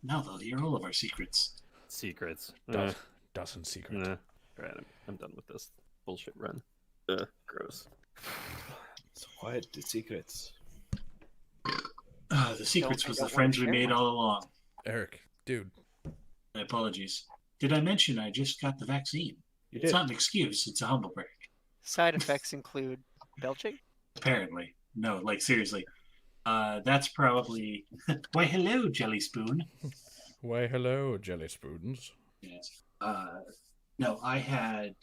Now they'll hear all of our secrets. Secrets. Doesn't secret. All right, I'm done with this bullshit run. Gross. So quiet the secrets. The secrets was the want friends to we share made one. all along. Eric, dude. My apologies. Did I mention I just got the vaccine? You It's did. not an excuse. It's a humble brag. Side effects include belching. Apparently. No, like seriously. That's probably... Why, hello, Jelly Spoon. Why, hello, jelly spoons. Yes. No, I had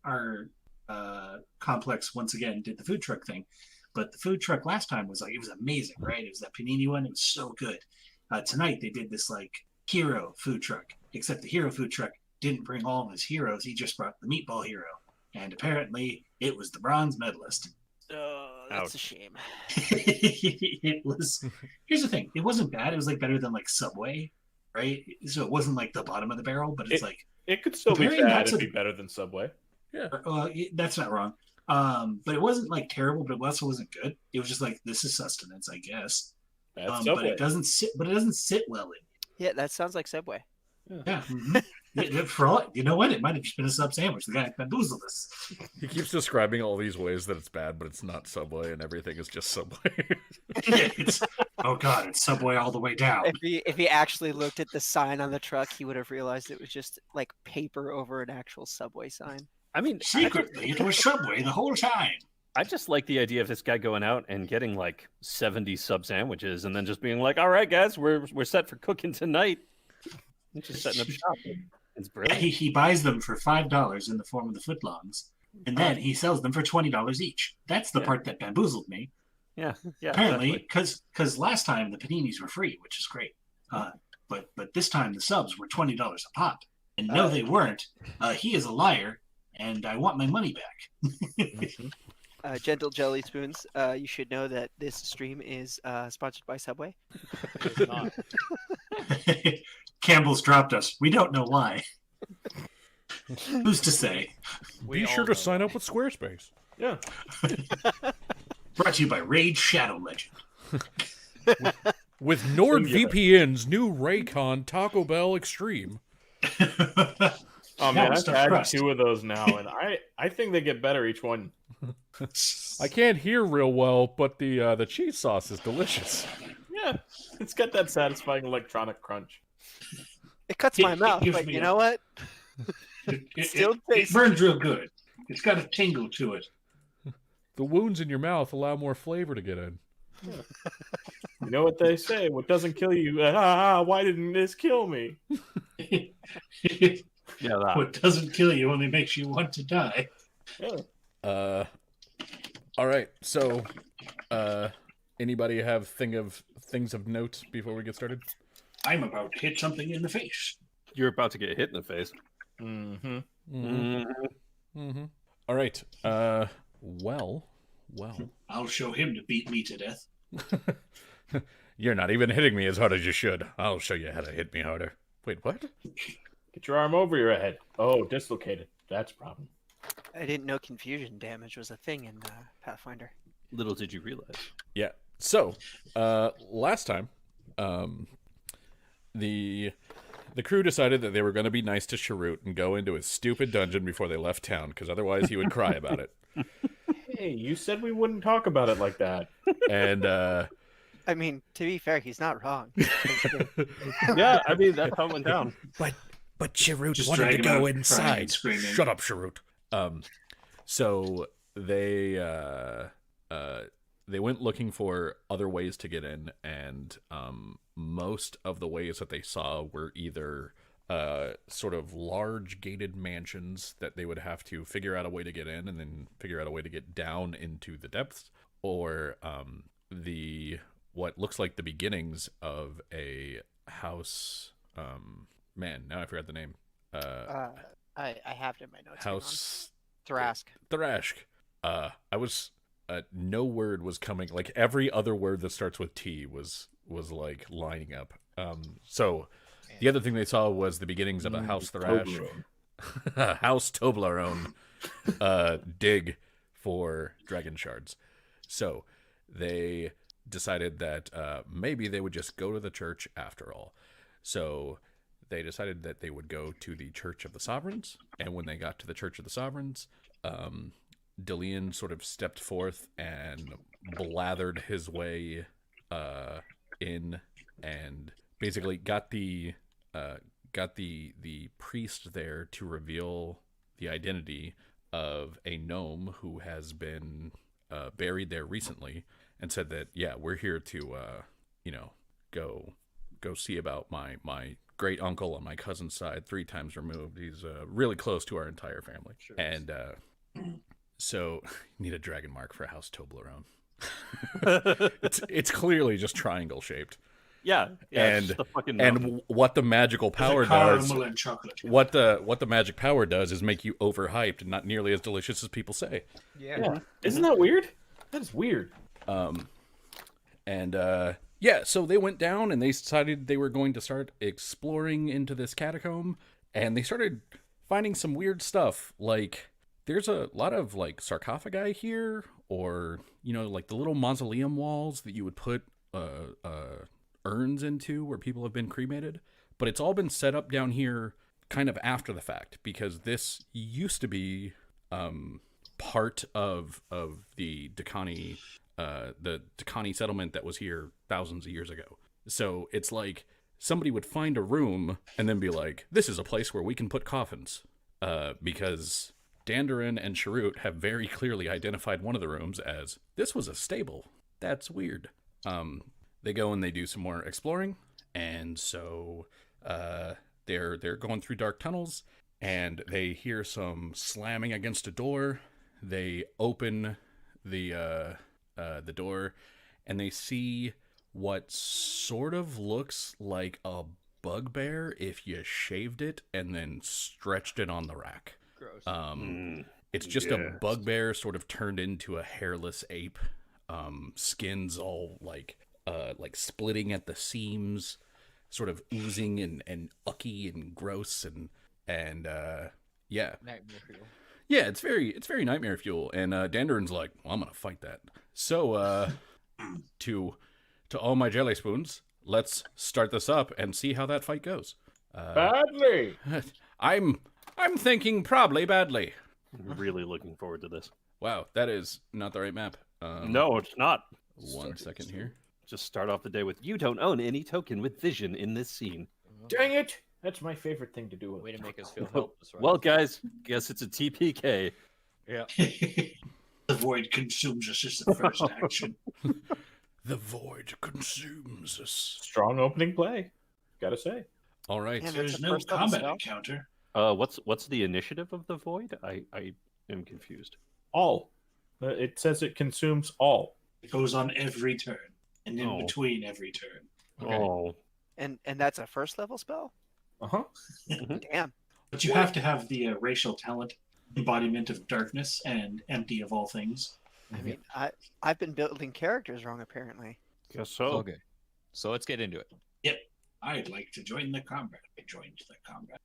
our complex once again did the food truck thing, but the food truck last time was it was amazing, right? It was that panini one. It was so good. Tonight they did this like hero food truck, except the hero food truck didn't bring all of his heroes. He just brought the meatball hero, and apparently it was the bronze medalist. Oh, that's Ouch. a shame. It was. Here's the thing. It wasn't bad. It was like better than like Subway, right? So it wasn't like the bottom of the barrel, but it's like It could still be Comparing that bad to and be the- better than Subway. that's not wrong. But it wasn't like terrible, but it also wasn't good. It was just like this is sustenance, I guess. That's But Subway. it doesn't sit. But it doesn't sit well in. Yeah, that sounds like Subway. Yeah. For all you know, what it might have just been a sub sandwich. The guy bamboozled us. He keeps describing all these ways that it's bad, but it's not Subway, and everything is just Subway. It's oh god, it's Subway all the way down. If he actually looked at the sign on the truck, he would have realized it was just like paper over an actual Subway sign. I mean, Secretly, it was Subway the whole time. I just like the idea of this guy going out and getting like 70 sub sandwiches and then just being like, "All right, guys, we're set for cooking tonight." And just setting up shop. It's brilliant. He buys them for $5 in the form of the footlongs, and then he sells them for $20 each. That's the Yeah. part that bamboozled me. Yeah. Apparently, definitely. because last time the paninis were free, which is great. But this time the subs were $20 a pop, and no, they weren't. He is a liar, and I want my money back. Gentle Jelly Spoons, you should know that this stream is sponsored by Subway. It's not. Campbell's dropped us. We don't know why. Who's to say? Be sure to sign up with Squarespace. Yeah. Brought to you by Raid Shadow Legend. With NordVPN's new Raycon Taco Bell Extreme. Oh Now man, we're I've stuffed had crust. 2 of those now, and I think they get better each one. I can't hear real well, but the cheese sauce is delicious. Yeah, it's got that satisfying electronic crunch. It cuts It- my it mouth, gives but me you a- know what? It Still tastes- burns real good. It's got a tingle to it. The wounds in your mouth allow more flavor to get in. You know what they say? What doesn't kill you? Why didn't this kill me? Yeah, that. What doesn't kill you only makes you want to die. Yeah. All right. So, anybody have things of note before we get started? I'm about to hit something in the face. You're about to get hit in the face. Mm-hmm. Mm-hmm. All right. Well. I'll show him to beat me to death. You're not even hitting me as hard as you should. I'll show you how to hit me harder. Wait, what? Get your arm over your head. Oh, dislocated. That's a problem. I didn't know confusion damage was a thing in Pathfinder. Little did you realize. Yeah. So, last time, the crew decided that they were going to be nice to Sharut and go into his stupid dungeon before they left town, because otherwise he would cry about it. Hey, you said we wouldn't talk about it like that. And I mean, to be fair, he's not wrong. Yeah, I mean, that's how it went down. but Sharut Just wanted to drag him go out, crying inside. and screaming. Shut up, Sharut. So they went looking for other ways to get in, and most of the ways that they saw were either sort of large gated mansions that they would have to figure out a way to get in and then figure out a way to get down into the depths, or what looks like the beginnings of a house. Man, now I forgot the name. I have it in my notes. hang on. House Thrask. Thrashk. I was no word was coming. Like every other word that starts with T was like lining up. So the other thing they saw was the beginnings of a House Thrash, House Toblerone dig for dragon shards. So they decided that maybe they would just go to the church after all. So they decided that they would go to the Church of the Sovereigns, and when they got to the Church of the Sovereigns, Delian sort of stepped forth and blathered his way in, and basically got the priest there to reveal the identity of a gnome who has been buried there recently, and said that, yeah, we're here to go see about my great uncle on my cousin's side, 3 times removed. He's really close to our entire family. Sure. And so you need a dragon mark for House Toblerone. it's clearly just triangle shaped. Yeah, and it's the fucking and what the magical power does, Caramel and chocolate. what the magic power does is make you overhyped and not nearly as delicious as people say. Yeah. Isn't that weird? That is weird. Yeah, so they went down and they decided they were going to start exploring into this catacomb, and they started finding some weird stuff. Like, there's a lot of like sarcophagi here, or like the little mausoleum walls that you would put urns into where people have been cremated. But it's all been set up down here kind of after the fact, because this used to be part of the Dakani settlement that was here thousands of years ago. So it's like somebody would find a room and then be like, this is a place where we can put coffins, because Dandarin and Sharut have very clearly identified one of the rooms as, this was a stable. That's weird. They go and they do some more exploring, and so they're going through dark tunnels, and they hear some slamming against a door. They open the door, and they see what sort of looks like a bugbear if you shaved it and then stretched it on the rack. Gross. It's just a bugbear sort of turned into a hairless ape. Skin's all like splitting at the seams, sort of oozing and ucky and gross and yeah. Nightmare fuel. Yeah, it's very nightmare fuel. And Dandarin's like, well, I'm gonna fight that. So to all my jelly spoons, let's start this up and see how that fight goes. Badly. I'm thinking probably badly. I'm really looking forward to this. Wow, that is not the right map. No, it's not. 1 second here. Just start off the day with, you don't own any token with vision in this scene. Dang it! That's my favorite thing to do. Way to make us feel helpless. Right? Well, guys, guess it's a TPK. yeah. The void consumes us is the first action. The void consumes us. Strong opening play. Gotta say. All right. Yeah, There's that's a no first level combat spell. encounter. What's the initiative of the void? I am confused. All. It says it consumes all. It goes on every turn, and in Oh. between every turn. Okay. Oh, And that's a first level spell? Uh-huh. Damn. But you have to have the racial talent, embodiment of darkness, and empty of all things. I mean, I've been building characters wrong, apparently. guess so. Okay. So let's get into it. I'd like to join the combat. I joined the combat.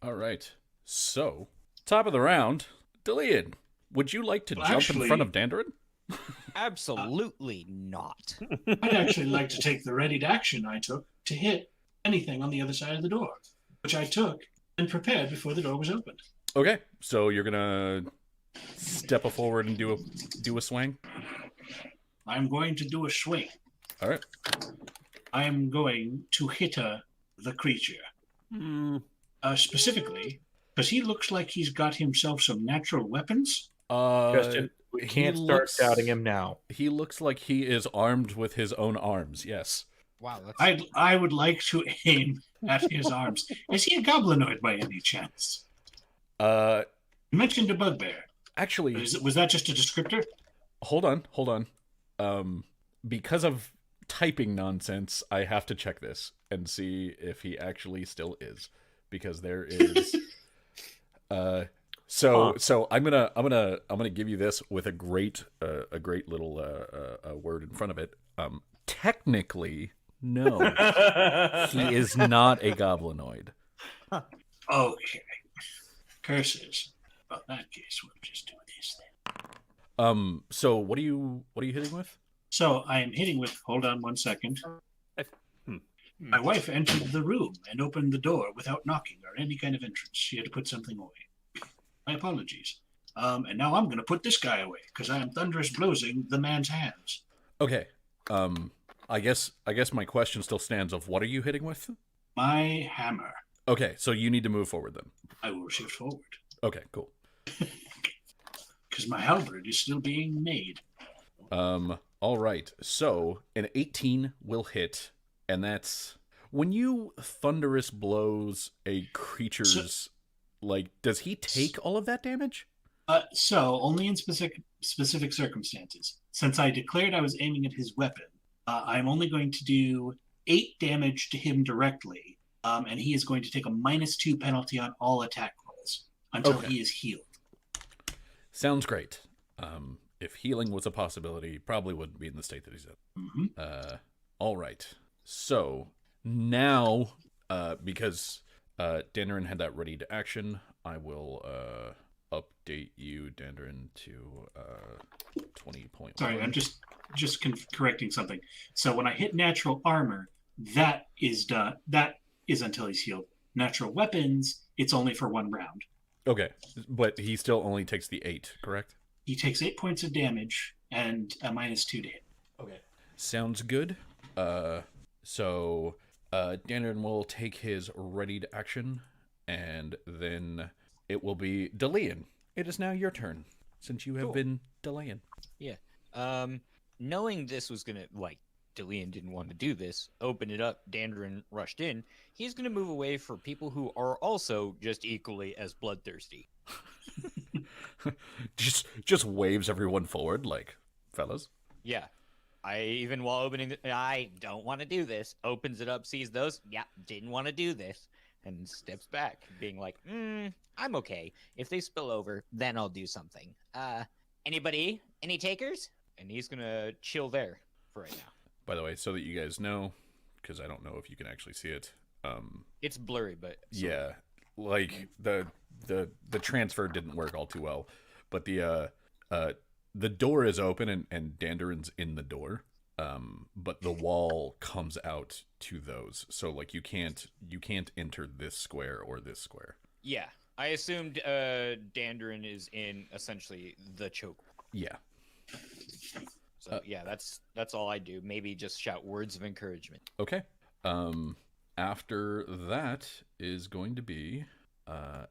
All right. So, top of the round, Delian, would you like to Well, jump in actually- front of Dandarin? Absolutely not. I'd actually like to take the readied action I took to hit anything on the other side of the door, which I took and prepared before the door was opened. Okay. So you're gonna step forward and do a swing. I'm going to do a swing. All right. I'm going to hit the creature. Hmm. Specifically, because he looks like he's got himself some natural weapons. Question. We he can't start looks- doubting him now. He looks like he is armed with his own arms. Yes. Wow. That's I would like to aim at his arms. Is he a goblinoid by any chance? Uh, You mentioned a bugbear. actually, Was that just a descriptor? hold on. Because of typing nonsense, I have to check this and see if he actually still is, because there is. So I'm gonna give you this with a great little word in front of it. Technically, no, he is not a goblinoid. Okay. Curses. Well, in that case, we'll just do this then. So what are you hitting with? So I am hitting with. Hold on 1 second. My wife entered the room and opened the door without knocking or any kind of entrance. She had to put something away. My apologies. And now I'm going to put this guy away because I am thunderous blowsing the man's hands. Okay. I guess my question still stands of what are you hitting with? My hammer. Okay, so you need to move forward then. I will shift forward Okay, cool. because my halberd is still being made. All right. So an 18 will hit, and that's when you thunderous blows a creature's like. Does he take all of that damage? So only in specific circumstances. Since I declared I was aiming at his weapon, I'm only going to do 8 damage to him directly, and he is going to take a -2 penalty on all attack rolls until he is healed. Sounds great. If healing was a possibility, he probably wouldn't be in the state that he's in. Mm-hmm. All right. So now, because Dandarin had that ready to action, I will update you, Dandarin, to 20.1. Sorry, I'm just correcting something. So when I hit natural armor, that is done. That is until he's healed. Natural weapons, it's only for 1 round. Okay, but he still only takes the 8, correct? He takes 8 points of damage and a -2 to hit. Okay. Sounds good. So Dandarin will take his ready to action, and then it will be Delian. It is now your turn, since you have been delaying. Yeah. Knowing this was gonna Delian didn't want to do this, open it up, Dandarin rushed in, he's gonna move away for people who are also just equally as bloodthirsty. just waves everyone forward, like, fellas. Yeah. Even while opening I don't want to do this, opens it up, sees those, didn't want to do this, and steps back, being like, I'm okay. If they spill over, then I'll do something. Anybody? Any takers? And he's gonna chill there for right now. By the way, so that you guys know, because I don't know if you can actually see it. It's blurry, but yeah, like the transfer didn't work all too well, but the door is open and Dandarin's in the door, but the wall comes out to those, so like you can't enter this square or this square. Yeah, I assumed Dandarin is in essentially the choke. Yeah. So yeah, that's all I do. Maybe just shout words of encouragement. Okay. After that is going to be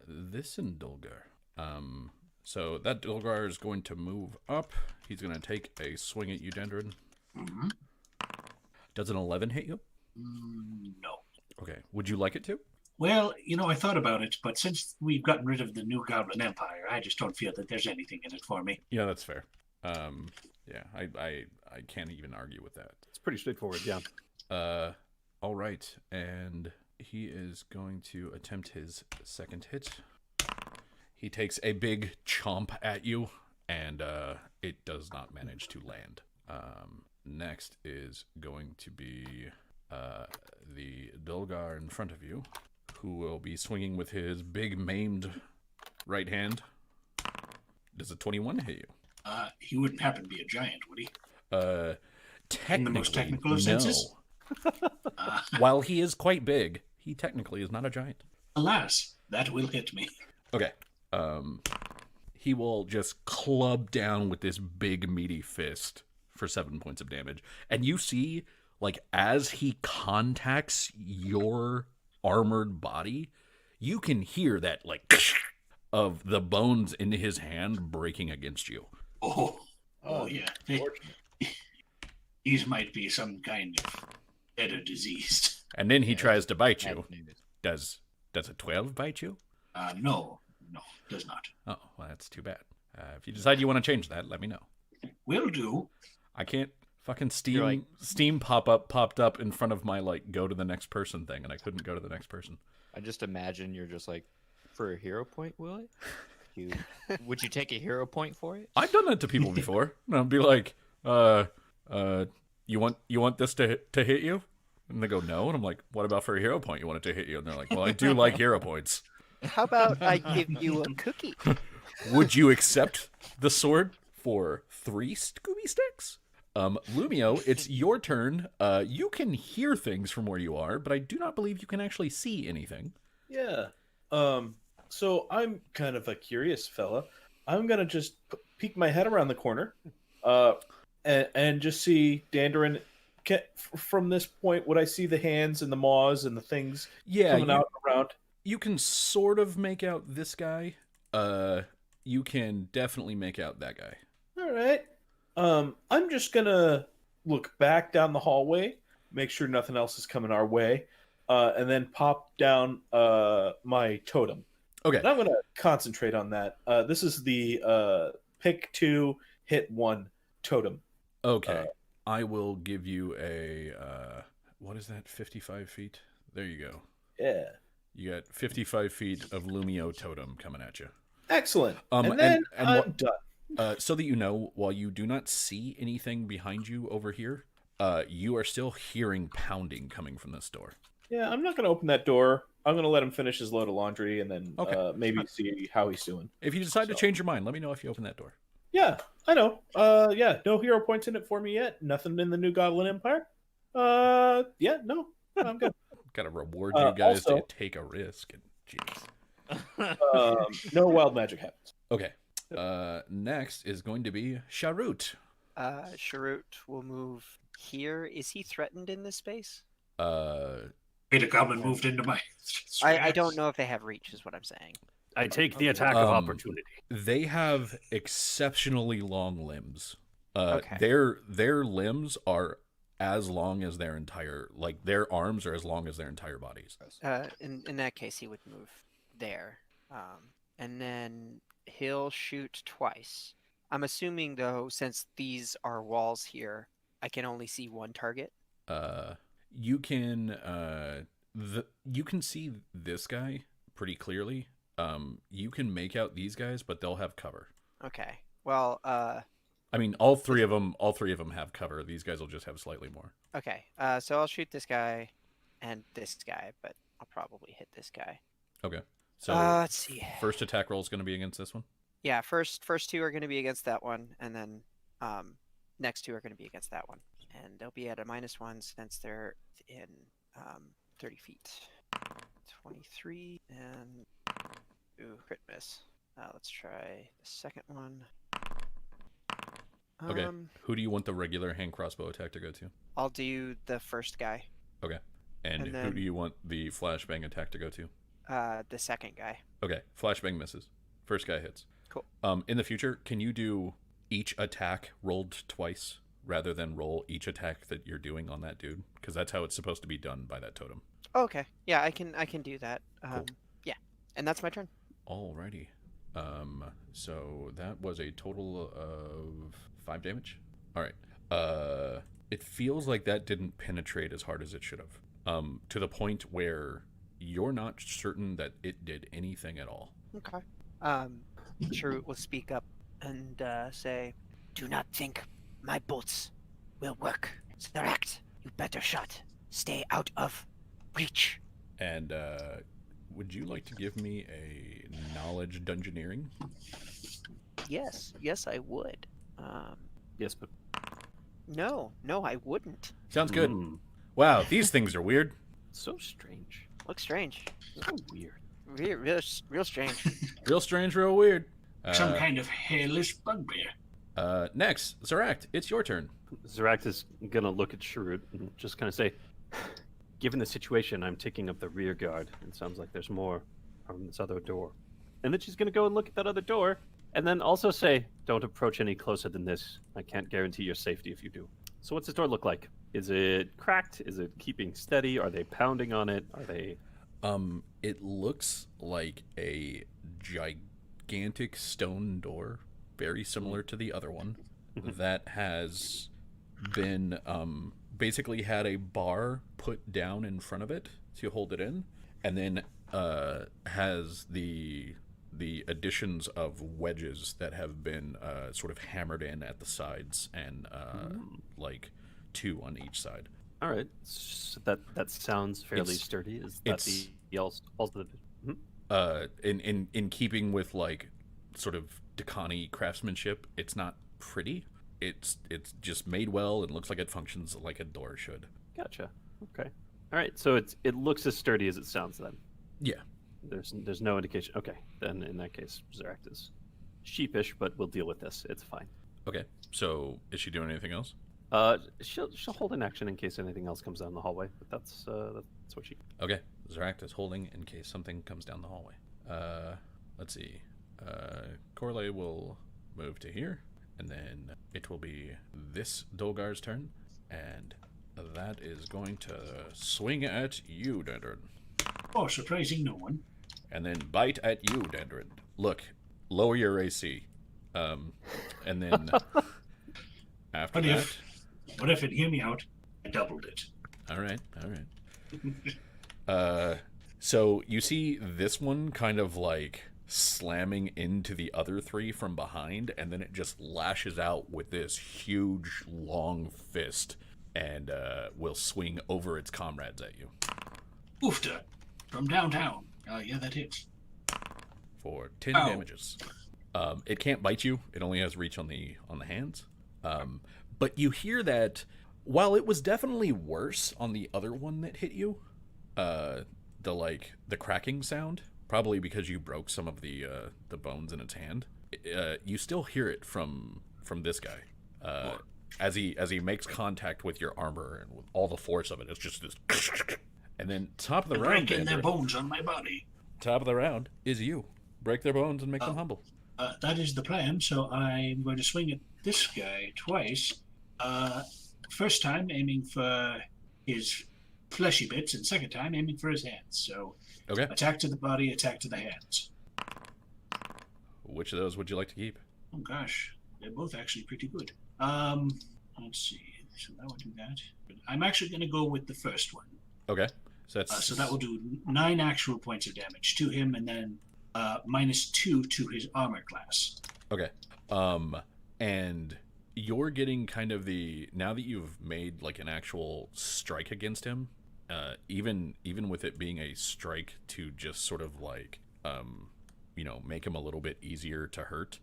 this Indulgar. So that Dulgar is going to move up. He's going to take a swing at you, Dandarin. Mm-hmm. Does an 11 hit you? No. Okay. Would you like it to? Well, I thought about it, but since we've gotten rid of the New Goblin Empire, I just don't feel that there's anything in it for me. Yeah, that's fair. Yeah, I can't even argue with that. It's pretty straightforward, yeah. All right, and he is going to attempt his second hit. He takes a big chomp at you, and it does not manage to land. Next is going to be the Dulgar in front of you, who will be swinging with his big maimed right hand. Does a 21 hit you? He wouldn't happen to be a giant, would he? Technically, In the most technical of senses? While he is quite big, he technically is not a giant. Alas, that will hit me. Okay. He will just club down with this big meaty fist for 7 points of damage. And you see, like, as he contacts your armored body, you can hear that, like, of the bones in his hand breaking against you. Oh yeah. These might be some kind of better diseased. And then he tries to bite you. Does a 12 bite you? No, does not. Oh, well, that's too bad. If you decide you want to change that, let me know. Will do. I can't fucking Steam popped up in front of my like go to the next person thing, and I couldn't go to the next person. I just imagine you're just like, for a hero point, will it? Would you take a hero point for it? I've done that to people before. And I'll be like, you want this to hit you? And they go, no. And I'm like, what about for a hero point? You want it to hit you? And they're like, well, I do like hero points. How about I give you a cookie? Would you accept the sword for 3 Scooby sticks. Lumio, it's your turn. You can hear things from where you are, but I do not believe you can actually see anything. Yeah. So I'm kind of a curious fella. I'm gonna just peek my head around the corner, and just see Dandarin. From this point, would I see the hands and the maws and the things coming out around? You can sort of make out this guy. You can definitely make out that guy. All right. I'm just gonna look back down the hallway, make sure nothing else is coming our way, and then pop down my totem. Okay. And I'm gonna concentrate on that. This is the pick 2, hit 1 totem. Okay. I will give you a what is that? 55 feet. There you go. Yeah. You got 55 feet of Lumio totem coming at you. Excellent. And then I'm done. So that you know, while you do not see anything behind you over here, you are still hearing pounding coming from this door. Yeah, I'm not going to open that door. I'm going to let him finish his load of laundry and then maybe see how he's doing. If you decide to change your mind, let me know if you open that door. Yeah, I know. Yeah, no hero points in it for me yet. Nothing in the New Goblin Empire. Yeah, no, I'm good. Gotta reward you guys also, to take a risk. Jeez. No wild magic happens. Okay. Next is going to be Sharut. Sharut will move here. Is he threatened in this space? Wait, a goblin moved into my. I don't know if they have reach, is what I'm saying. I take the attack of opportunity. They have exceptionally long limbs. Okay. Their limbs are as long as their entire, like their arms are as long as their entire bodies. In that case, he would move there, and then he'll shoot twice. I'm assuming though, since these are walls here, I can only see one target. You can you can see this guy pretty clearly. You can make out these guys, but they'll have cover. Okay. Well, I mean, all three of them have cover. These guys will just have slightly more. okay. So I'll shoot this guy and this guy, but I'll probably hit this guy. Okay. So let's see. First attack roll is going to be against this one. Yeah, first two are going to be against that one, and then next two are going to be against that one, and they'll be at a -1 since they're in 30 feet. 23 and crit miss. Let's try the second one. Okay. Who do you want the regular hand crossbow attack to go to? I'll do the first guy. Okay. And then, who do you want the flashbang attack to go to? The second guy. Okay. Flashbang misses. First guy hits. Cool. In the future, can you do each attack rolled twice rather than roll each attack that you're doing on that dude? Because that's how it's supposed to be done by that totem. Okay. Yeah, I can do that. Cool. Yeah. And that's my turn. Alrighty. So that was a total of 5 damage. All right. It feels like that didn't penetrate as hard as it should have. To the point where you're not certain that it did anything at all. Okay. Sharut will speak up and say, "Do not think my bolts will work. Correct. You better shot. Stay out of reach." And would you like to give me a knowledge dungeoneering? Yes, I would. Yes, but No, I wouldn't. Sounds good. Wow, these things are weird. So strange. Looks strange. So weird. Real strange. Real strange, real weird. Some kind of hairless bugbear. Next, Zaract, it's your turn. Zaract is gonna look at Sharut and just kind of say, "Given the situation, I'm taking up the rear guard. It sounds like there's more from this other door." And then she's gonna go and look at that other door, and then also say, "Don't approach any closer than this. I can't guarantee your safety if you do." So what's this door look like? Is it cracked? Is it keeping steady? Are they pounding on it? Are they... It looks like a gigantic stone door, very similar to the other one, that has been, basically had a bar put down in front of it to hold it in, and then, has the additions of wedges that have been, sort of hammered in at the sides, and, like 2 on each side. All right, so that sounds fairly sturdy. Is that the also the... In keeping with like sort of Dakani craftsmanship, it's not pretty. It's just made well and looks like it functions like a door should. Gotcha. Okay. All right. So it looks as sturdy as it sounds then. Yeah. There's no indication. Okay. Then in that case, Zarak is sheepish, but we'll deal with this. It's fine. Okay. So is she doing anything else? She'll hold an action in case anything else comes down the hallway. But that's what she. Okay. Zarak is holding in case something comes down the hallway. Let's see. Corley will move to here, and then it will be this Dolgar's turn, and that is going to swing at you, Dandrin. Oh, surprising no one. And then bite at you, Dandrin. Look, lower your AC. And then after that... What if it hear me out? I doubled it. All right. So you see this one kind of like slamming into the other three from behind, and then it just lashes out with this huge, long fist and will swing over its comrades at you. Oofta. From downtown. Yeah, that hits. For 10 damages. It can't bite you. It only has reach on the hands. But you hear that while it was definitely worse on the other one that hit you, the cracking sound, probably because you broke some of the bones in its hand, you still hear it from this guy. As he makes contact with your armor and with all the force of it, it's just this. And then top of the round, breaking their bones on my body. Top of the round is you. Break their bones and make them humble. That is the plan. So I'm going to swing at this guy twice. First time aiming for his fleshy bits, and second time aiming for his hands. So Okay. attack to the body, attack to the hands. Which of those would you like to keep? Oh gosh, they're both actually pretty good. Let's see. So that will do that. I'm actually going to go with the first one. Okay. So that's So that will do 9 actual points of damage to him, and then -2 to his armor class. okay. And you're getting kind of now that you've made like an actual strike against him, even with it being a strike to just sort of like make him a little bit easier to hurt,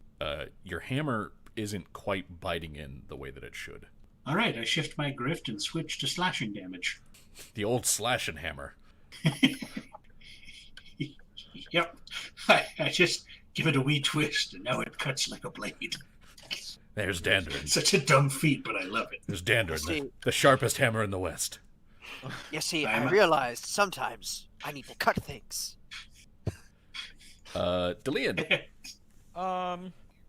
your hammer isn't quite biting in the way that it should. All right, I shift my grift and switch to slashing damage. The old slashing hammer. Yep. I just give it a wee twist, and now it cuts like a blade. There's Dandrin. Such a dumb feat, but I love it. There's Dandrin, See- the sharpest hammer in the West. You see, I I'm- realized sometimes I need to cut things. Delian.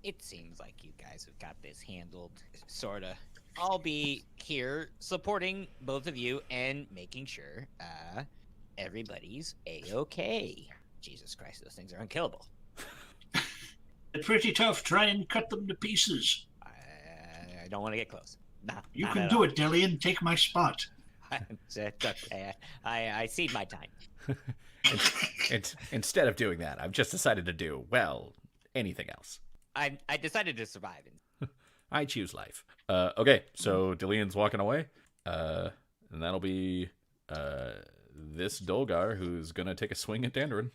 It seems like you guys have got this handled, sorta. I'll be here supporting both of you and making sure everybody's a-okay. Jesus Christ, those things are unkillable. They're pretty tough. Try and cut them to pieces. I don't want to get close. Nah, You not can at do all. it, Dillian. Take my spot. It's okay. I cede my time. Instead of doing that, I've just decided to do, well, anything else. I decided to survive. I choose life. Okay, so Dillian's walking away. And that'll be this Dolgar who's going to take a swing at Dandrin.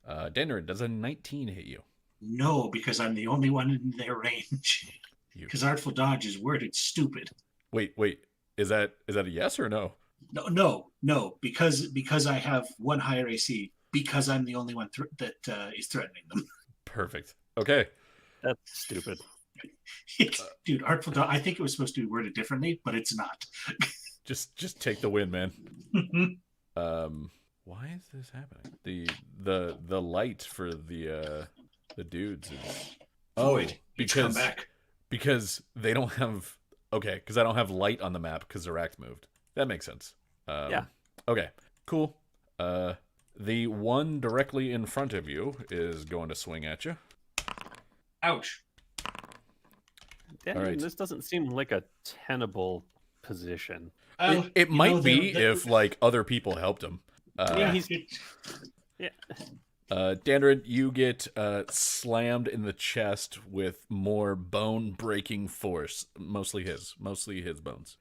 Dandrin, does a 19 hit you? No, because I'm the only one in their range. Because Artful Dodge is worded stupid. Wait. Is that a yes or no? No. Because I have one higher AC. Because I'm the only one that is threatening them. Perfect. Okay. That's stupid. Dude, Artful Dodge. I think it was supposed to be worded differently, but it's not. Just take the win, man. Why is this happening? The light for the dudes is Void. Come because back. because they don't have because I don't have light on the map because Zarak moved. That makes sense. Yeah. Okay. Cool. The one directly in front of you is going to swing at you. Ouch. Damn, All right. This doesn't seem like a tenable position. It might be if like other people helped him. Yeah, Yeah. Dandrin, you get slammed in the chest with more bone-breaking force. Mostly his bones.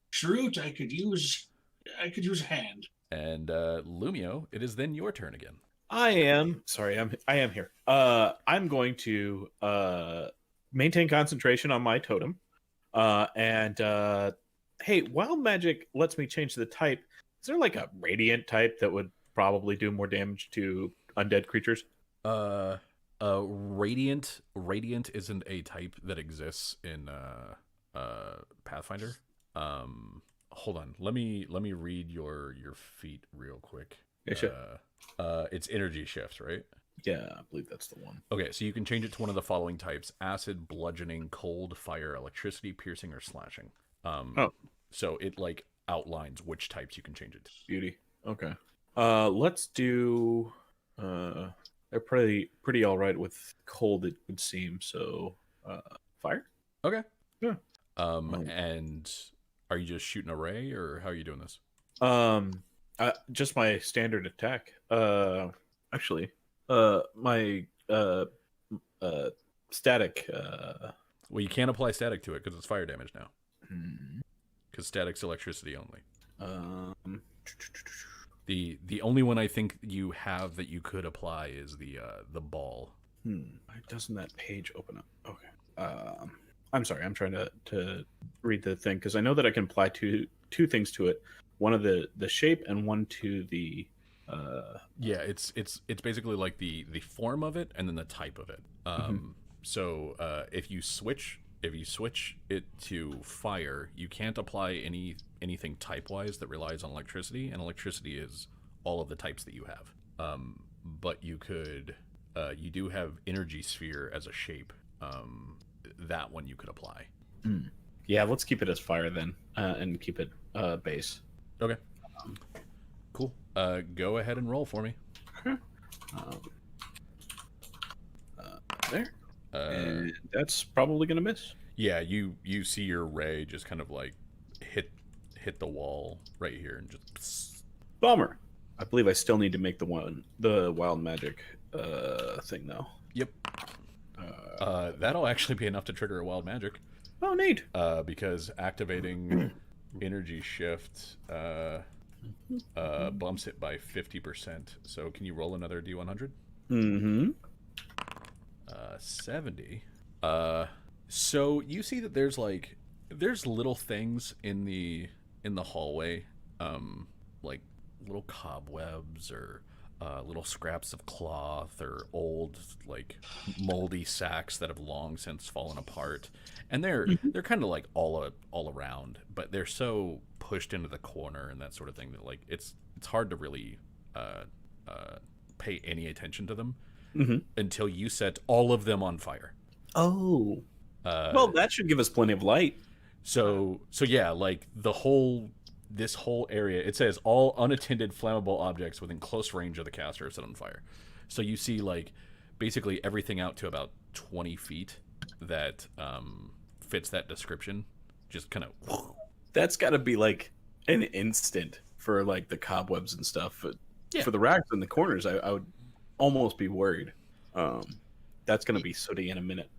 Shrewd, I could use a hand. And Lumio, it is then your turn again. I am sorry. I am here. I'm going to maintain concentration on my totem. Hey, wild magic lets me change the type. Is there like a radiant type that would probably do more damage to undead creatures? Radiant isn't a type that exists in Pathfinder. Hold on. Let me read your feat real quick. Yeah, sure. It's energy shift, right? Yeah, I believe that's the one. Okay, so you can change it to one of the following types: acid, bludgeoning, cold, fire, electricity, piercing, or slashing. So it like outlines which types you can change it to. Beauty. Okay. Let's do. They're pretty all right with cold, it would seem. So, fire. Okay. Yeah. And are you just shooting a ray, or how are you doing this? Just my standard attack. Actually, my static. Well, you can't apply static to it because it's fire damage now. Because static's electricity only. The only one I think you have that you could apply is the ball. Why doesn't that page open up? Okay. I'm sorry. I'm trying to read the thing because I know that I can apply two things to it. One of the shape and one to the. Yeah, it's basically like the form of it and then the type of it. So if you switch it to fire, you can't apply anything type wise that relies on electricity, and electricity is all of the types that you have. But you could you do have energy sphere as a shape. That one you could apply. Yeah, let's keep it as fire then, and keep it base. Okay. Cool. Go ahead and roll for me. There. And that's probably gonna miss. Yeah, you see your ray just kind of like hit the wall right here and just Bummer. I believe I still need to make the wild magic thing though. Yep. That'll actually be enough to trigger a wild magic. Oh, neat. Because activating energy shift bumps it by 50%. So can you roll another D100? 70. So you see that there's little things in the hallway, like little cobwebs or little scraps of cloth or old like moldy sacks that have long since fallen apart, and they're kind of like all around, but they're so pushed into the corner and that sort of thing that like it's hard to really pay any attention to them until you set all of them on fire. Oh. Well, that should give us plenty of light. So yeah, like this whole area, it says all unattended flammable objects within close range of the caster are set on fire. So you see like basically everything out to about 20 feet that fits that description. Just kind of. That's got to be like an instant for like the cobwebs and stuff. Yeah. For the racks in the corners, I would almost be worried. That's going to be sooty in a minute.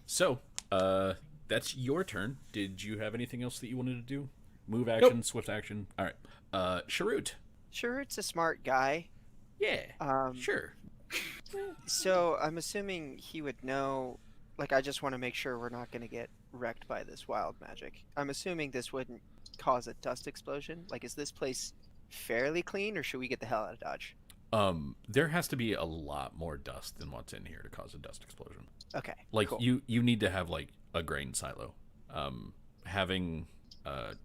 So that's your turn. Did you have anything else that you wanted to do? Move action, Nope. Swift action. All right. Sharut. Sharut's a smart guy. Yeah. Sure. So I'm assuming he would know. Like, I just want to make sure we're not going to get wrecked by this wild magic. I'm assuming this wouldn't cause a dust explosion. Like, is this place fairly clean, or should we get the hell out of Dodge? There has to be a lot more dust than what's in here to cause a dust explosion. Okay. Like cool. you need to have like a grain silo. Having a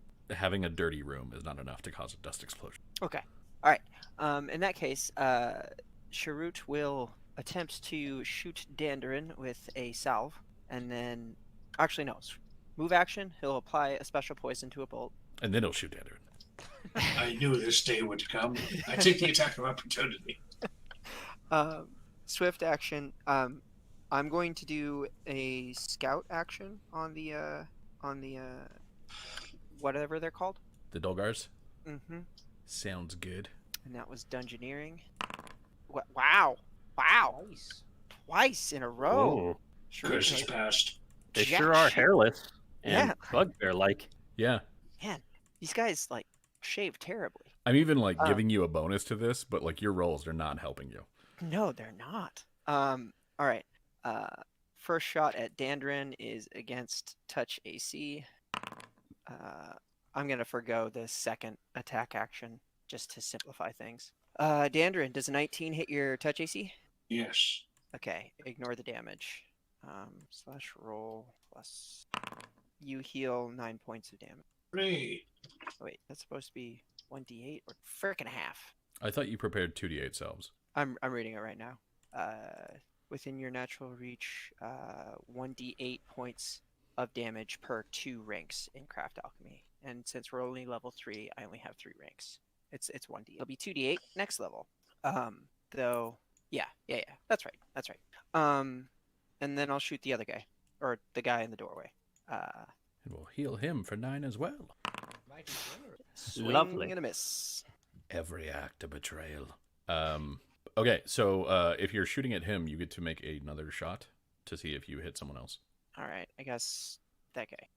dirty room is not enough to cause a dust explosion. Okay. All right. In that case, Sharut will attempt to shoot Dandarin with a salve, and then, actually no, move action. He'll apply a special poison to a bolt. And then he'll shoot Dandarin. I knew this day would come. I take the attack of opportunity. Swift action. I'm going to do a scout action on the whatever they're called. The Dolgars? Mm-hmm. Sounds good. And that was dungeoneering. Wow. Twice in a row. Sure. Curse is passed. They Jack sure are shit. hairless and Yeah. bugbear-like. Yeah. Man, these guys like shave terribly. I'm even like giving you a bonus to this, but like your rolls are not helping you. No, they're not. All right. First shot at Dandrin is against touch AC. I'm gonna forgo the second attack action just to simplify things. Dandrin, does a 19 hit your touch AC? Yes. Okay, ignore the damage. Slash roll plus you heal 9 points of damage. Great. Oh, wait, that's supposed to be 1d8 or frickin' half. I thought you prepared 2d8 selves. I'm reading it right now. Within your natural reach, 1d8 points of damage per 2 ranks in craft alchemy. And since we're only level 3, I only have 3 ranks. It's 1d. It'll be 2d8 next level. Though, yeah, that's right. And then I'll shoot the other guy, or the guy in the doorway. And we'll heal him for 9 as well. Swing Lovely. and a miss. Every act a betrayal. Okay, so if you're shooting at him, you get to make another shot to see if you hit someone else. All right, I guess that guy.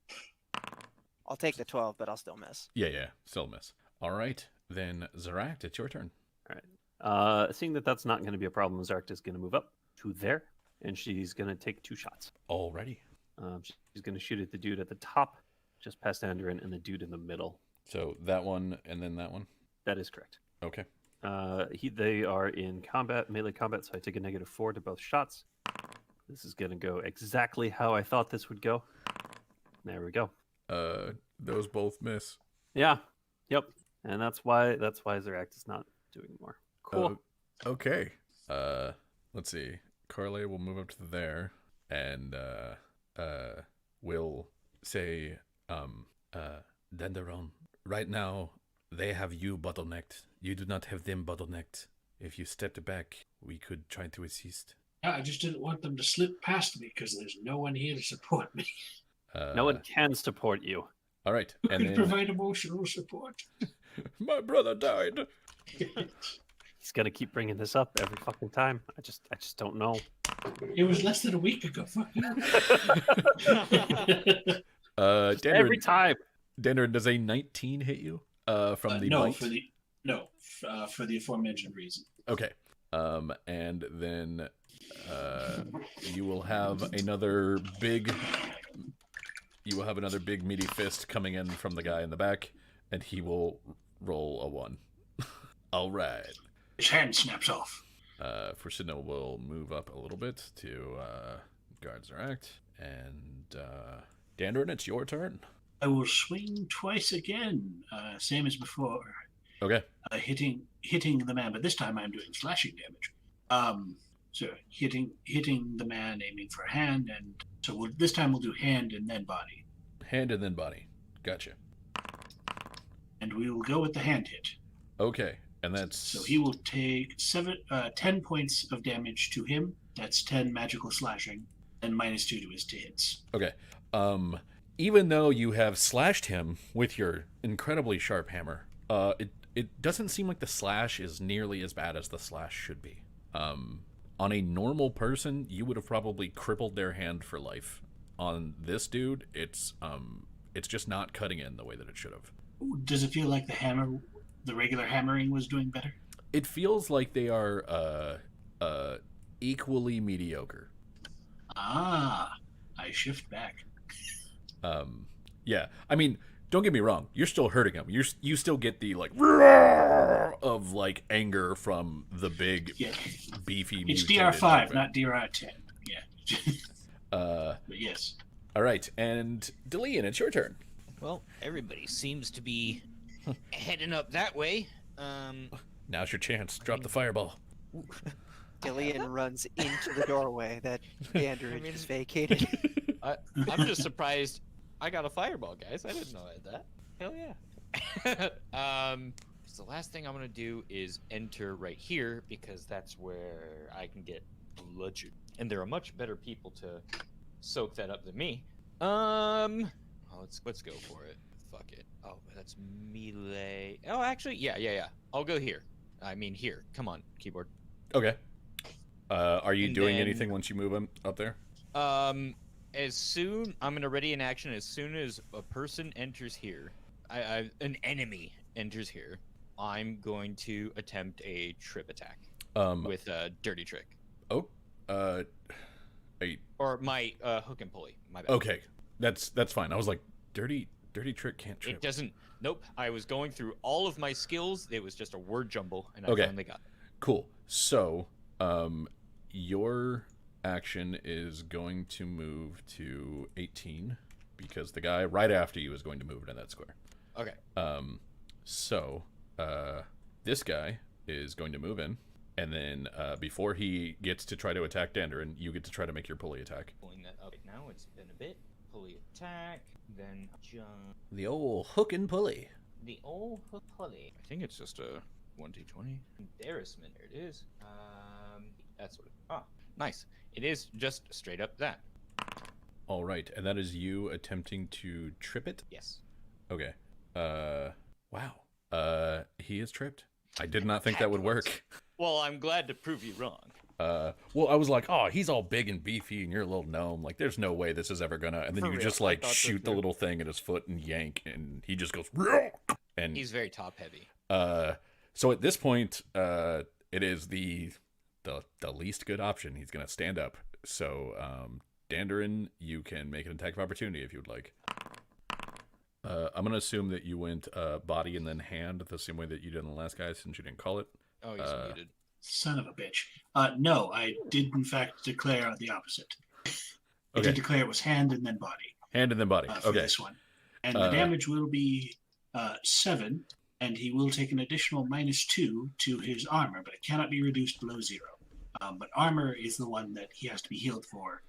I'll take the 12, but I'll still miss. Yeah, still miss. All right, then Zaract, it's your turn. Seeing that that's not going to be a problem, Zark is going to move up to there, and she's going to take 2 shots. Alrighty. She's going to shoot at the dude at the top, just past Andrin, and the dude in the middle. So that one and then that one? That is correct. Okay. They are in combat, melee combat, so I take a -4 to both shots. This is going to go exactly how I thought this would go. There we go. Those both miss. Yeah. Yep. And that's why Zaract is not doing more. Cool. Okay. Let's see. Carly will move up to there and will say, Denderon, right now they have you bottlenecked. You do not have them bottlenecked. If you stepped back, we could try to assist. Yeah, I just didn't want them to slip past me because there's no one here to support me. No one can support you. All right. Who And can then provide emotional support? my brother died. He's gonna keep bringing this up every fucking time. I just don't know. It was less than a week ago. Fuck you. Every time. Denderon, does a 19 hit you? From the no, bite? for the aforementioned reason. Okay. And then you will have another big meaty fist coming in from the guy in the back, and he will roll a 1. All right. His hand snaps off. Fursino will move up a little bit to guard Zaract. And Dandrin, it's your turn. I will swing twice again, same as before. Okay. Hitting the man, but this time I'm doing slashing damage. So hitting the man, aiming for hand, and so this time we'll do hand and then body. Hand and then body. Gotcha. And we will go with the hand hit. Okay. And that's... So he will take 10 points of damage to him. That's 10 magical slashing, and -2 to his to hits. Okay. Even though you have slashed him with your incredibly sharp hammer, it doesn't seem like the slash is nearly as bad as the slash should be. On a normal person, you would have probably crippled their hand for life. On this dude, it's just not cutting in the way that it should have. Does it feel like the regular hammering was doing better? It feels like they are equally mediocre. I shift back. Yeah. I mean, don't get me wrong. You're still hurting him. You still get the like roar of like anger from the big, beefy. It's mutated DR5, thing. not DR10. Yeah. But yes. All right, and Delian, it's your turn. Well, everybody seems to be heading up that way. Now's your chance. Drop the fireball. Dillian runs into the doorway that Dandrin just vacated. I'm just surprised I got a fireball, guys. I didn't know I had that. Hell yeah. So the last thing I'm gonna do is enter right here because that's where I can get bludgeoned, and there are much better people to soak that up than me. Let's go for it. Fuck it. Oh, that's melee. Oh, actually, yeah. I'll go here. I mean here. Come on, keyboard. Okay. Are you And doing then- anything once you move him up there? I'm gonna ready an action as soon as a person enters here. An enemy enters here. I'm going to attempt a trip attack Um. with a dirty trick. Oh. A, Or my hook and pulley. My bad. okay. That's fine. I was like, dirty trick can't trip. It doesn't. Nope. I was going through all of my skills. It was just a word jumble, and I Okay. finally got it. Cool. So, your action is going to move to 18 because the guy right after you is going to move into that square. Okay. So, this guy is going to move in, and then before he gets to try to attack Dandarin, you get to try to make your pulley attack. Pulling that up now. It's been a bit. Pulley attack. Then jump. The old hook and pulley. The old hook pulley. I think it's just a 1d20. Embarrassment. There it is. That's what. Nice. It is just straight up that. All right, and that is you attempting to trip it. Yes. Okay. Wow. He is tripped. I did not think that would work. Well, I'm glad to prove you wrong. Well, I was like, oh, he's all big and beefy, and you're a little gnome. Like, there's no way this is ever gonna. And then For you real, just I like thought so shoot the too. little thing at his foot and yank, and he just goes. And He's very top heavy. so at this point, it is the least good option. He's gonna stand up. So, Dandarin, you can make an attack of opportunity if you would like. I'm gonna assume that you went body and then hand the same way that you did in the last guy, since you didn't call it. Oh, he's muted. Son of a bitch. No, I did in fact declare the opposite. I Okay. did declare it was hand and then body Hand and then body. for Okay. this one. And the damage will be 7, and he will take an additional -2 to his armor, but it cannot be reduced below 0. But armor is the one that he has to be healed for.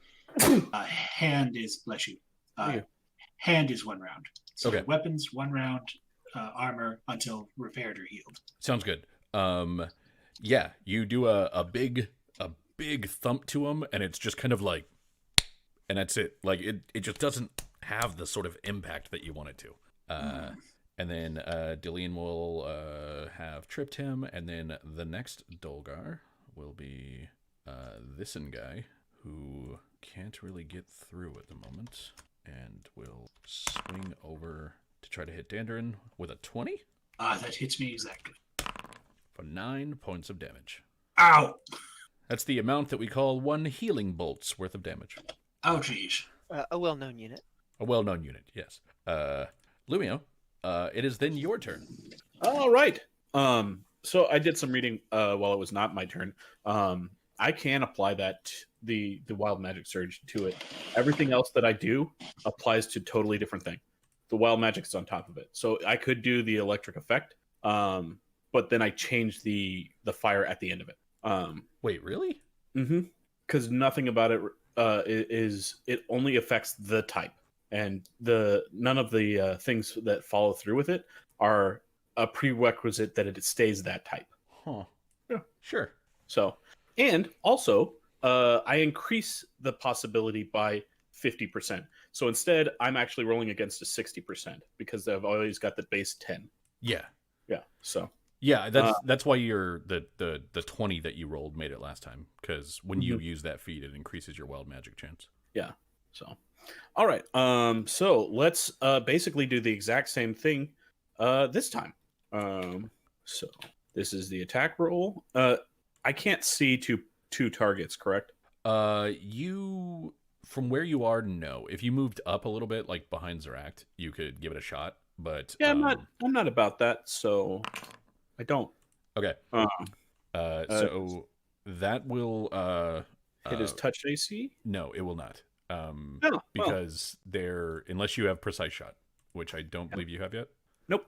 Hand is, bless you, hand is 1 round. So Okay. weapons, 1 round, armor until repaired or healed. Sounds good. Yeah, you do a big thump to him, and it's just kind of like, and that's it. Like it just doesn't have the sort of impact that you want it to. And then Dillian will have tripped him, and then the next Dolgar will be this guy who can't really get through at the moment, and will swing over to try to hit Dandarin with a 20 That hits me exactly. for 9 points of damage. Ow! That's the amount that we call 1 healing bolt's worth of damage. Oh, geez. A well-known unit. A well-known unit, yes. Lumio, it is then your turn. All right. So I did some reading while it was not my turn. I can apply that the wild magic surge to it. Everything else that I do applies to totally different thing. The wild magic is on top of it. So I could do the electric effect, but then I changed the fire at the end of it. Wait, really? Because nothing about it it only affects the type, and none of the things that follow through with it are a prerequisite that it stays that type. Huh. Yeah. Sure. So, and also, I increase the possibility by 50%. So instead, I'm actually rolling against a 60% because I've always got the base 10. Yeah. Yeah. So. Yeah, that's why you're the 20 that you rolled made it last time, because when you use that feat, it increases your wild magic chance. Yeah. So, all right. So let's basically do the exact same thing this time. So this is the attack roll. I can't see two targets, correct? You from where you are, no. If you moved up a little bit, like behind Zeract, you could give it a shot. But Yeah, I'm not about that. So I don't. Okay. So that will hit his touch AC. No, it will not. well. Because they're unless you have precise shot, which I don't believe you have yet. Nope.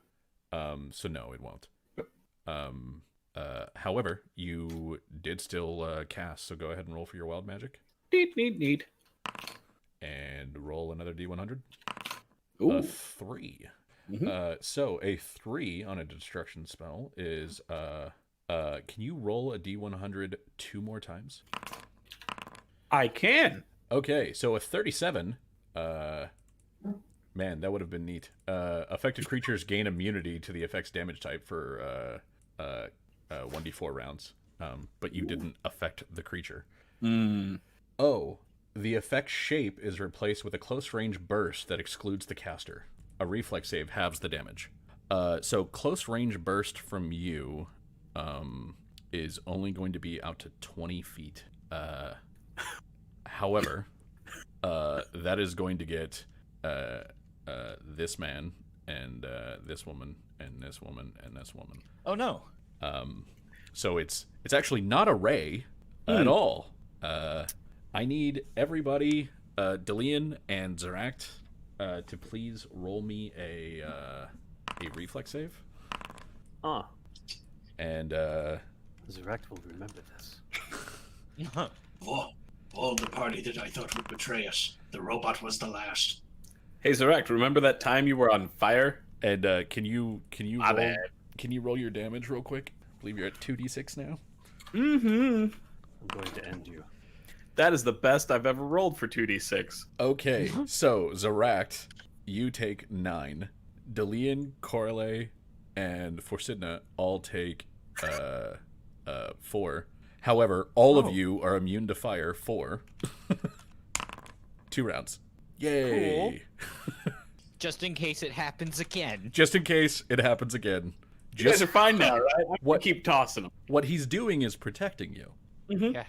So no, it won't. However, you did still cast, so go ahead and roll for your wild magic. Need. And roll another D100. Ooh. A 3. So a 3 on a destruction spell is can you roll a D100 2 more times? I can. Okay, so a 37. Man, that would have been neat. Affected creatures gain immunity to the effect's damage type for 1d4 rounds. But you didn't affect the creature. Oh, the effect's shape is replaced with a close range burst that excludes the caster. A reflex save halves the damage. So close range burst from you is only going to be out to 20 feet. However, that is going to get this man and this woman and this woman and this woman. Oh no. So it's actually not a ray at all. I need everybody, Delian and Zeract, to please roll me a reflex save. And Zerect will remember this. Of all the party that I thought would betray us, the robot was the last. Hey, Zarek, remember that time you were on fire? and can you My roll bad. can you roll your damage real quick? I believe you're at 2d6 now. Mm-hmm. I'm going to end you. That is the best I've ever rolled for 2d6. Okay, so Zeract, you take 9. Delian, Corley, and Forsidna all take 4. However, all of you are immune to fire 4. 2 rounds. Yay! Just in case it happens again. Just in case it happens again. You guys Just are fine now, right? I What- keep tossing them. what he's doing is protecting you. Yeah.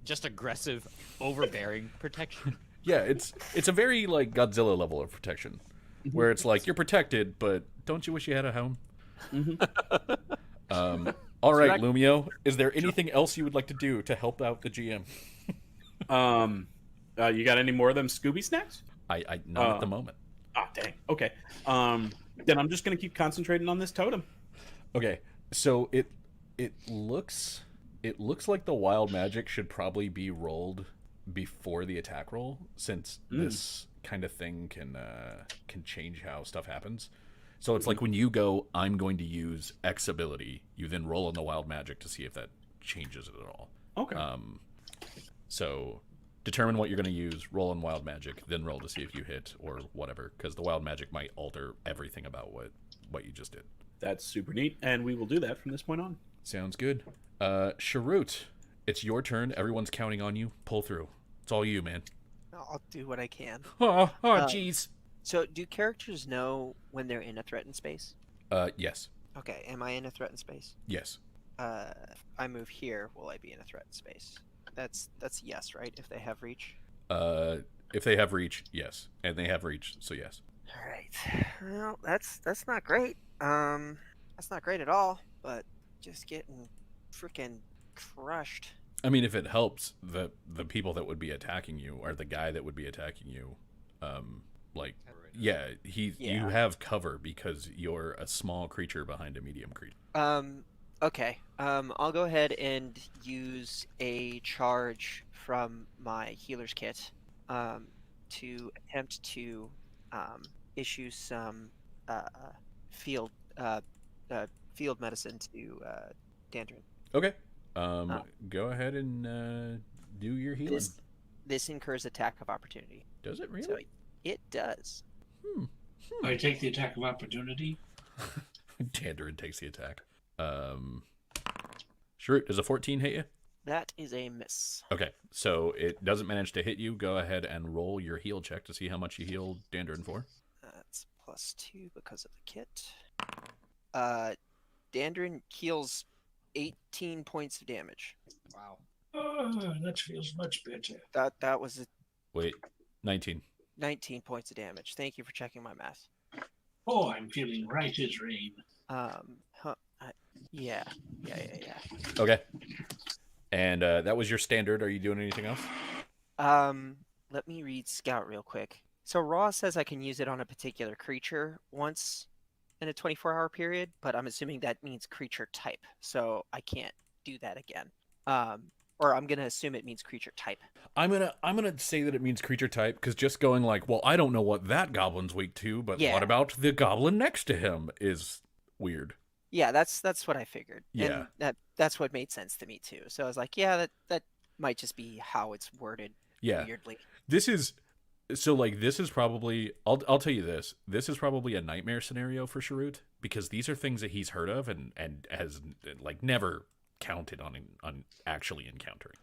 Just aggressive, overbearing protection. Yeah, it's a very like Godzilla level of protection, where it's like you're protected, but don't you wish you had a home? All right, Zach- Lumio, is there anything else you would like to do to help out the GM? You got any more of them Scooby snacks? I not at the moment. Ah, dang. Okay. Then I'm just gonna keep concentrating on this totem. Okay, so it looks like the wild magic should probably be rolled before the attack roll, since this kind of thing can change how stuff happens. So it's like when you go, I'm going to use X ability, you then roll on the wild magic to see if that changes it at all. Okay. So determine what you're going to use, roll on wild magic, then roll to see if you hit or whatever, because the wild magic might alter everything about what you just did. That's super neat, and we will do that from this point on. Sounds good. Sharut, it's your turn. Everyone's counting on you. Pull through. It's all you, man. I'll do what I can. Oh, jeez. So, do characters know when they're in a threatened space? Yes. Okay, am I in a threatened space? Yes. If I move here, will I be in a threatened space? That's a yes, right? If they have reach. If they have reach, yes. And they have reach, so yes. All right. Well, that's not great. That's not great at all. But just getting freaking crushed. I mean, if it helps, the people that would be attacking you, or the guy that would be attacking you, you Yeah. have cover because you're a small creature behind a medium creature. Okay. I'll go ahead and use a charge from my healer's kit, to attempt to, issue some, field medicine to, Dandrin. Okay. Go ahead and do your healing. This incurs attack of opportunity. Does it really? So it does. I take the attack of opportunity. Tandarin takes the attack. Sure. Does a 14 hit you? That is a miss. Okay, so it doesn't manage to hit you. Go ahead and roll your heal check to see how much you healed Dandarin for. That's +2 because of the kit. Dandrin heals 18 points of damage. Wow. Oh, that feels much better. That was Wait, 19. 19 points of damage. Thank you for checking my math. Oh, I'm feeling right as rain. Yeah. Okay. And that was your standard. Are you doing anything else? Let me read Scout real quick. So Raw says I can use it on a particular creature once in a 24-hour period, but I'm assuming that means creature type, so I can't do that again. Or I'm gonna assume it means creature type. I'm gonna say that it means creature type, because just going like, well, I don't know what that goblin's weak to, but Yeah. what about the goblin next to him is weird. Yeah, that's what I figured. Yeah. And that's what made sense to me too. So I was like, yeah, that might just be how it's worded Yeah. weirdly. This is probably I'll tell you this. This is probably a nightmare scenario for Sharut, because these are things that he's heard of and has like never counted on actually encountering.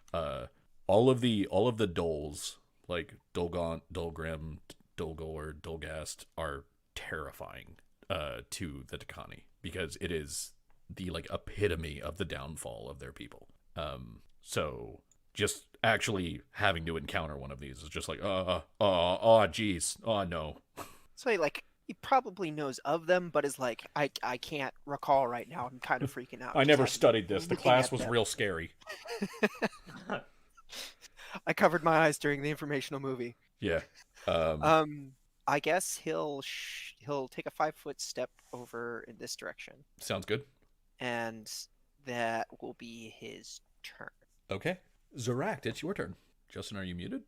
All of the doles, like Dolgaunt, Dolgrim, Dolgor, Dolgast, are terrifying. to the Takani, because it is the like epitome of the downfall of their people. So just actually having to encounter one of these is just like, geez, oh no. So he probably knows of them, but is like, I can't recall right now. I'm kind of freaking out. I just never having- studied this. The looking class at was them. real scary. I covered my eyes during the informational movie. Yeah. I guess he'll take a 5-foot step over in this direction, Sounds good. and that will be his turn. Okay. Zeract, it's your turn. Justin, are you muted?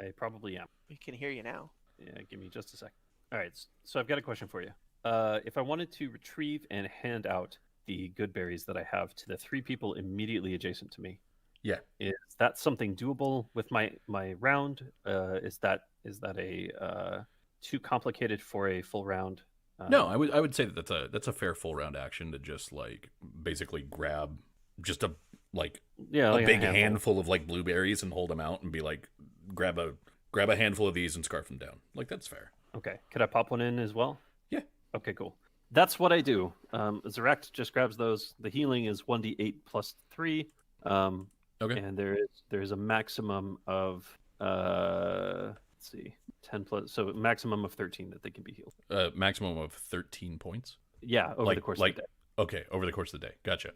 I probably am. We can hear you now. Yeah, give me just a sec. All right, so I've got a question for you. If I wanted to retrieve and hand out the good berries that I have to the 3 people immediately adjacent to me, Yeah. is that something doable with my round? Is that a too complicated for a full round? No, I would say that that's a fair full round action to just like basically grab just a like Yeah, a like big handful. handful of like blueberries and hold them out and be like grab a handful of these and scarf them down. Like that's fair. Okay, could I pop one in as well? Yeah. Okay, cool. That's what I do. Zeract just grabs those. The healing is 1d8 plus 3. Okay. And there is a maximum of let's see, 10 plus, so maximum of 13 that they can be healed. Maximum of 13 points. Yeah, over the course of the day. Okay, over the course of the day. Gotcha.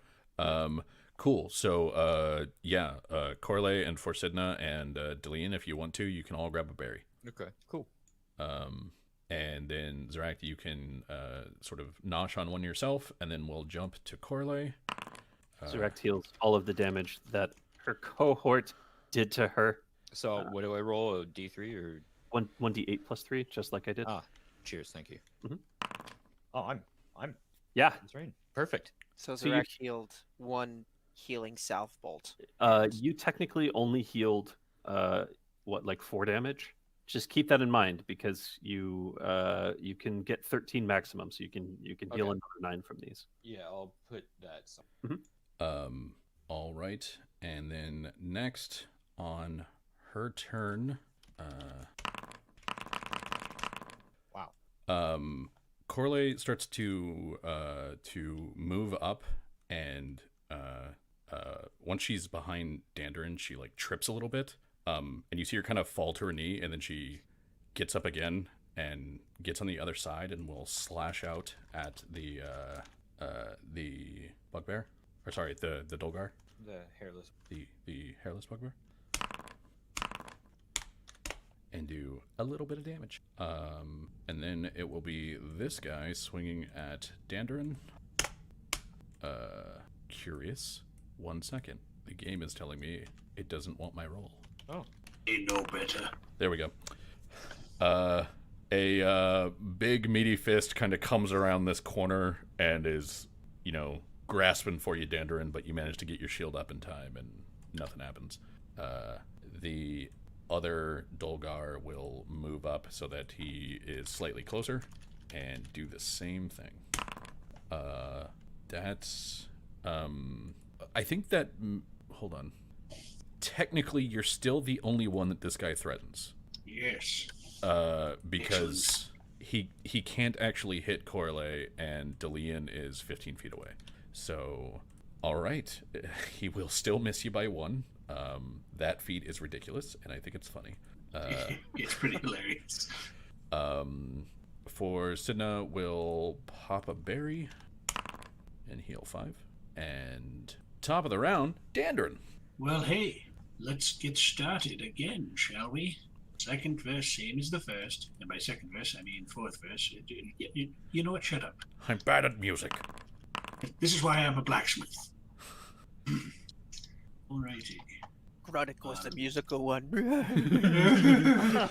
Cool. So Corley and Forsidna and Delian, if you want to, you can all grab a berry. Okay, cool. And then Zeract, you can sort of nosh on one yourself, and then we'll jump to Corley. Zeract heals all of the damage that her cohort did to her. So what do I roll? A D3 or 1d8 plus 3, just like I did. cheers? Thank you. Mhm. Oh, I'm Yeah. that's right. Perfect. So So you- Zerac healed 1 healing salve bolt. You technically only healed like 4 damage. Just keep that in mind, because you can get 13 maximum, so you can heal Okay. another 9 from these. Yeah, I'll put that. All right, and then next on her turn, Wow. Corley starts to move up, and once she's behind Dandarin, she like trips a little bit, and you see her kind of fall to her knee, and then she gets up again and gets on the other side and will slash out at the bugbear, or sorry, the Dolgar, The hairless. the hairless bugbear, and do a little bit of damage. And then it will be this guy swinging at Dandarin. Curious. 1 second. The game is telling me it doesn't want my roll. Oh. Ain't no better. There we go. A big meaty fist kind of comes around this corner and is, grasping for you, Dandarin, but you manage to get your shield up in time and nothing happens. The other Dolgar will move up so that he is slightly closer and do the same thing. That's I think that hold on. Technically, you're still the only one that this guy threatens. Yes. Because he can't actually hit Corley, and Delian is 15 feet away. So, all right, he will still miss you by 1. That feat is ridiculous, and I think it's funny. It's pretty hilarious. For Sidna, we'll pop a berry and heal 5. And top of the round, Dandarin. Well, hey, let's get started again, shall we? Second verse, same as the first. And by second verse, I mean fourth verse. You know what? Shut up. I'm bad at music. This is why I'm a blacksmith. Alrighty. Gruddick was the musical one.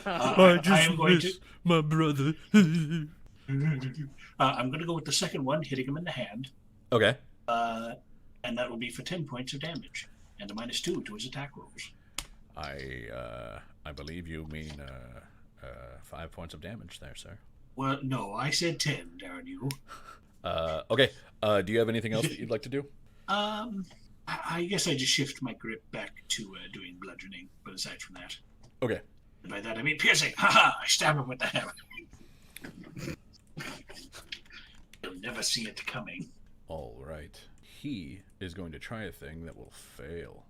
I am going to. my brother. I'm going to go with the second one, hitting him in the hand. Okay. And that will be for 10 points of damage. And a -2 to his attack rolls. I believe you mean 5 points of damage there, sir. Well, no, I said 10, darn you. Okay. Do you have anything else that you'd like to do? I guess I just shift my grip back to doing bludgeoning, but aside from that. Okay. And by that I mean piercing. Haha! I stab him with the hammer. never see it coming. All right. He is going to try a thing that will fail.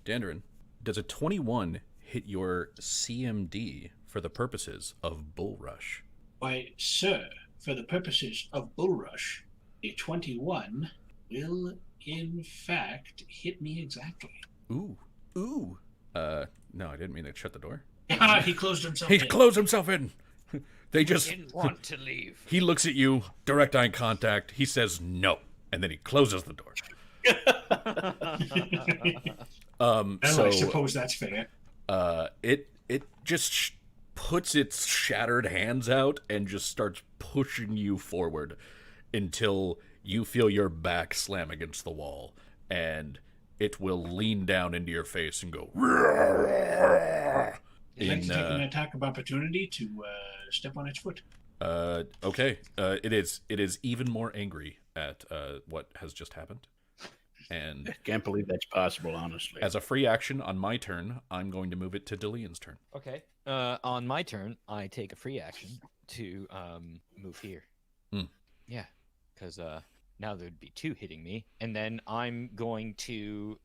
Dandarin, does a 21 hit your CMD for the purposes of Bull Rush? Why, sir, for the purposes of Bull Rush, a 21 will, in fact, hit me exactly. Ooh. No, I didn't mean to shut the door. He closed himself He in. closed himself in. They just... Didn't want to leave. He looks at you, direct eye contact. He says no, and then he closes the door. Well, So I suppose that's fair. it just puts its shattered hands out and just starts pushing you forward until you feel your back slam against the wall, and it will lean down into your face and go. I'd like to take an attack of opportunity to step on its foot. Okay. It is even more angry at what has just happened. And Can't believe that's possible, honestly. as a free action on my turn, I'm going to move it to Delian's turn. Okay. On my turn, I take a free action to move here. Hmm. Yeah, because now there'd be 2 hitting me, and then I'm going to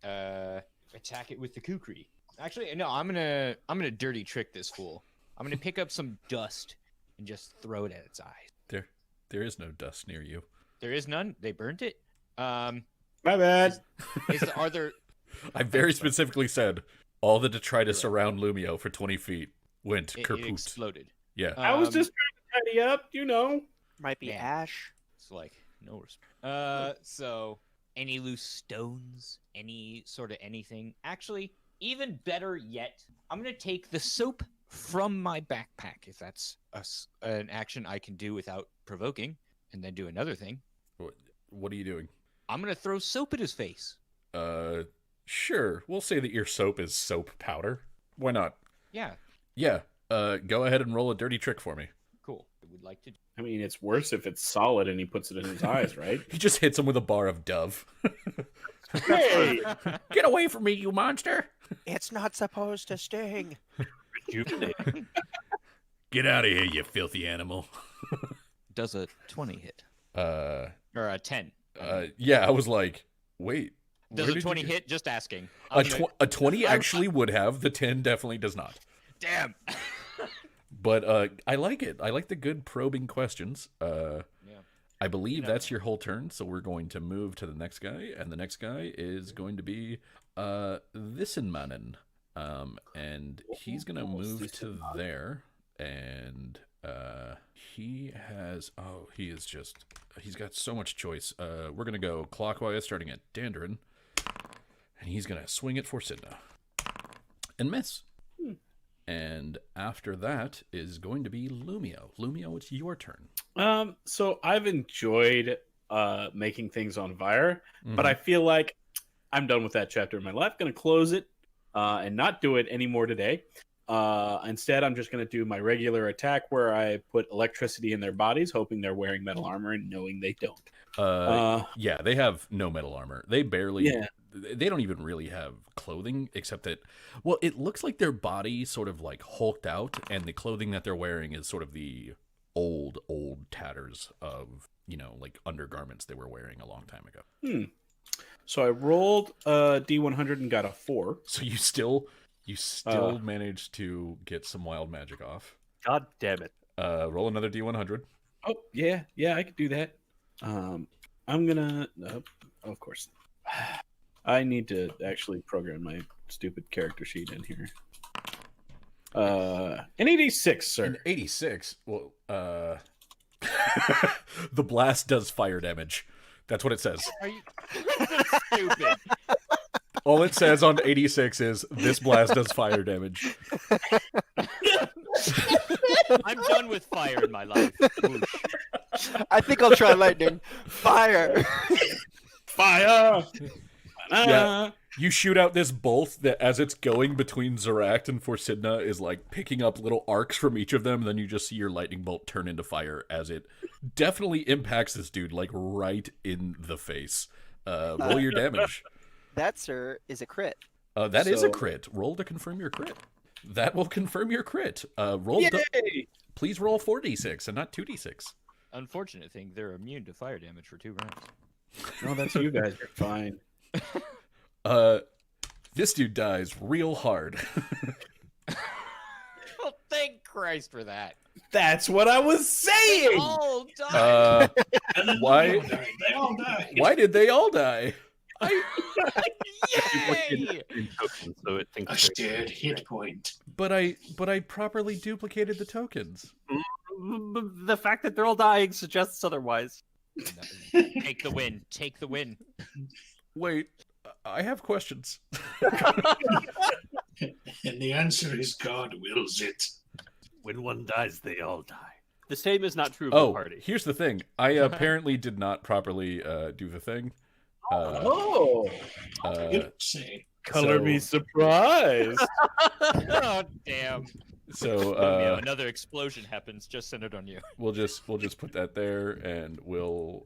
attack it with the kukri. Actually, no, I'm gonna dirty trick this fool. I'm gonna pick up some dust and just throw it at its eyes. There is no dust near you. There is none. They burnt it. My bad. Are there? I very specifically said all the detritus around Lumio for 20 feet went It kerpoot. exploded. Yeah. I was just trying to tidy up, you know. Might be Yeah. ash. It's like no respect. So any loose stones, any sort of anything. Actually, even better yet, I'm gonna take the soap from my backpack if that's an action I can do without provoking, and then do another thing. What are you doing? I'm gonna throw soap at his face. Sure. We'll say that your soap is soap powder. Why not? Yeah, Yeah. Go ahead and roll a dirty trick for me. cool. I would like to. I mean, it's worse if it's solid and he puts it in his eyes, right? He just hits him with a bar of Dove. Hey, Get away from me, you monster! It's not supposed to sting. rejuvenating. Get out of here, you filthy animal. Does a 20 hit Or or a 10? yeah, I was like, wait. Does where a did you 20 get- hit? Just asking. A 20 actually would have. The 10 definitely does not. Damn. But I like it. I like the good probing questions. Yeah. I believe that's your whole turn, so we're going to move to the next guy, and the next guy is going to be Vissenmannen. And he's going to move to there, and he has... Oh, he's got so much choice. We're going to go clockwise, starting at Dandarin, and he's going to swing it for Sidna. And miss. And after that is going to be Lumio. Lumio, it's your turn. So I've enjoyed making things on fire, but I feel like I'm done with that chapter in my life. Going to close it and not do it anymore today. Instead, I'm just going to do my regular attack where I put electricity in their bodies, hoping they're wearing metal armor and knowing they don't. Yeah, they have no metal armor. They barely... Yeah. They don't even really have clothing, except that... Well, it looks like their body sort of like hulked out, and the clothing that they're wearing is sort of the old tatters of, like undergarments they were wearing a long time ago. So I rolled a D100 and got a 4. So you still managed to get some wild magic off. God damn it. Roll another D100. Oh, yeah, I could do that. I'm gonna... of course. I need to actually program my stupid character sheet in here. An 86, sir. An 86. Well, the blast does fire damage. That's what it says. Are you stupid? All it says on 86 is this blast does fire damage. I'm done with fire in my life. Whoosh. I think I'll try lightning. Fire. Fire! Yeah. You shoot out this bolt that, as it's going between Zeract and Forsidna, is like picking up little arcs from each of them. And then you just see your lightning bolt turn into fire as it definitely impacts this dude like right in the face. Roll your damage. That, sir, is a crit. That is a So- crit. Roll to confirm your crit. That will confirm your crit. Roll. Yay! Please roll 4d6 and not 2d6. Unfortunate thing, they're immune to fire damage for 2 rounds. No, that's you guys. You're fine. This dude dies real hard. Oh, thank Christ for that. That's what I was saying. Oh, die. And then Why- They all died. Why did they all die? Yay! So it thinks A shared hit point. But I properly duplicated the tokens. the fact that they're all dying suggests otherwise. Take the win. Take the win. Wait, I have questions. And the answer is God wills it. When one dies, they all die. The same is not true of Oh, the party. here's the thing. I apparently did not properly do the thing. Oh, You don't say. color so- me surprised. Oh, damn. So Romeo, another explosion happens just centered on you. we'll just put that there, and we'll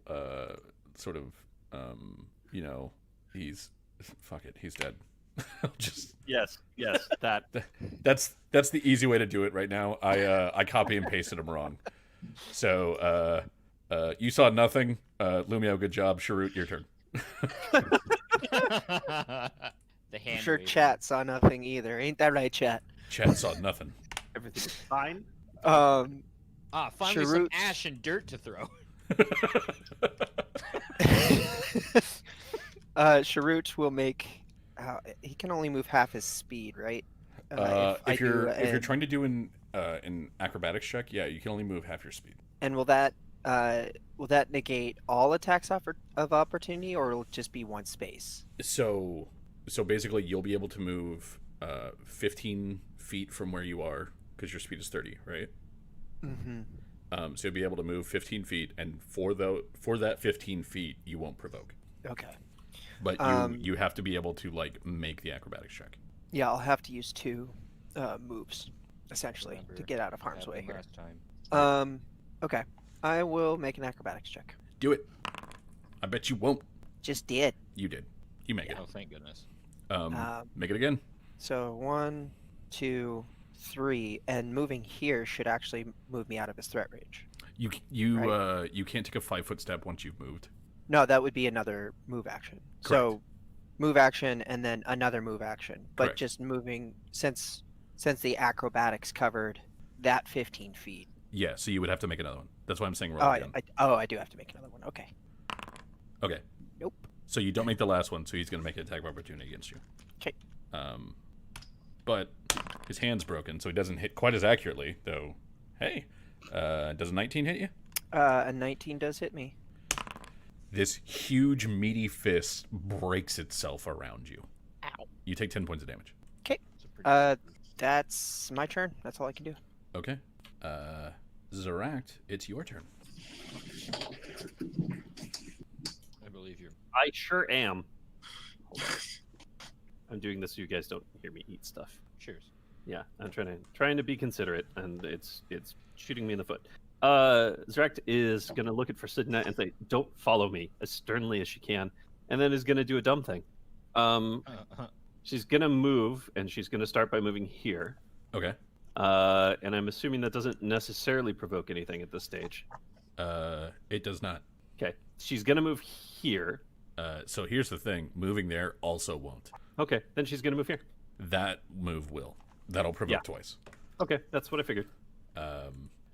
sort of he's fuck it, he's dead. Just Yes, that. that's the easy way to do it right now. I copy and pasted him wrong. So you saw nothing. Lumio, good job. Sharut, your turn. The hand I'm sure waving. chat saw nothing either. Ain't that right, chat? Chat saw nothing. Everything is fine. Finally some Sharut- ash and dirt to throw. Sharut will make. He can only move half his speed, right? If you're trying to do an acrobatics check, yeah, you can only move half your speed. And will that negate all attacks of opportunity, or will it just be one space? So basically, you'll be able to move 15 feet from where you are because your speed is 30, right? Mm-hmm. So you'll be able to move 15 feet, and for that 15 feet, you won't provoke. Okay. But you have to be able to like make the acrobatics check. Yeah, I'll have to use 2 moves essentially to Remember, get out of harm's way happened here. last time. Okay. I will make an acrobatics check. Do it. I bet you won't. Just did. You did. You make Oh, thank goodness. it. Make it again. So 1, 2, 3, and moving here should actually move me out of his threat range. You can't take a 5-foot step once you've moved. No, that would be another move action. So move action and then another move action. But Correct. just moving since the acrobatics covered that 15 feet. Yeah, so you would have to make another one. That's why I'm saying roll Oh, again. I do have to make another one. Okay. Okay. Nope. So you don't make the last one, so he's going to make an attack of opportunity against you. 'Kay. But his hand's broken, so he doesn't hit quite as accurately, though. Hey, does a 19 hit you? A 19 does hit me. This huge, meaty fist breaks itself around you. Ow. You take 10 points of damage. It's a pretty- That's my turn. That's all I can do. Okay. Zeract, it's your turn. I believe you. I sure am. Hold on. I'm doing this so you guys don't hear me eat stuff. Cheers. Yeah, I'm trying to be considerate, and it's shooting me in the foot. Zeract is gonna look at Forsidna and say, "Don't follow me," as sternly as she can, and then is gonna do a dumb thing. She's gonna move, and she's gonna start by moving here. Okay. And I'm assuming that doesn't necessarily provoke anything at this stage. It does not. Okay, she's gonna move here. So here's the thing. Moving there also won't. Okay, then she's gonna move here. That move will. That'll provoke Yeah. twice. Okay, that's what I figured.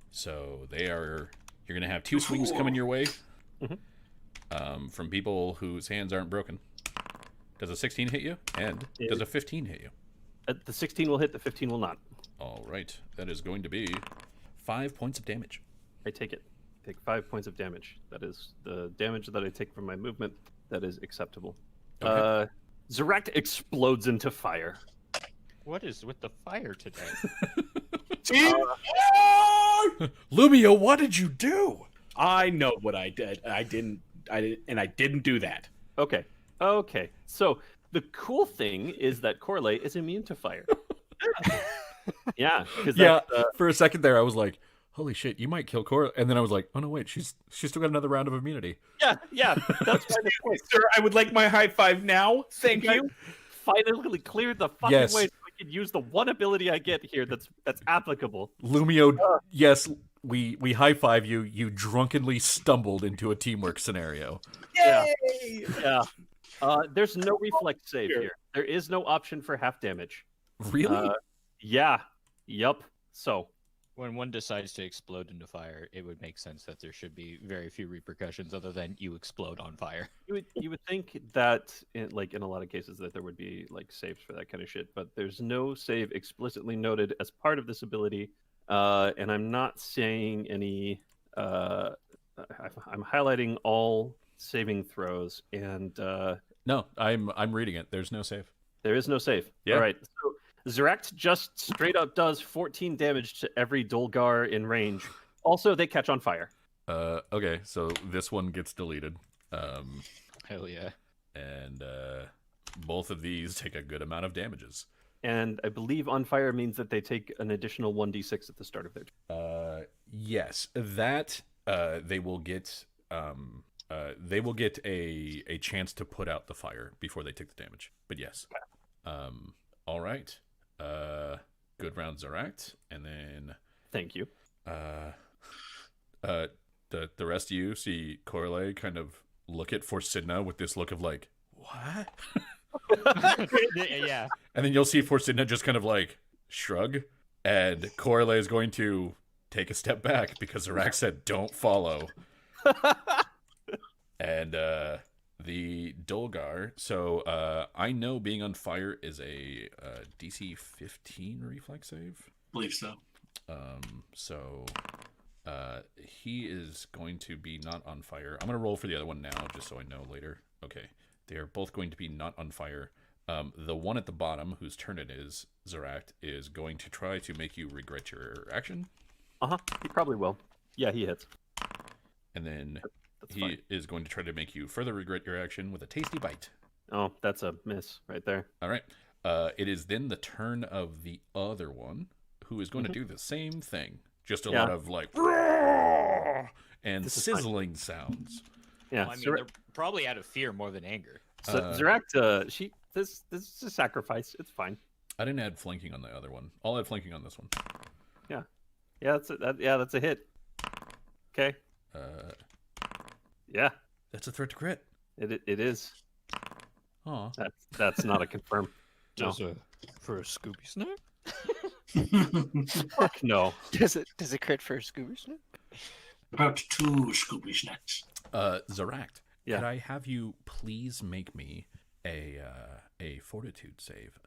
So you're going to have 2 swings coming your way Mhm. from people whose hands aren't broken. Does a 16 hit you? And Yeah. does a 15 hit you? The 16 will hit, the 15 will not. All right. That is going to be 5 points of damage. I take it. Take 5 points of damage. That is the damage that I take from my movement. That is acceptable. Okay. Zeract explodes into fire. What is with the fire today? Lumio, what did you do? I know what I did. I didn't do that. Okay. Okay. So the cool thing is that Corley is immune to fire. Yeah. Yeah, for a second there, I was like, holy shit, you might kill Cora. And then I was like, oh no, wait, she's still got another round of immunity. Yeah. That's why the point. Sir, I would like my high five now. Thank You you. finally cleared the fucking Yes. way so I can use the one ability I get here that's applicable. Lumio, yes, we high five you. You drunkenly stumbled into a teamwork scenario. Yeah. There's no reflex save here. There is no option for half damage. Really? Yeah. Yup. So When one decides to explode into fire, it would make sense that there should be very few repercussions other than you explode on fire. you would think that in a lot of cases that there would be like saves for that kind of shit, but there's no save explicitly noted as part of this ability. And I'm not saying any. I'm highlighting all saving throws, and No, I'm reading it. There's no save. there is no save. Yeah. All right. So Zeract just straight up does 14 damage to every Dulgar in range. Also, they catch on fire. Okay, so this one gets deleted. Hell yeah. And both of these take a good amount of damages. And I believe on fire means that they take an additional 1d6 at the start of their turn. Yes, that they will get a chance to put out the fire before they take the damage. But yes. All right. Good round, Zeract, and then Thank you. the rest of you see Corley kind of look at Forsidna with this look of like, what? Yeah. And then you'll see Forsidna just kind of like shrug, and Corley is going to take a step back because Zeract said, "Don't follow." And the Dulgar. So I know being on fire is a DC 15 reflex save. believe so. So he is going to be not on fire. I'm going to roll for the other one now, just so I know later. Okay, they are both going to be not on fire. The one at the bottom, whose turn it is, Zeract, is going to try to make you regret your action. He probably will. Yeah, he hits. And then That's he fine. is going to try to make you further regret your action with a tasty bite. Oh, that's a miss right there. All right. It is then the turn of the other one, who is going to do the same thing. Just a lot of like "Roar!" and This is fine. sizzling sounds. Yeah. Well, I mean, they're probably out of fear more than anger. So Zeract, this is a sacrifice. It's fine. I didn't add flanking on the other one. I'll add flanking on this one. Yeah, that's a hit. Okay. Yeah, That's a threat to crit. it is. Aw. That's not a confirm. No. For a Scooby snack? Fuck no. Does it crit for Scuba Snoop? About 2 Scooby Snacks. Zeract, Yeah. could I have you please make me a fortitude save?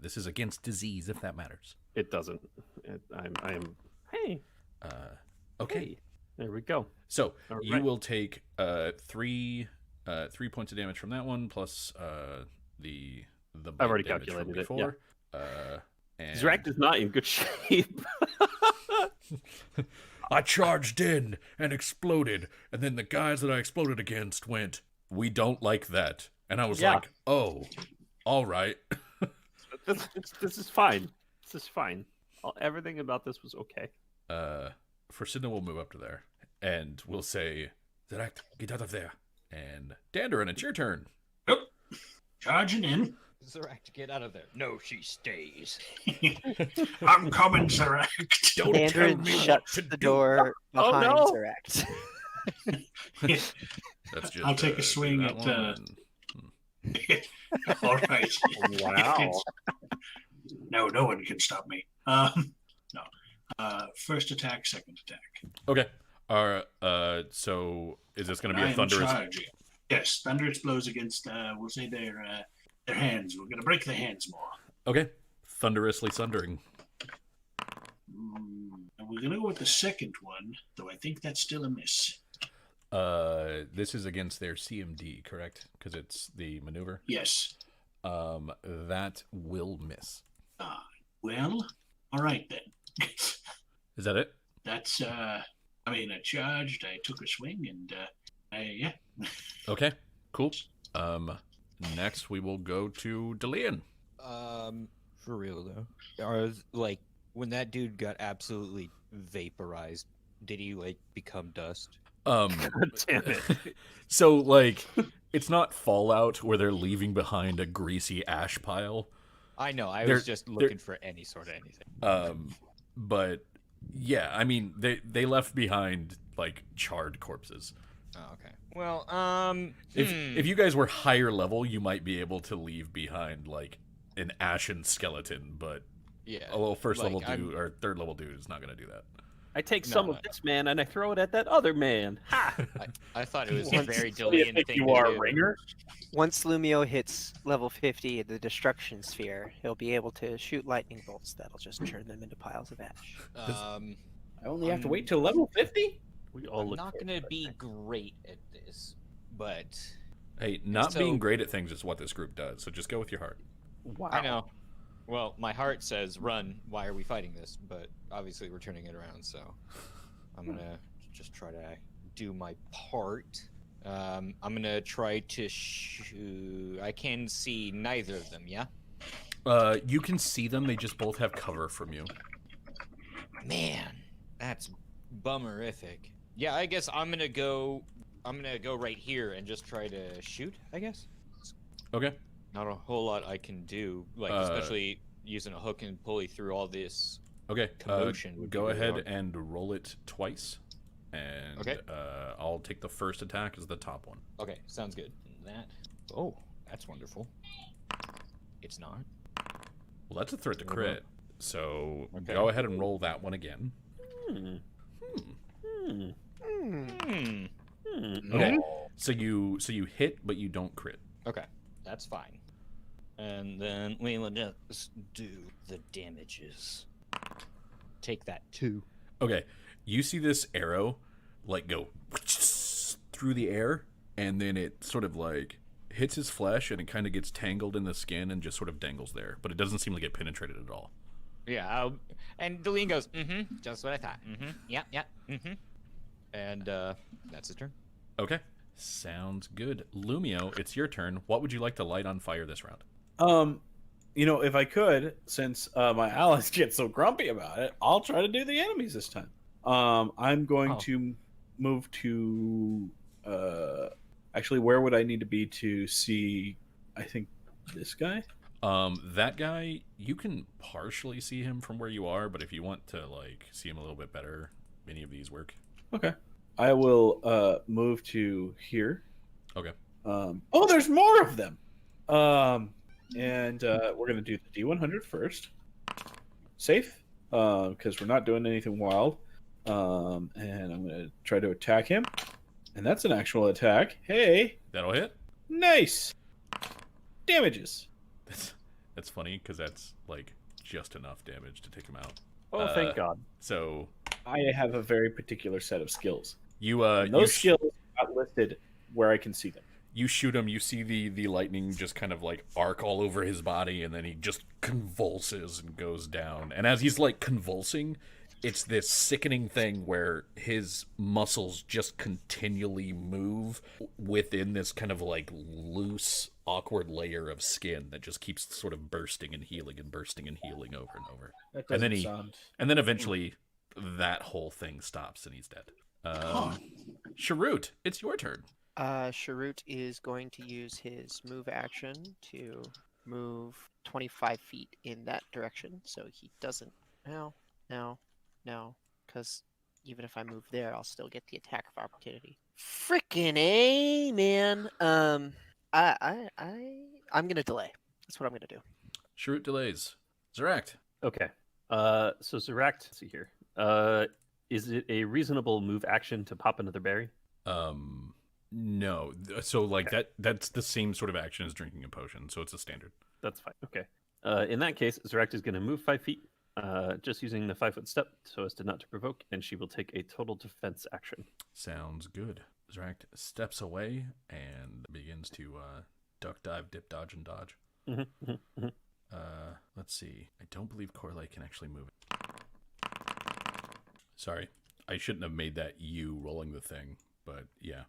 This is against disease, if that matters. It doesn't. I am. Hey. Okay. Hey. There we go. So All you right. will take 3 points of damage from that one, plus the I've already damage from calculated it, before. And Zeract is not in good shape. I charged in and exploded, and then the guys that I exploded against went, "We don't like that," and I was Yeah. like, "Oh, all right." This is fine. This is fine. Everything about this was okay. Forsidna will move up to there, and we'll say, "Zeract, get out of there." And Dandarin, it's your turn. Nope. Charging in. Zeract, get out of there. No, she stays. I'm coming, Zeract. Don't tell Andrew me what shuts to the do. door Oh, behind no. Zeract. That's just, I'll take a swing that at, one. All right. Wow. No, no one can stop me. No. First attack, second attack. Okay. So is this going to be I a am thunderous? charging. Yes, thunderous blows against, we'll say their hands. We're going to break their hands more. Okay. Thunderously sundering. And we're going to go with the second one, though I think that's still a miss. This is against their CMD, correct? Because it's the maneuver. Yes. That will miss. Well, all right then. Is that it? That's, I charged, I took a swing, and, yeah. Okay. Cool. Next we will go to Delian. For real though, like when that dude got absolutely vaporized, did he like become dust? Damn it. So like, it's not Fallout where they're leaving behind a greasy ash pile. I know. I They're- was just looking for any sort of anything. But Yeah, I mean, they left behind like charred corpses. Oh, okay. Well, If you guys were higher level, you might be able to leave behind like an ashen skeleton, but yeah, a little first level like, dude or third level dude is not going to do that. I take No, some no. of this man and I throw it at that other man. Ha! I thought it was a Once- very What do you Delian think thing you to are, do. Ringer? Once Lumio hits level 50 in the destruction sphere, he'll be able to shoot lightning bolts that'll just turn them into piles of ash. I only have to wait till level 50? We all I'm look not for gonna it. be great at this, but Hey, not So- being great at things is what this group does. So just go with your heart. Wow. I know. Well, my heart says run. Why are we fighting this? But obviously we're turning it around, so I'm gonna just try to do my part. I'm gonna try to shoot. I can see neither of them. Yeah. You can see them. They just both have cover from you. Man, that's bummerific. Yeah, I guess I'm gonna go. I'm gonna go right here and just try to shoot. I guess. Okay. Not a whole lot I can do, like especially using a hook and pulley through all this. Okay. Commotion would be Go really ahead hard. and roll it twice. And Okay. I'll take the first attack as the top one. Okay, sounds good. That. Oh, that's wonderful. It's not. Well, that's a threat to What crit. So Okay. go ahead and roll that one again. Hmm. Hmm. Hmm. Hmm. Okay. So you hit, but you don't crit. Okay, that's fine. And then we'll just do the damages. Take that 2. Okay. You see this arrow like go through the air, and then it sort of like hits his flesh, and it kind of gets tangled in the skin and just sort of dangles there. But it doesn't seem to get penetrated at all. Yeah, and Deline goes, just what I thought. Yeah, and that's his turn. Okay. Sounds good. Lumio, it's your turn. What would you like to light on fire this round? If I could, since my allies get so grumpy about it, I'll try to do the enemies this time. I'm going Oh. to move to. Actually, where would I need to be to see? I think this guy. That guy, you can partially see him from where you are, but if you want to like see him a little bit better, any of these work. Okay. I will move to here. Okay. Oh, there's more of them. And we're gonna do the D100 first. Safe, because we're not doing anything wild. And I'm gonna try to attack him, and that's an actual attack. Hey, That'll hit. nice damages. That's funny because that's like just enough damage to take him out. Oh, thank God. So I have a very particular set of skills. you And those skills are not listed where I can see them. you shoot him. You see the lightning just kind of like arc all over his body, and then he just convulses and goes down. And as he's like convulsing, it's this sickening thing where his muscles just continually move within this kind of like loose, awkward layer of skin that just keeps sort of bursting and healing and bursting and healing over and over. That And then doesn't he- sound. And then eventually that whole thing stops and he's dead. Sharut, it's your turn. Sharut is going to use his move action to move 25 feet in that direction, so he doesn't. No, because even if I move there, I'll still get the attack of opportunity. Frickin' A, man. I'm gonna delay. That's what I'm gonna do. Sharut delays. Zeract. Okay. So Zeract, let's see here. Is it a reasonable move action to pop another berry? No. So like that's the same sort of action as drinking a potion, so it's a standard. That's fine. Okay. In that case, Zeract is going to move 5 feet, just using the 5-foot step so as to not to provoke, and she will take a total defense action. Sounds good. Zeract steps away and begins to duck, dive, dip, dodge, and dodge. Let's see. I don't believe Corley can actually move it. Sorry. I shouldn't have made that you rolling the thing, but yeah.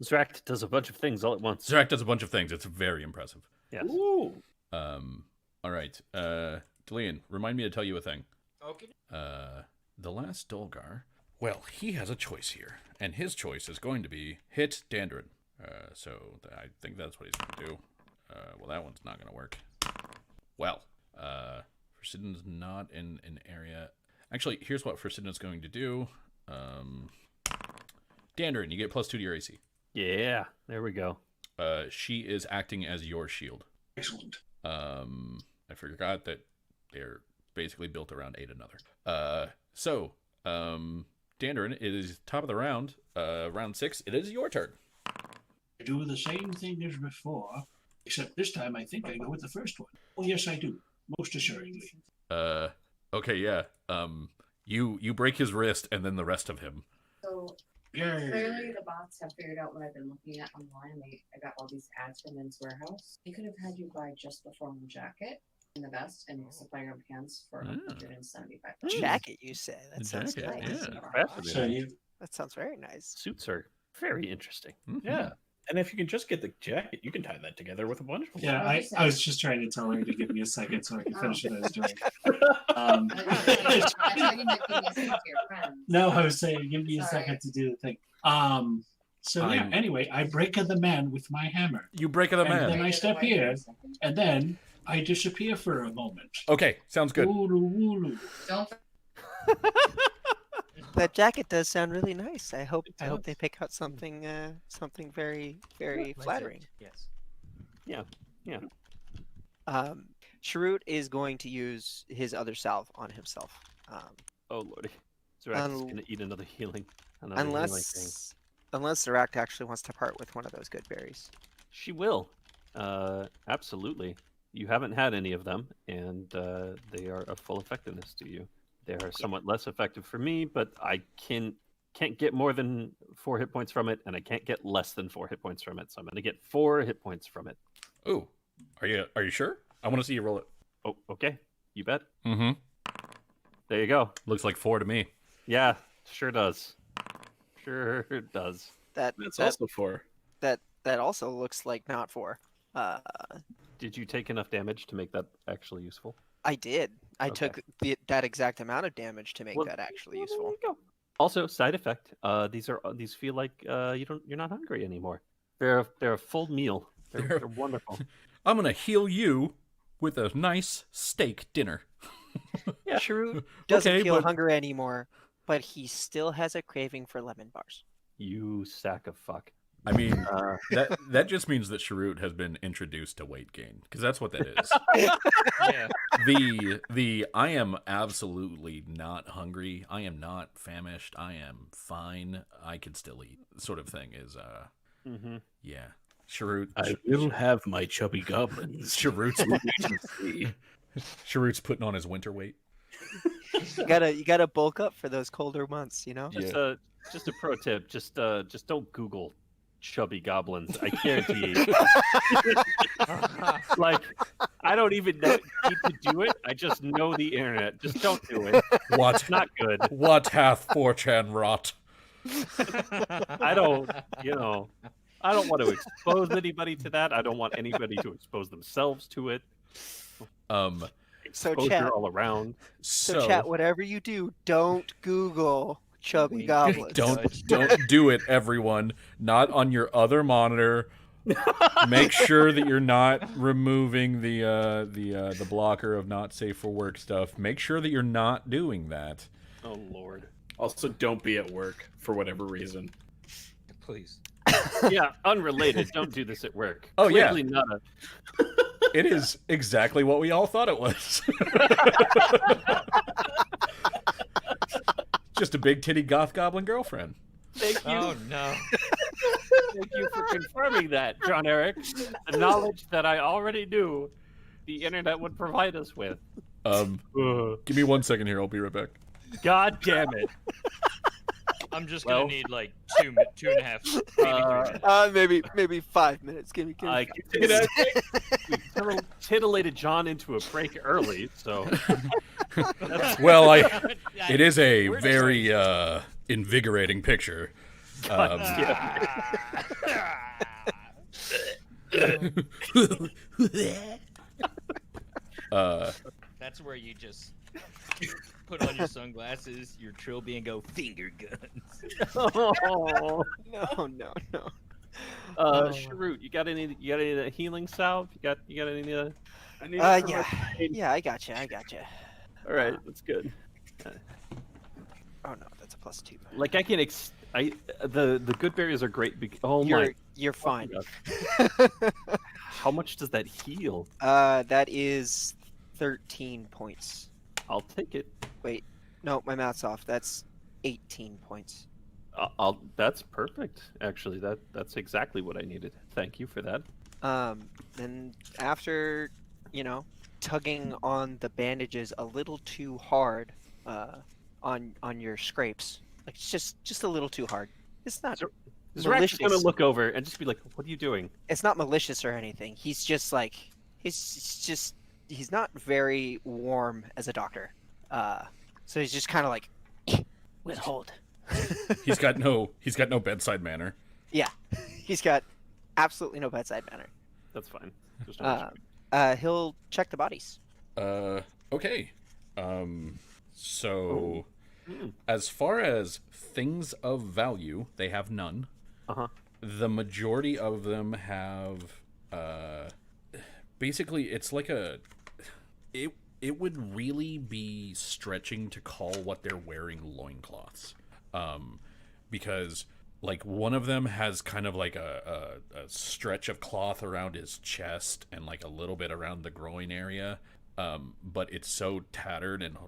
Zeract does a bunch of things all at once. Zeract does a bunch of things. It's very impressive. Yes. Ooh. All right. Delian, remind me to tell you a thing. Okay. The last Dolgar, well, he has a choice here, and his choice is going to be hit Dandrin. So I think that's what he's going to do. Well, that one's not going to work. Well, Forsidon's not in an area. Actually, here's what Fricinda's going to do. Dandrin, you get +2 to your AC. Yeah, there we go. She is acting as your shield. Excellent. I forgot that they're basically built around aid another. So, Dandrin, it is top of the round. Round 6, it is your turn. I do the same thing as before, except this time I think I go with the first one. Oh, yes, I do. Most assuredly. Okay, yeah. You break his wrist and then the rest of him. So Yay. clearly the bots have figured out what I've been looking at online. I got all these ads from Men's Warehouse. They could have had you buy just the formal jacket and the vest and the firearm pants for $175. Jacket, you say? That sounds Jacket, nice. yeah. So you, That sounds very nice. Suits are very interesting. Mhm. Yeah. And if you can just get the jacket, you can tie that together with a bunch of them. yeah, I was just trying to tell her to give me a second so I can finish what I was doing. No, I was saying, give me a second to do the thing. So yeah, anyway, I break the man with my hammer. You break the And man. then I step here, and then I disappear for a moment. Okay, sounds good. Wooloo, wooloo. Don't That jacket does sound really nice. I hope does. they pick out something something very very flattering. Yes. Sharut is going to use his other salve on himself. Oh lordy, Zorak is Un- gonna eat another healing. Another healing thing. Unless Zorak actually wants to part with one of those good berries. She will. Absolutely. You haven't had any of them, and they are of full effectiveness to you. They are somewhat less effective for me, but I can't get more than 4 hit points from it, and I can't get less than 4 hit points from it. So I'm going to get 4 hit points from it. Ooh, are you sure? I want to see you roll it. Oh, okay. You bet. Mm-hmm. There you go. Looks like 4 to me. Yeah, sure does. Sure does. That's also 4. that also looks like not 4. Did you take enough damage to make that actually useful? I did. I Okay. took that exact amount of damage to make that actually Well, there useful. you go. Also, side effect. These feel like you're not hungry anymore. They're a full meal. They're wonderful. I'm gonna heal you with a nice steak dinner. Yeah. Sharut doesn't Okay, feel but- hunger anymore, but he still has a craving for lemon bars. You sack of fuck. I mean, Uh, that just means that Sharut has been introduced to weight gain, because that's what that is. Yeah. the I am absolutely not hungry. I am not famished. I am fine. I can still eat. Sort of thing is mm-hmm. yeah. Sharut. I will have my chubby goblins. Sharut's putting on his winter weight. You gotta bulk up for those colder months, you know. Just a pro tip. Just don't Google chubby goblins. I guarantee you. Like, I don't even need to do it. I just know the internet. Just don't do it. What? It's not good. What hath 4chan wrought? I don't want to expose anybody to that. I don't want anybody to expose themselves to it. So Exposure chat, all around. so chat, whatever you do, don't Google chubby goblins. Don't do it, everyone. Not on your other monitor. Make sure that you're not removing the blocker of not safe for work stuff. Make sure that you're not doing that. Oh Lord. Also, don't be at work for whatever reason. Please. Yeah, unrelated. Don't do this at work. Oh, yeah. Clearly not a. It is exactly what we all thought it was. Just a big titty goth goblin girlfriend. Thank you. Oh no. Thank you for confirming that, John Eric. The knowledge that I already knew the internet would provide us with. Give me 1 second here. I'll be right back. God damn it. I'm just Well- gonna need like 2.5, maybe 3 minutes. Maybe 5 minutes. Give me. I we titillated John into a break early, so Well, it is a very invigorating picture. God damn it. That's where you just put on your sunglasses, your trilby, and go finger guns. Oh. No. Sharut, you got any of the healing salve? You got any I need Yeah, I gotcha. All right, that's good. Oh no, that's a +2. Like I can the good berries are great. Oh my! You're fine. How much does that heal? That is 13 points. I'll take it. Wait, no, my math's off. That's 18 points. That's perfect. Actually, that's exactly what I needed. Thank you for that. Then after, tugging on the bandages a little too hard, on your scrapes, like it's just a little too hard. It's not Zrax is gonna malicious. look over and just be like, "What are you doing?" It's not malicious or anything. He's just like he's not very warm as a doctor. So he's just kind of like withhold. He's got no bedside manner. Yeah, he's got absolutely no bedside manner. That's fine. Just He'll check the bodies. Okay. So as far as things of value, they have none. The majority of them have basically it's like it would really be stretching to call what they're wearing loincloths. Because like one of them has kind of like a stretch of cloth around his chest and like a little bit around the groin area. But it's so tattered and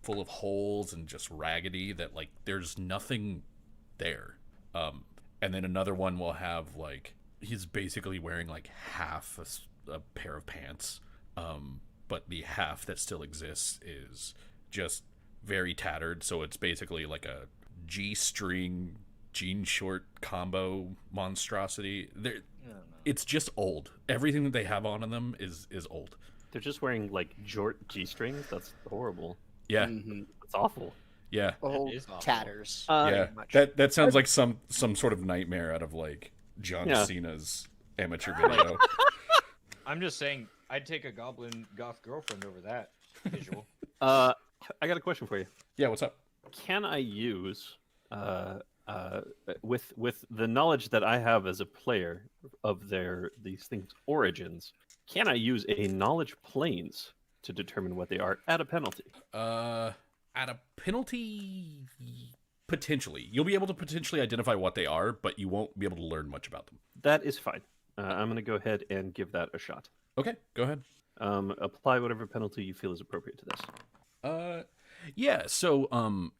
full of holes and just raggedy that like there's nothing there. And then another one will have like he's basically wearing like half a pair of pants. But the half that still exists is just very tattered, so it's basically like a G-string jean short combo monstrosity. It's just old. Everything that they have on them is old. They're just wearing like G-strings. That's horrible. Yeah, It's awful. yeah, Old is awful. tatters. yeah. much. That sounds like some sort of nightmare out of like John Cena's amateur video. I'm just saying, I'd take a goblin goth girlfriend over that visual. I got a question for you. Yeah, what's up? Can I use with the knowledge that I have as a player of these things' origins? Can I use a knowledge planes to determine what they are at a penalty? At a penalty, potentially. You'll be able to potentially identify what they are, but you won't be able to learn much about them. That is fine. I'm going to go ahead and give that a shot. Okay, go ahead. Apply whatever penalty you feel is appropriate to this. Yeah. So,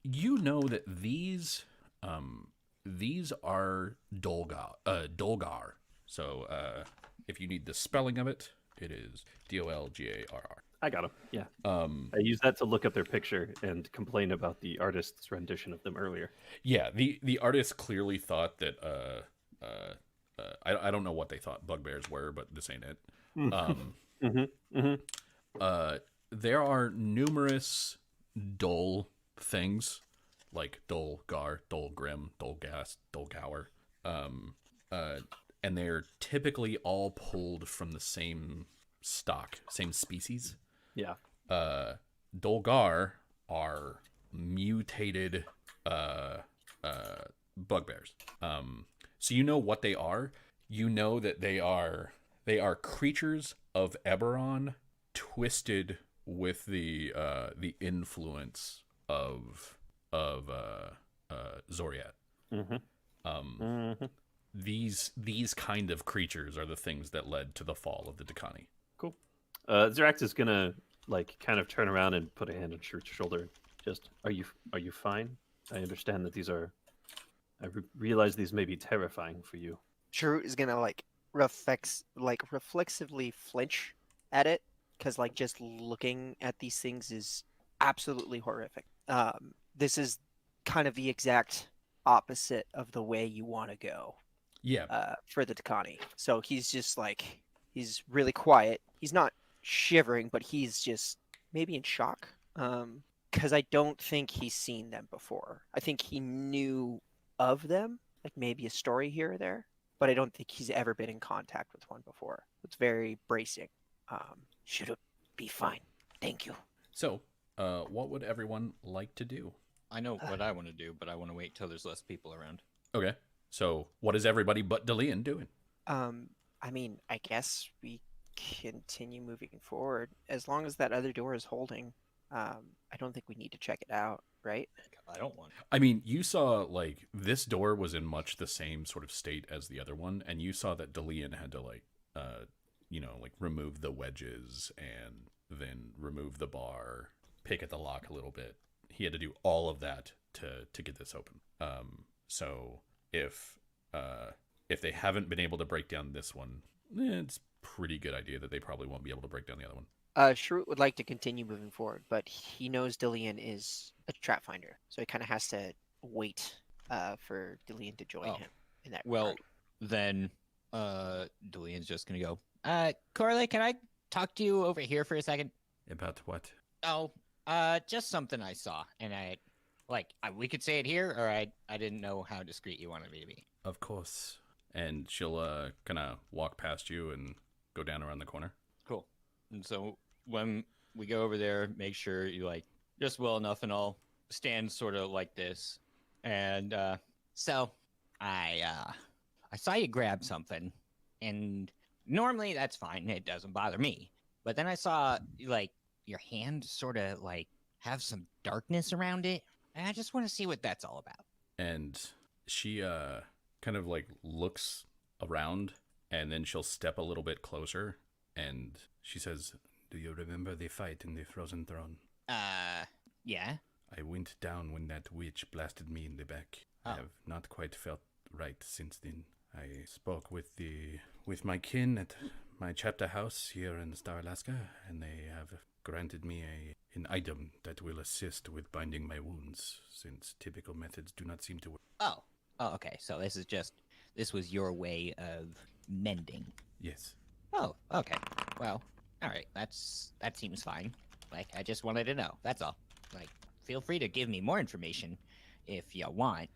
you know that these are Dolgar. So, if you need the spelling of it, it is Dolgarr. I got them. Yeah. I used that to look up their picture and complain about the artist's rendition of them earlier. Yeah. The artist clearly thought that I don't know what they thought bugbears were, but this ain't it. There are numerous dull things like Dolgar, Dolgrim, Dolgas, Dolgower, and they're typically all pulled from the same stock, same species. Yeah. Dolgar are mutated bugbears. So you know what they are. You know that they are creatures of Eberron twisted with the influence of Zoriat. These kind of creatures are the things that led to the fall of the Dakani. Cool. Zerax is gonna kind of turn around and put a hand on Shrut's shoulder. Just, are you fine? I understand that these are. I realize these may be terrifying for you. Shrut is gonna reflexively flinch at it because just looking at these things is absolutely horrific. This is kind of the exact opposite of the way you want to go. Yeah. For the Dakani. So he's just he's really quiet. He's not shivering, but he's just maybe in shock. Because I don't think he's seen them before. I think he knew of them, maybe a story here or there, but I don't think he's ever been in contact with one before. It's very bracing. Should it be fine? Thank you. So, what would everyone like to do? I know what I want to do, but I want to wait till there's less people around. Okay. So, what is everybody but Delian doing? I mean, I guess we continue moving forward as long as that other door is holding. I don't think we need to check it out, right? I don't want. I mean, you saw, like, this door was in much the same sort of state as the other one, and you saw that Delian had to, like, like, remove the wedges and then remove the bar, pick at the lock a little bit. He had to do all of that to get this open. So if they haven't been able to break down this one, it's pretty good idea that they probably won't be able to break down the other one. Shrewd would like to continue moving forward, but he knows Dillian is a trap finder, so he kind of has to wait for Dillian to join him in that Well, regard. then Delian's just gonna go. Corley, can I talk to you over here for a second? About what? Oh, just something I saw, and we could say it here, or I didn't know how discreet you wanted me to be. Of course. And she'll kind of walk past you and go down around the corner. Cool. And so when we go over there, make sure you like just well enough, and I'll stand sort of like this. And so I saw you grab something, and normally that's fine; it doesn't bother me. But then I saw like your hand sort of like have some darkness around it, and I just want to see what that's all about. And she kind of like looks around, and then she'll step a little bit closer, and she says, "Do you remember the fight in the Frozen Throne? Yeah. I went down when that witch blasted me in the back. I have not quite felt right since then. I spoke with my kin at my chapter house here in Star Alaska, and they have granted me an item that will assist with binding my wounds, since typical methods do not seem to work." Oh, okay. So this was your way of mending. Yes. Oh, okay. Well, all right. That seems fine. Like, I just wanted to know. That's all. Like, feel free to give me more information if you want.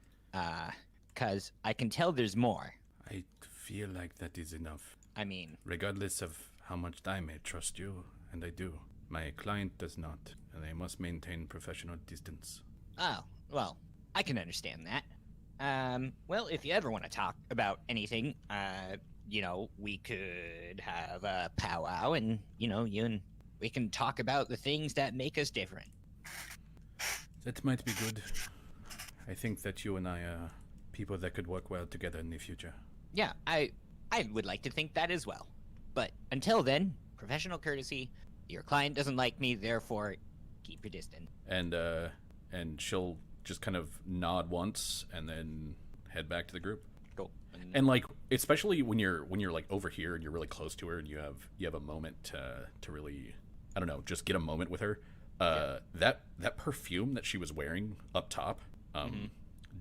'Cause I can tell there's more. I feel like that is enough. I mean, Regardless of how much I may trust you, and I do, my client does not, and I must maintain professional distance. oh, well, I can understand that. Well, if you ever want to talk about anything, we could have a powwow, and we can talk about the things that make us different. That might be good. I think that you and I are people that could work well together in the future. Yeah, I would like to think that as well. But until then, professional courtesy. Your client doesn't like me, therefore, keep your distance. And she'll just kind of nod once and then head back to the group. Cool. And like, especially when you're like over here and you're really close to her and you have a moment to really, I don't know, just get a moment with her. That perfume that she was wearing up top,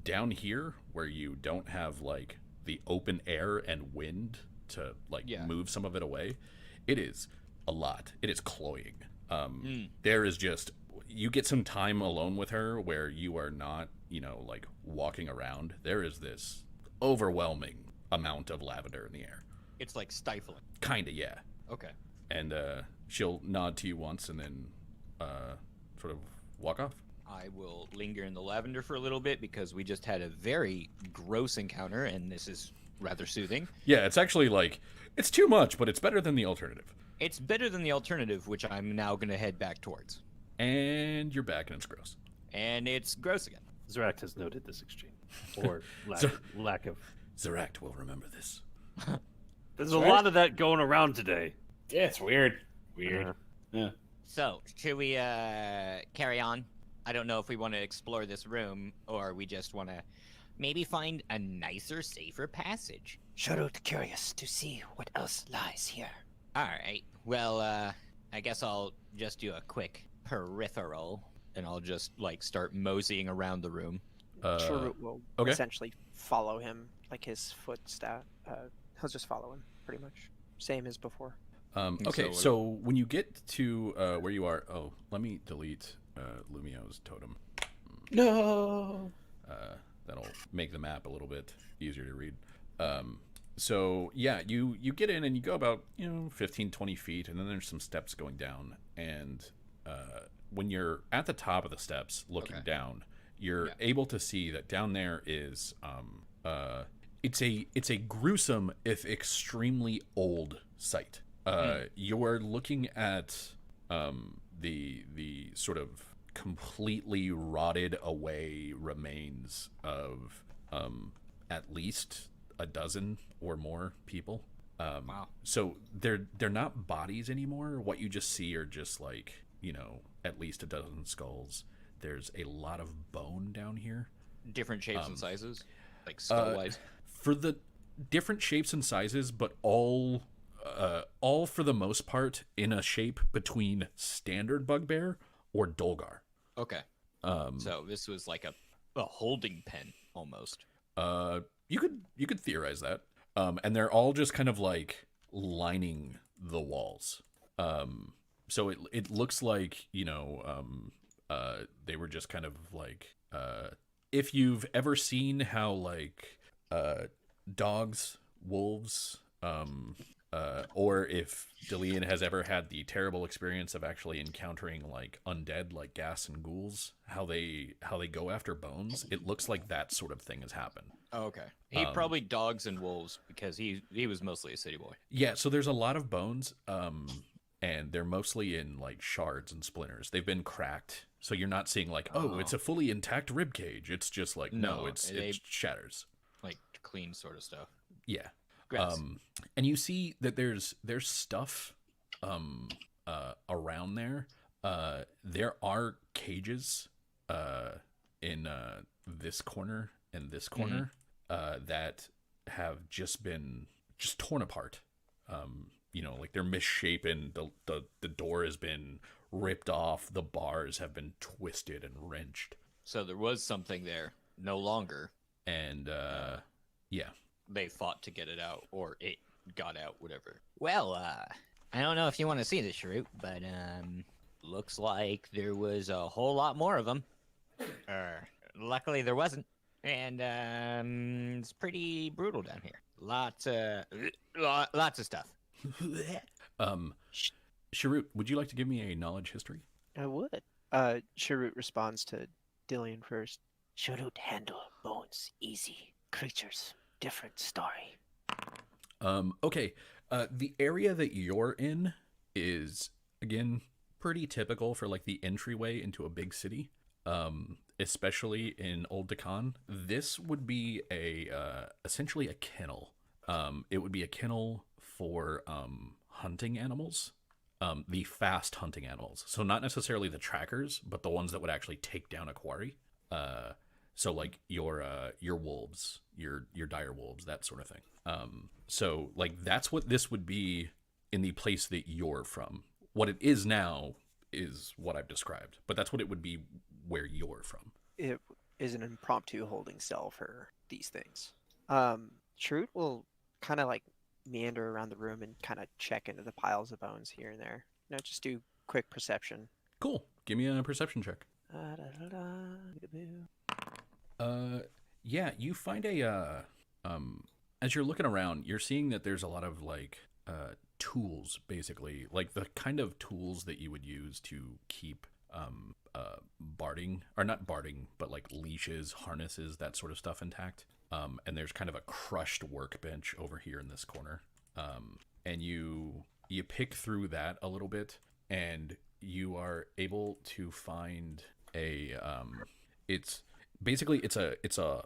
down here where you don't have like the open air and wind to like move some of it away, it is a lot. It is cloying. There is just, you get some time alone with her where you are not, like walking around. There is this overwhelming amount of lavender in the air. It's like stifling. Kinda, yeah. Okay. And she'll nod to you once and then sort of walk off. I will linger in the lavender for a little bit because we just had a very gross encounter, and this is rather soothing. Yeah, it's actually like, it's too much, but it's better than the alternative. It's better than the alternative, which I'm now going to head back towards. And you're back and it's gross. And it's gross again. Zeract has noted this exchange. Or lack of. Zeract will remember this. There's a lot of that going around today. Yeah, it's weird. Weird. Yeah. So, should we carry on? I don't know if we want to explore this room, or we just want to maybe find a nicer, safer passage. Shrewd curious to see what else lies here. All right. Well, I guess I'll just do a quick peripheral, and I'll just like start moseying around the room. Shrewd will okay. essentially follow him, like his footstep. He'll just follow him, pretty much. Same as before. Okay, so when you get to where you are, let me delete Lumio's totem. No. That'll make the map a little bit easier to read. So yeah, you get in and you go about 15, 20 feet, and then there's some steps going down. And when you're at the top of the steps, looking down, you're able to see that down there is it's a gruesome, if extremely old, site. You are looking at the sort of completely rotted away remains of at least a dozen or more people. Wow. So they're not bodies anymore. What you just see are just like, at least a dozen skulls. There's a lot of bone down here. Different shapes and sizes, like skull-wise. For the different shapes and sizes, but all for the most part in a shape between standard bugbear or Dolgar. Okay. So this was like a holding pen almost. You could theorize that. And they're all just kind of like lining the walls. So it looks like, they were just kind of like, if you've ever seen how like dogs, wolves, or if Delian has ever had the terrible experience of actually encountering like undead, like ghast and ghouls, how they go after bones, it looks like that sort of thing has happened. Oh, okay. He probably dogs and wolves because he was mostly a city boy. Yeah, so there's a lot of bones, and they're mostly in like shards and splinters. They've been cracked, so you're not seeing like, it's a fully intact rib cage. It's just like it shatters, like clean sort of stuff. Yeah. Grass. And you see that there's stuff around there. There are cages in this corner and this corner that have just been torn apart. Like they're misshapen. The door has been ripped off. The bars have been twisted and wrenched. So there was something there, no longer. And yeah. They fought to get it out, or it got out, whatever. Well, I don't know if you want to see this, Shrewd, but looks like there was a whole lot more of them. Luckily there wasn't, and it's pretty brutal down here. Lots of stuff. Sharut, would you like to give me a knowledge history? I would. Sharut responds to Dillian first. Sharut handle bones easy. Creatures, different story. Okay. The area that you're in is, again, pretty typical for like the entryway into a big city. Especially in Old Dakan. This would be essentially a kennel. It would be a kennel for hunting animals. The fast hunting animals. So not necessarily the trackers, but the ones that would actually take down a quarry. So like your wolves, your dire wolves, that sort of thing. So like that's what this would be in the place that you're from. What it is now is what I've described, but that's what it would be where you're from. It is an impromptu holding cell for these things. Shrewd will kind of like meander around the room and kind of check into the piles of bones here and there. Just do quick perception. Cool. Give me a perception check. Yeah, you find as you're looking around, you're seeing that there's a lot of like tools, basically, like the kind of tools that you would use to keep barding, or not barding, but like leashes, harnesses, that sort of stuff intact. And there's kind of a crushed workbench over here in this corner. And you pick through that a little bit, and you are able to find it's a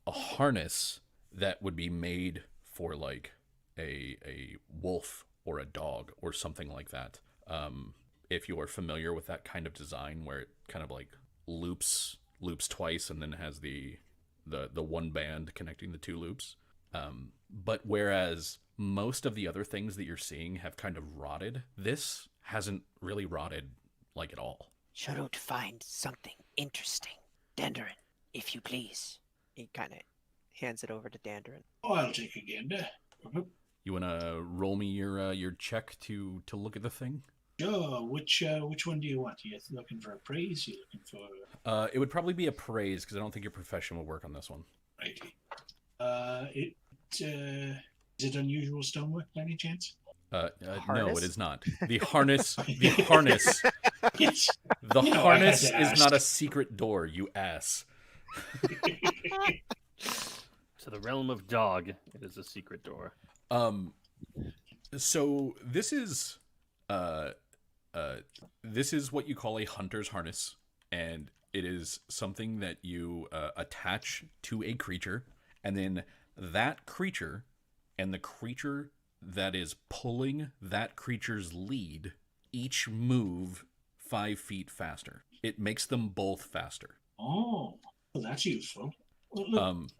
harness that would be made for like a wolf or a dog or something like that. If you are familiar with that kind of design where it kind of like loops twice and then has the one band connecting the two loops. But whereas most of the other things that you're seeing have kind of rotted, this hasn't really rotted like at all. Sharut find something interesting. Dandarin, if you please. He kind of hands it over to Dandarin. Oh, I'll take a gander. You want to roll me your check to look at the thing? Sure. Which one do you want? Are you looking for appraise? Are you looking for? It would probably be appraise because I don't think your profession will work on this one. Righty. Is it unusual stonework by any chance? No, it is not. The harness. Yes. The You know, harness I had to is ask. not a secret door, you ass. To the realm of dog, it is a secret door. So this is This is what you call a hunter's harness, and it is something that you attach to a creature, and then that creature and the creature that is pulling that creature's lead each move 5 feet faster. It makes them both faster. Oh, well, that's useful. Well, look,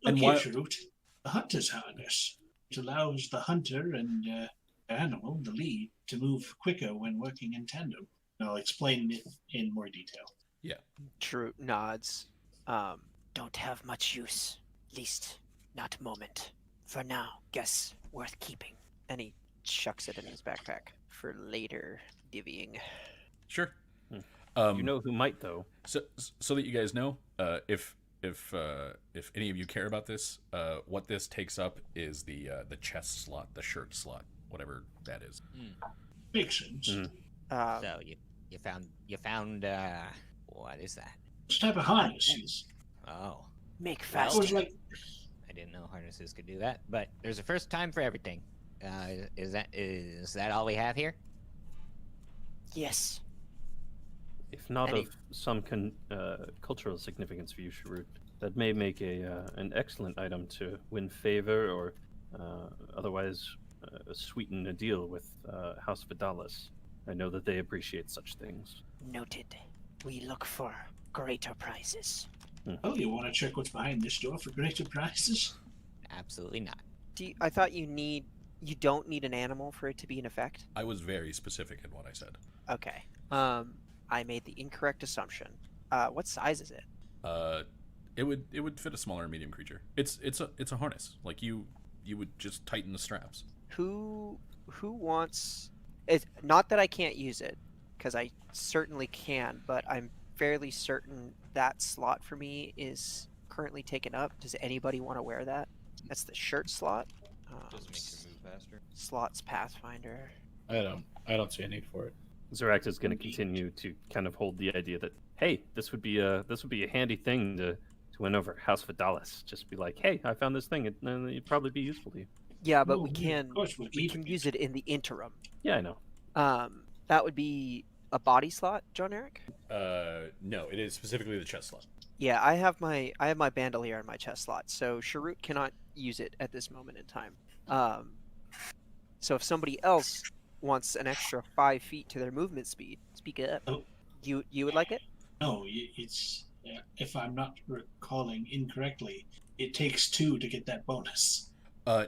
And look while- here, Sharut. The hunter's harness. It allows the hunter and animal, the lead, to move quicker when working in tandem. I'll explain it in more detail. True nods. Don't have much use. Least not moment. For now, guess worth keeping. And he chucks it in his backpack for later divvying. Sure. You know who might though. So that you guys know, if any of you care about this, what this takes up is the chest slot, the shirt slot, whatever that is. Makes sense. So you found what is that? What type of harness is? Oh, Make I faster. was like, I didn't know harnesses could do that. But there's a first time for everything. Is that all we have here? Yes. If not Any- of some cultural significance for you, Sharut, that may make an excellent item to win favor or otherwise sweeten a deal with House Vidalis. I know that they appreciate such things. Noted. We look for greater prizes. oh, you want to check what's behind this door for greater prizes? Absolutely not. I thought you don't need an animal for it to be in effect. I was very specific in what I said. Okay. I made the incorrect assumption. What size is it? It would fit a smaller medium creature. It's a harness. Like you would just tighten the straps. Who wants? It's not that I can't use it, because I certainly can, but I'm fairly certain that slot for me is currently taken up. Does anybody want to wear that? That's the shirt slot. Doesn't make you move faster. Slots Pathfinder. I don't see a need for it. Zorak is going to continue to kind of hold the idea that, hey, this would be a handy thing to win over House Vidalis. Just be like, hey, I found this thing. It'd probably be useful to you. Yeah, but Oh, we yeah, can Of course, we'll we keep can it. use it in the interim. Yeah, I know. That would be a body slot, John Eric. No, it is specifically the chest slot. Yeah, I have my bandolier in my chest slot, so Sharut cannot use it at this moment in time. So if somebody else wants an extra 5 feet to their movement speed, speak up. Oh. You would like it? No, it's if I'm not recalling incorrectly, it takes 2 to get that bonus.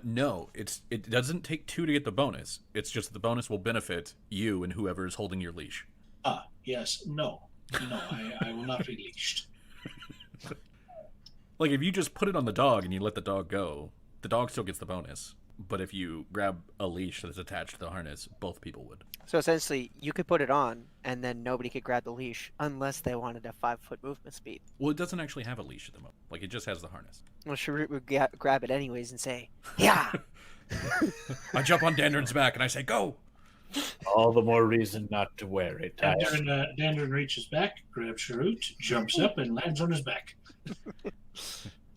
No, it doesn't take 2 to get the bonus. It's just the bonus will benefit you and whoever is holding your leash. Ah, yes, no, I will not be leashed. Like if you just put it on the dog and you let the dog go, the dog still gets the bonus. But if you grab a leash that's attached to the harness, both people would. So essentially, you could put it on, and then nobody could grab the leash unless they wanted a 5-foot movement speed. Well, it doesn't actually have a leash at the moment. Like it just has the harness. Well, Sharut would grab it anyways and say, "Yeah." I jump on Dandrin's back and I say, "Go!" All the more reason not to wear it. Dandrin reaches back, grabs Sharut, jumps up, and lands on his back.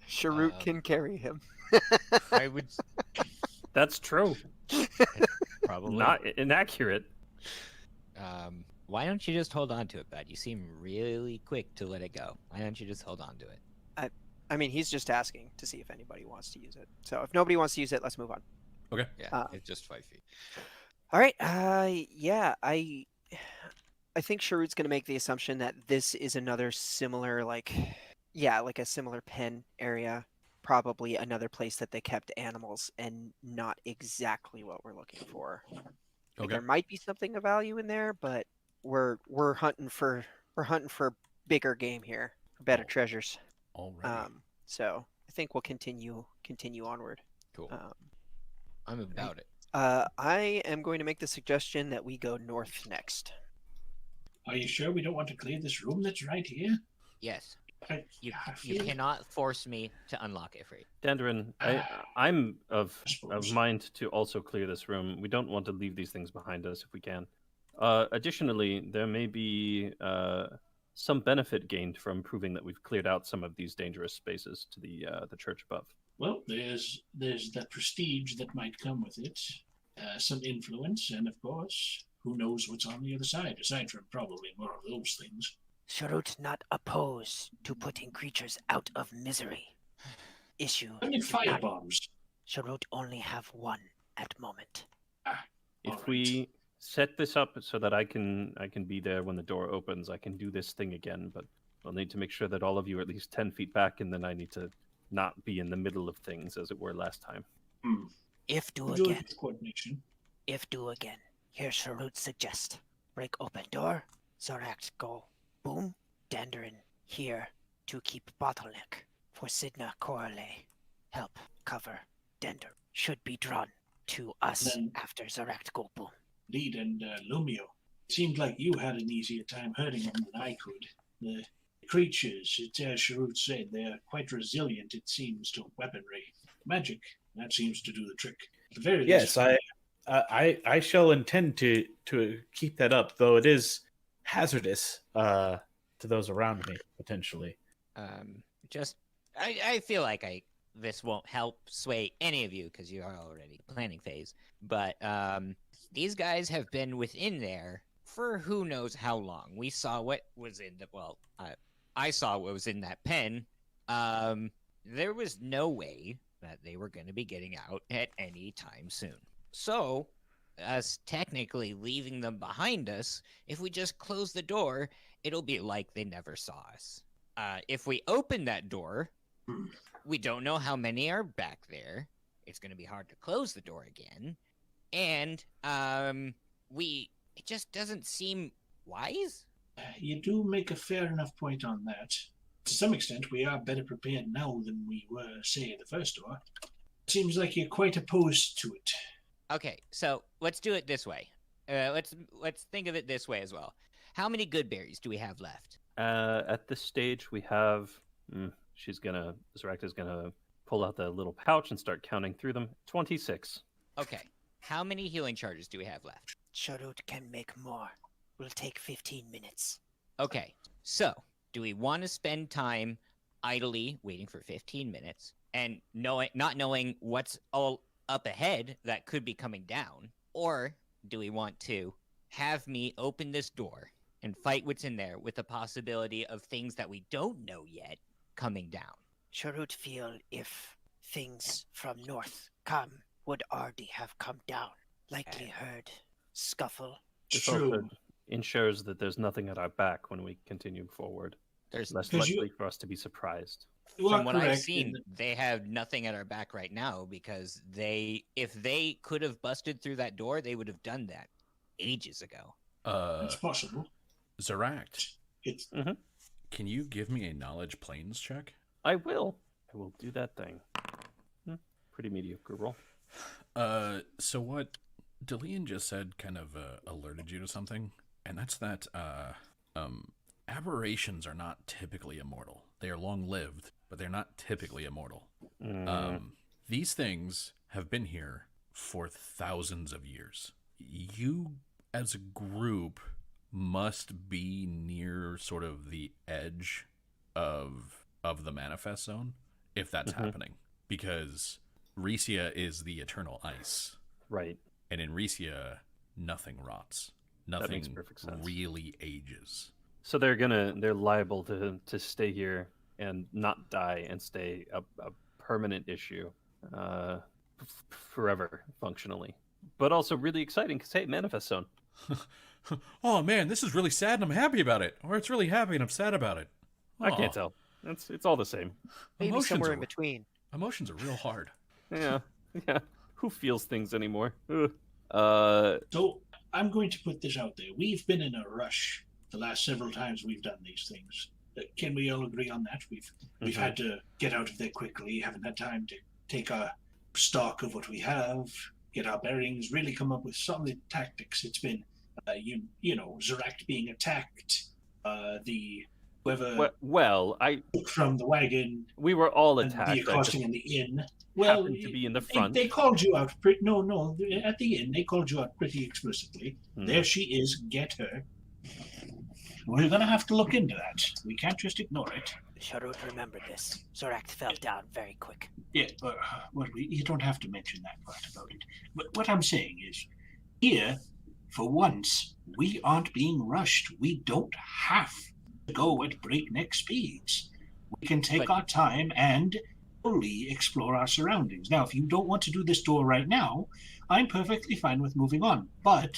Sharut can carry him. I would That's true. probably Not inaccurate. Why don't you just hold on to it, bud? You seem really quick to let it go. Why don't you just hold on to it? I mean, he's just asking to see if anybody wants to use it. So if nobody wants to use it, let's move on. Yeah, it's just 5 feet. All right. Yeah, I think Sharut's going to make the assumption that this is another similar, like a similar pen area. Probably another place that they kept animals, and not exactly what we're looking for. Like, Okay. there might be something of value in there, but we're hunting for bigger game here, better treasures. Alright. So I think we'll continue onward. Cool. Um, I'm about it. I am going to make the suggestion that we go north next. Are you sure we don't want to clear this room that's right here? Yes. I You feel- cannot force me to unlock it for you. Dandrin, I'm of suppose. mind to also clear this room. We don't want to leave these things behind us if we can. Additionally, there may be some benefit gained from proving that we've cleared out some of these dangerous spaces to the church above. Well, there's that prestige that might come with it, some influence, and of course, who knows what's on the other side, aside from probably more of those things. Sharut not opposed to putting creatures out of misery. Issue. How many is not- firebombs? Sharut only have one at moment. If Alright. we set this up so that I can be there when the door opens, I can do this thing again, but I'll need to make sure that all of you are at least 10 feet back, and then I need to not be in the middle of things as it were last time. If do Enjoy again. the coordination. If do again. Here Sharut suggest. Break open door. Zorak go. Boom. Dandarin here to keep bottleneck. For Sidna Corale. Help. Cover. Dender. Should be drawn to us Then- after Zorak go boom. Indeed, and Lumio. It seemed like you had an easier time hurting them than I could. The creatures, as Sharut said, they're quite resilient, it seems, to weaponry. Magic, that seems to do the trick. At the very Yes, least, I shall intend to keep that up, though it is hazardous to those around me potentially. I feel like this won't help sway any of you because you are already planning phase. But these guys have been within there for who knows how long. We saw what was in the I saw what was in that pen. There was no way that they were going to be getting out at any time soon. So, us technically leaving them behind us, if we just close the door, it'll be like they never saw us. If we open that door, we don't know how many are back there. It's going to be hard to close the door again. And it just doesn't seem wise. you do make a fair enough point on that. To some extent, we are better prepared now than we were, say, at the first door. Seems like you're quite opposed to it. Okay, so let's do it this way. Let's think of it this way as well. How many good berries do we have left? At this stage, we have. Zorakta's gonna pull out the little pouch and start counting through them. 26. Okay. How many healing charges do we have left? Sharut can make more. Will take 15 minutes. Okay. So, do we want to spend time idly waiting for 15 minutes and not knowing what's all up ahead that could be coming down? Or do we want to have me open this door and fight what's in there with the possibility of things that we don't know yet coming down? Sharut feel if things from north come, would already have come down. Likely heard scuffle. It's This true. also ensures that there's nothing at our back when we continue forward. There's Less Because likely for us to be surprised. You are From what I've correct seen, in that- they have nothing at our back right now because if they could have busted through that door, they would have done that ages ago. it's possible. Zaract, It's can you give me a knowledge planes check? I will do that thing. Pretty mediocre roll. So what Delian just said kind of alerted you to something, and that's that aberrations are not typically immortal. They are long-lived, but they're not typically immortal. These things have been here for thousands of years. You, as a group, must be near sort of the edge of the manifest zone if that's happening, because Risia is the eternal ice, Right. and in Risia, nothing rots. Nothing makes perfect sense. really ages. So they're liable to stay here and not die and stay a permanent issue forever, functionally. But also really exciting because, hey, Manifest Zone. Oh man, this is really sad and I'm happy about it. Or it's really happy and I'm sad about it. I can't Aw. tell. It's all the same. Maybe Emotions somewhere are- in between. Emotions are real hard. Yeah. Who feels things anymore? Ugh. So I'm going to put this out there. We've been in a rush the last several times we've done these things. Can we all agree on that? We've had to get out of there quickly, haven't had time to take our stock of what we have, get our bearings, really come up with solid tactics. It's been, you know, Zorak being attacked, the whoever took from the wagon, we were all and attacked. the I just accosting in the inn. Well, happened to be in the front. They called you out. No, at the inn they called you out pretty explicitly. There she is. Get her. We're gonna have to look into that. We can't just ignore it. Sharut remembered this. Zorak fell down very quick. Yeah, you don't have to mention that part about it. But what I'm saying is, here for once, we aren't being rushed. We don't have to go at breakneck speeds. We can take our time and fully explore our surroundings. Now, if you don't want to do this door right now, I'm perfectly fine with moving on. But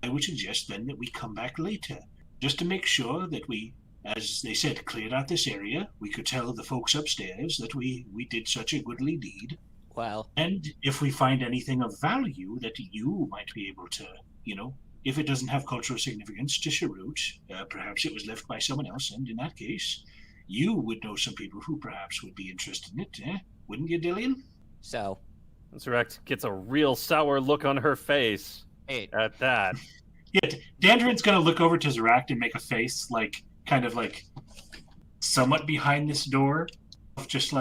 I would suggest then that we come back later, just to make sure that we, as they said, cleared out this area. We could tell the folks upstairs that we did such a goodly deed. Well, And if we find anything of value that you might be able to, if it doesn't have cultural significance to Sharut, perhaps it was left by someone else, and in that case, you would know some people who perhaps would be interested in it, wouldn't you, Dillian? so Resurrect gets a real sour look on her face at that. Yeah, Dandrin's gonna look over to Zeract and make a face, kind of somewhat behind this door, of just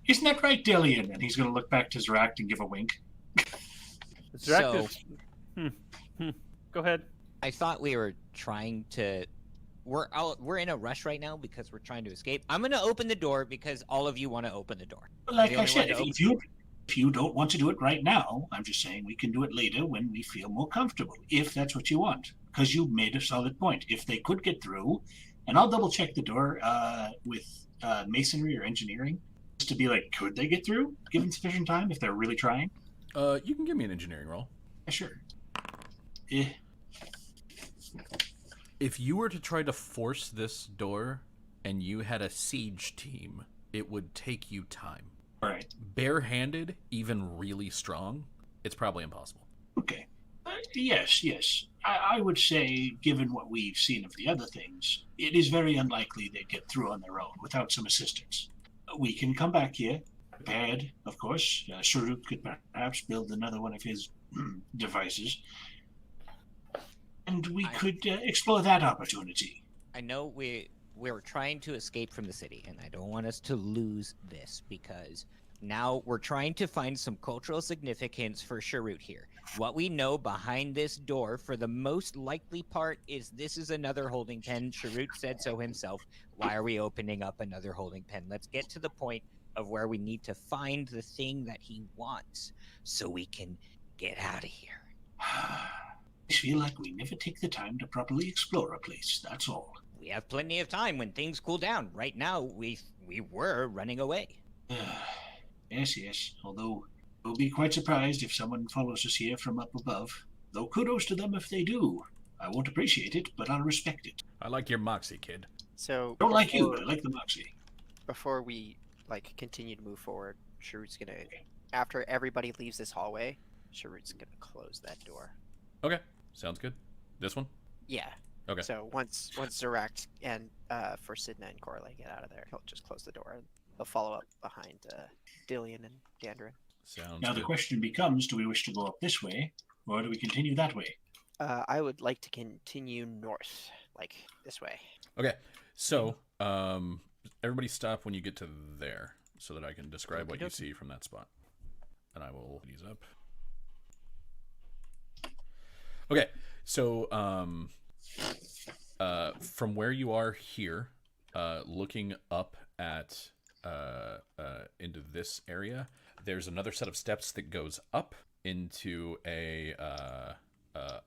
isn't that right, Dillian? And he's gonna look back to Zeract and give a wink. Zeract Go ahead. I thought we were trying to. We're in a rush right now because we're trying to escape. I'm gonna open the door because all of you want to open the door. Like I said, if you don't want to do it right now, I'm just saying we can do it later when we feel more comfortable, if that's what you want. Because you made a solid point. If they could get through, and I'll double check the door with masonry or engineering, just to be could they get through, given sufficient time, if they're really trying? You can give me an engineering roll. Yeah, sure. If you were to try to force this door and you had a siege team, it would take you time. All right. Barehanded, even really strong, it's probably impossible. Okay. Yes. I would say, given what we've seen of the other things, it is very unlikely they'd get through on their own without some assistance. We can come back here, prepared, of course. Sharuk could perhaps build another one of his devices. And we could explore that opportunity. I know we're trying to escape from the city, and I don't want us to lose this because now we're trying to find some cultural significance for Sharut here. What we know behind this door, for the most likely part, is this is another holding pen. Sharut said so himself. Why are we opening up another holding pen? Let's get to the point of where we need to find the thing that he wants so we can get out of here. I feel like we never take the time to properly explore a place, that's all. We have plenty of time when things cool down. Right now, we were running away. Yes. Although, we'll be quite surprised if someone follows us here from up above. Though kudos to them if they do. I won't appreciate it, but I'll respect it. I like your moxie, kid. So Don't like you, but I like the moxie. Before we continue to move forward, Sharut's gonna after everybody leaves this hallway, Sharut's gonna close that door. Okay, sounds good. This one? Yeah. Okay. So once Zeract and for Sidna and Corley get out of there, he'll just close the door and he'll follow up behind Dillian and Dandrin. Sounds Now good. the question becomes, do we wish to go up this way, or do we continue that way? I would like to continue north, this way. Okay, so everybody stop when you get to there so that I can describe what you see from that spot. And I will these up. Okay, so from where you are here, looking up at into this area, there's another set of steps that goes up into a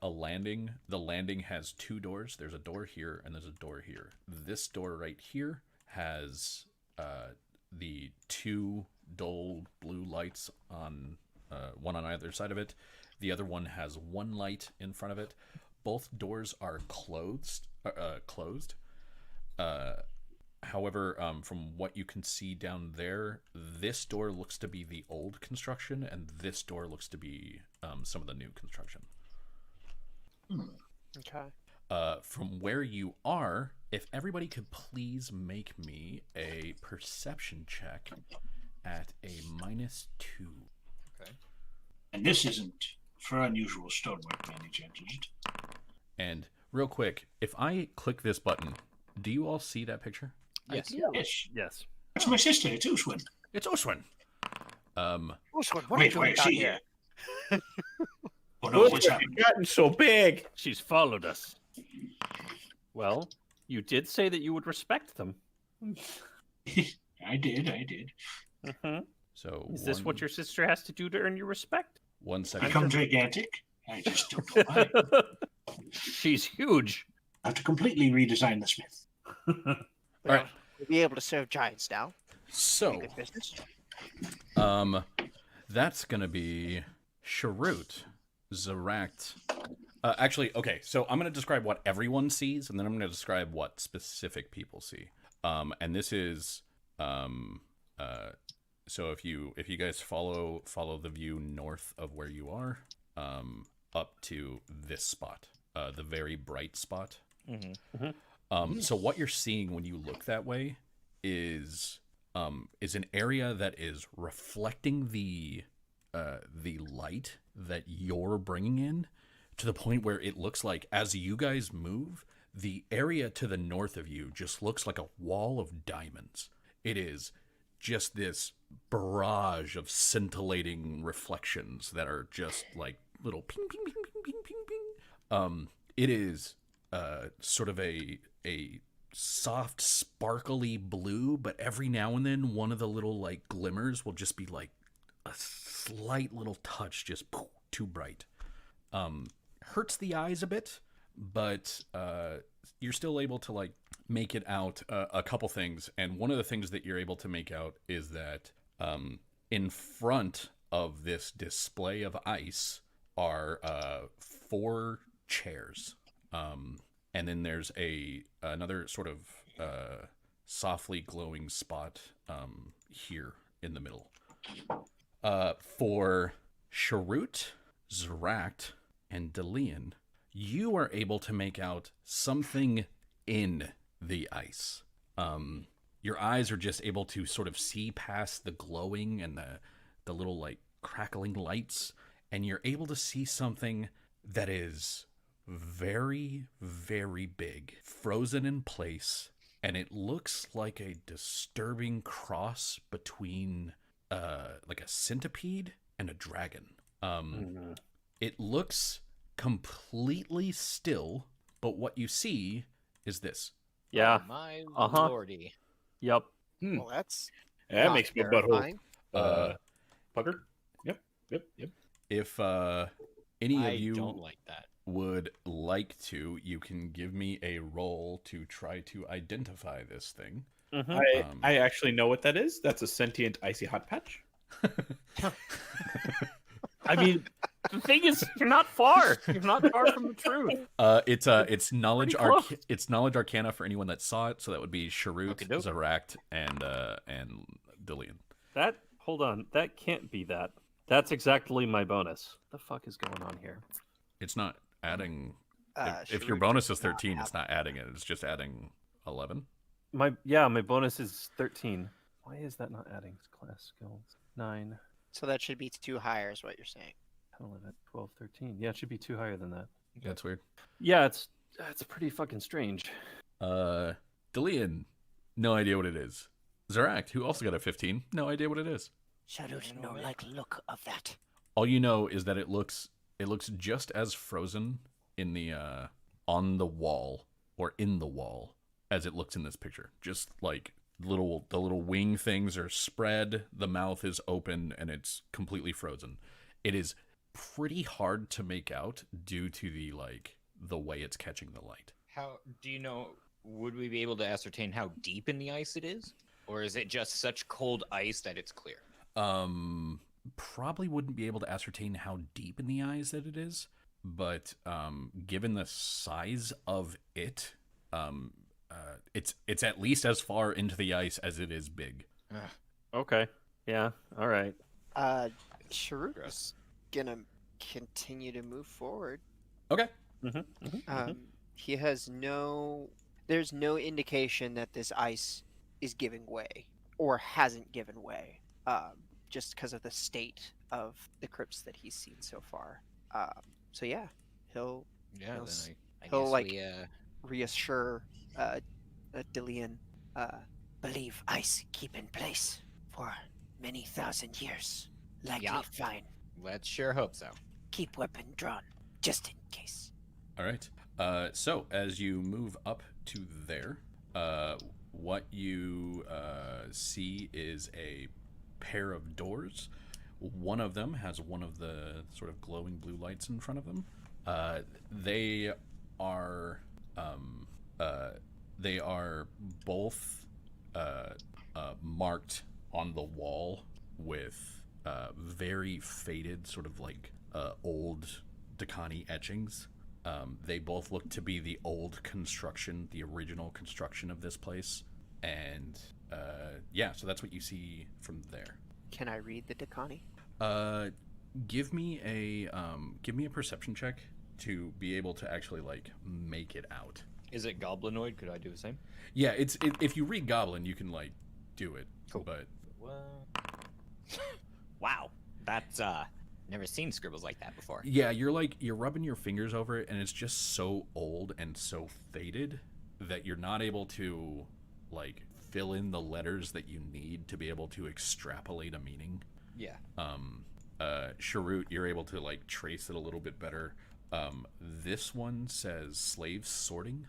landing. The landing has two doors. There's a door here and there's a door here. This door right here has the two dull blue lights on one on either side of it. The other one has one light in front of it. Both doors are closed. However, from what you can see down there, this door looks to be the old construction, and this door looks to be some of the new construction. Okay. From where you are, if everybody could please make me a perception check at a -2. Okay. And this isn't for unusual stonework by any chance, is it? And real quick, if I click this button, do you all see that picture? Yes. Yes. That's my sister, it's Uswin. It's Oshwin. What Wait, are you doing is down she here? Oh no, what's You've happening? gotten so big. She's followed us. Well, you did say that you would respect them. I did. Mm-hmm. So Is this what your sister has to do to earn your respect? 1 second? Become gigantic I just don't know why. She's huge. I have to completely redesign the smith. Well, right. we'll be able to serve giants now. So, Good business. that's gonna be Sharut, Zarakt. Actually, okay. So I'm gonna describe what everyone sees, and then I'm gonna describe what specific people see. And this is, so if you guys follow the view north of where you are, up to this spot, the very bright spot. So what you're seeing when you look that way is an area that is reflecting the light that you're bringing in, to the point where it looks like, as you guys move, the area to the north of you just looks like a wall of diamonds. It is just this barrage of scintillating reflections that are just like little ping, ping, ping, ping, ping, ping, ping. It is sort of a soft, sparkly blue, but every now and then one of the little like glimmers will just be like a slight little touch, just too bright. Hurts the eyes a bit, but you're still able to like make it out a couple things. And one of the things that you're able to make out is that in front of this display of ice are 4 chairs. And then there's another sort of softly glowing spot here in the middle. For Sharut, Zarakt, and Delian, you are able to make out something in the ice. Your eyes are just able to sort of see past the glowing and the little like crackling lights, and you're able to see something that is very, very big, frozen in place, and it looks like a disturbing cross between like a centipede and a dragon. It looks completely still, but what you see is this. Yeah. Oh, my lordy. Yep. Well, that's That not makes my terrifying. butthole pucker. Yep. If any of I you don't like that. would like to, you can give me a roll to try to identify this thing. I actually know what that is. That's a sentient icy hot patch. I mean, the thing is, you're not far. You're not far from the truth. It's knowledge Pretty close. it's knowledge arcana for anyone that saw it. So that would be Sharut, Okey-doke. Zarakt, and Dillian. Hold on. That can't be that. That's exactly my bonus. What the fuck is going on here? It's not adding. If Sharut your bonus does is 13, not it's not adding it. It's just adding 11. My bonus is 13. Why is that not adding? Class skills 9, So that should be 2 higher, is what you're saying. 10, 11, 12, 13. Yeah, it should be 2 higher than that. That's weird. Yeah, it's pretty fucking strange. Dillian, no idea what it is. Zarakt, who also got a 15, no idea what it is. Sharut no like look of that. All you know is that it looks just as frozen in the on the wall or in the wall as it looks in this picture. Just like the little wing things are spread, the mouth is open, and it's completely frozen. It is pretty hard to make out due to the way it's catching the light. How do you know? Would we be able to ascertain how deep in the ice it is, or is it just such cold ice that it's clear? Probably wouldn't be able to ascertain how deep in the eyes that it is, but given the size of it, it's at least as far into the ice as it is big. Okay. Yeah. All right. Sharut is gonna continue to move forward. Okay. He has there's no indication that this ice is giving way or hasn't given way, just because of the state of the crypts that he's seen so far. So yeah, he'll Yeah, s- then I he'll, guess like, we reassure Dillian. believe ice keep in place for many thousand years. Likely Yup. fine. let's sure hope so. Keep weapon drawn, just in case. All right. So as you move up to there, what you see is a pair of doors One of them has one of the sort of glowing blue lights in front of them. They are both marked on the wall with very faded, sort of like old Dakani etchings. They both look to be the old construction, the original construction of this place, and yeah, so that's what you see from there. Can I read the Dakani? Give me a perception check to be able to actually like make it out. Is it goblinoid? Could I do the same? Yeah, if you read Goblin, you can like do it. Cool. But wow, that's never seen scribbles like that before. yeah, you're rubbing your fingers over it, and it's just so old and so faded that you're not able to like fill in the letters that you need to be able to extrapolate a meaning. Yeah. Sharut, you're able to like trace it a little bit better. This one says slave sorting,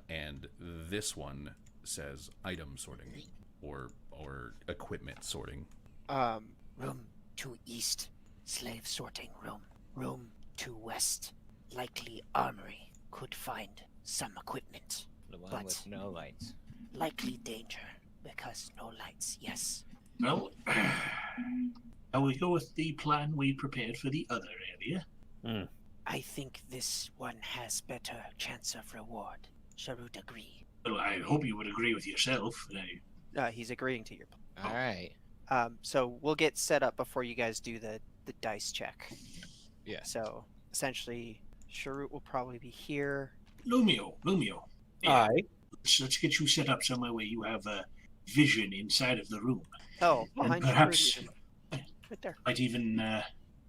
and this one says item sorting or equipment sorting. Room to east, slave sorting room. Room to west, likely armory. Could find some equipment. The one But- with no lights. Likely danger, because no lights, yes. Well, shall we go with the plan we prepared for the other area? I think this one has better chance of reward. Sharut agree. Well, I hope you would agree with yourself. He's agreeing to your plan. All right. So we'll get set up before you guys do the dice check. Yeah. So essentially, Sharut will probably be here. Lumio. Aye. Let's get you set up somewhere where you have vision inside of the room. Oh, And behind perhaps Sharut. Right there. might even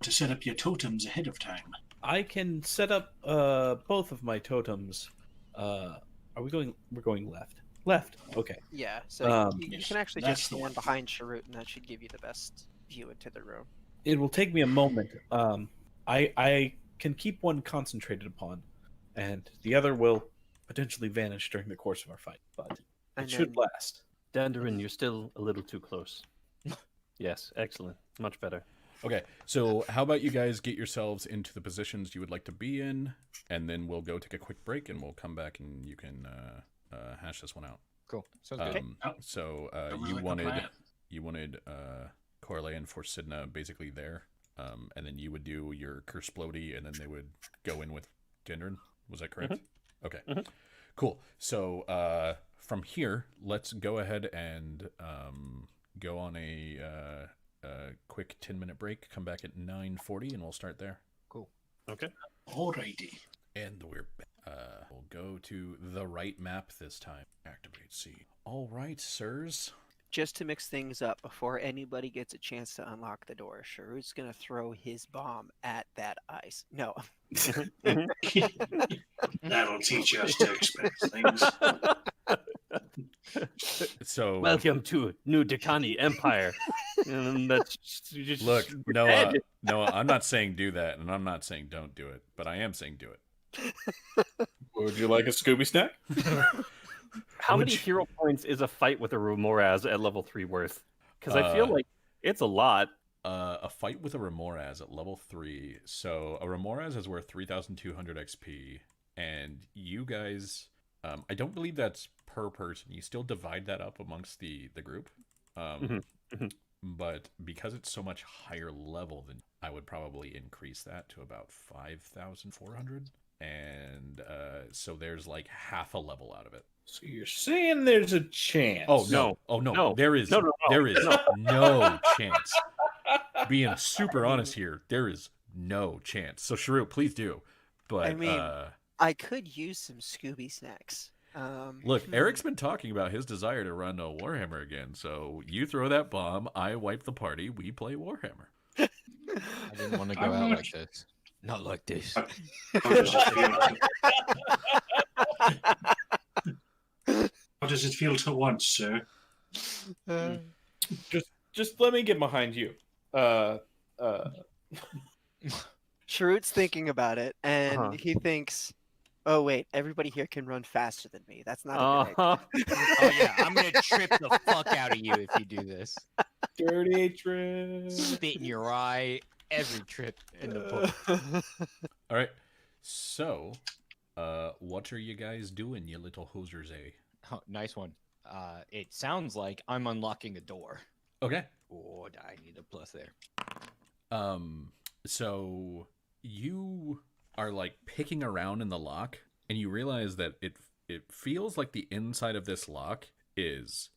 to set up your totems ahead of time. I can set up both of my totems. Are we going? We're going left. Left. Okay. Yeah. So you yes, can actually that's just the stand one. behind Sharut, and that should give you the best view into the room. It will take me a moment. I can keep one concentrated upon, and the other will potentially vanish during the course of our fight. But it And should then- last. Dandarin, you're still a little too close. Yes, excellent. Much better. Okay, so how about you guys get yourselves into the positions you would like to be in, and then we'll go take a quick break, and we'll come back and you can hash this one out. Cool. Sounds good. So Sounds you like a wanted plan. Corley and Forsidna basically there, and then you would do your curse bloaty, and then they would go in with Gendron. Was that correct? Okay, cool. So from here, let's go ahead and go on a quick 10-minute break. Come back at 9:40, and we'll start there. Cool. Okay. Alrighty. And we're back. We'll go to the right map this time. Activate C. All right, sirs. Just to mix things up, before anybody gets a chance to unlock the door, Sharut's gonna throw his bomb at that ice. No. That'll teach us to expect things. So Welcome to New Dakani Empire. And that's just look, Noah, I'm not saying do that, and I'm not saying don't do it, but I am saying do it. Would you like a Scooby snack? How Would many you- hero points is a fight with a Remoraz at level 3 worth? Because I feel like it's a lot. A fight with a Remoraz at level 3. So a Remoraz is worth 3,200 XP, and you guys, I don't believe that's per person. You still divide that up amongst the group. But because it's so much higher level than, I would probably increase that to about 5,400. And so there's like half a level out of it. So you're saying there's a chance? Oh No. no! Oh no! No. There is No. there is no chance. Being super honest here, there is no chance. So Sharut, please do. But I mean, I could use some Scooby snacks. look, Eric's been talking about his desire to run a Warhammer again. So you throw that bomb, I wipe the party, we play Warhammer. I didn't want to go out like this. Not like this. How does it feel to once, sir? Just let me get behind you. Sharut's thinking about it, and Uh-huh. he thinks, "Oh wait, everybody here can run faster than me. That's not a good idea." Uh-huh. Oh yeah, I'm gonna trip the fuck out of you if you do this. Dirty trip. Spit in your eye every trip in the book. All right. So, what are you guys doing, you little hosers? Oh, nice one. It sounds like I'm unlocking a door. Okay. Oh, I need a plus there. So you are like picking around in the lock, and you realize that it feels like the inside of this lock is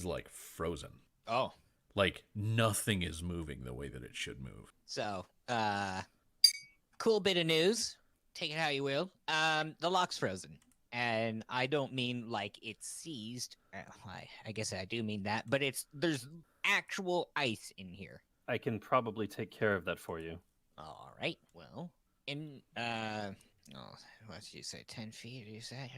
like frozen. Oh, Like nothing is moving the way that it should move. so cool bit of news. Take it how you will. The lock's frozen, and I don't mean like it's seized. I guess I do mean that, but there's actual ice in here. I can probably take care of that for you. All right. Well, what did you say? 10 feet? Did you say?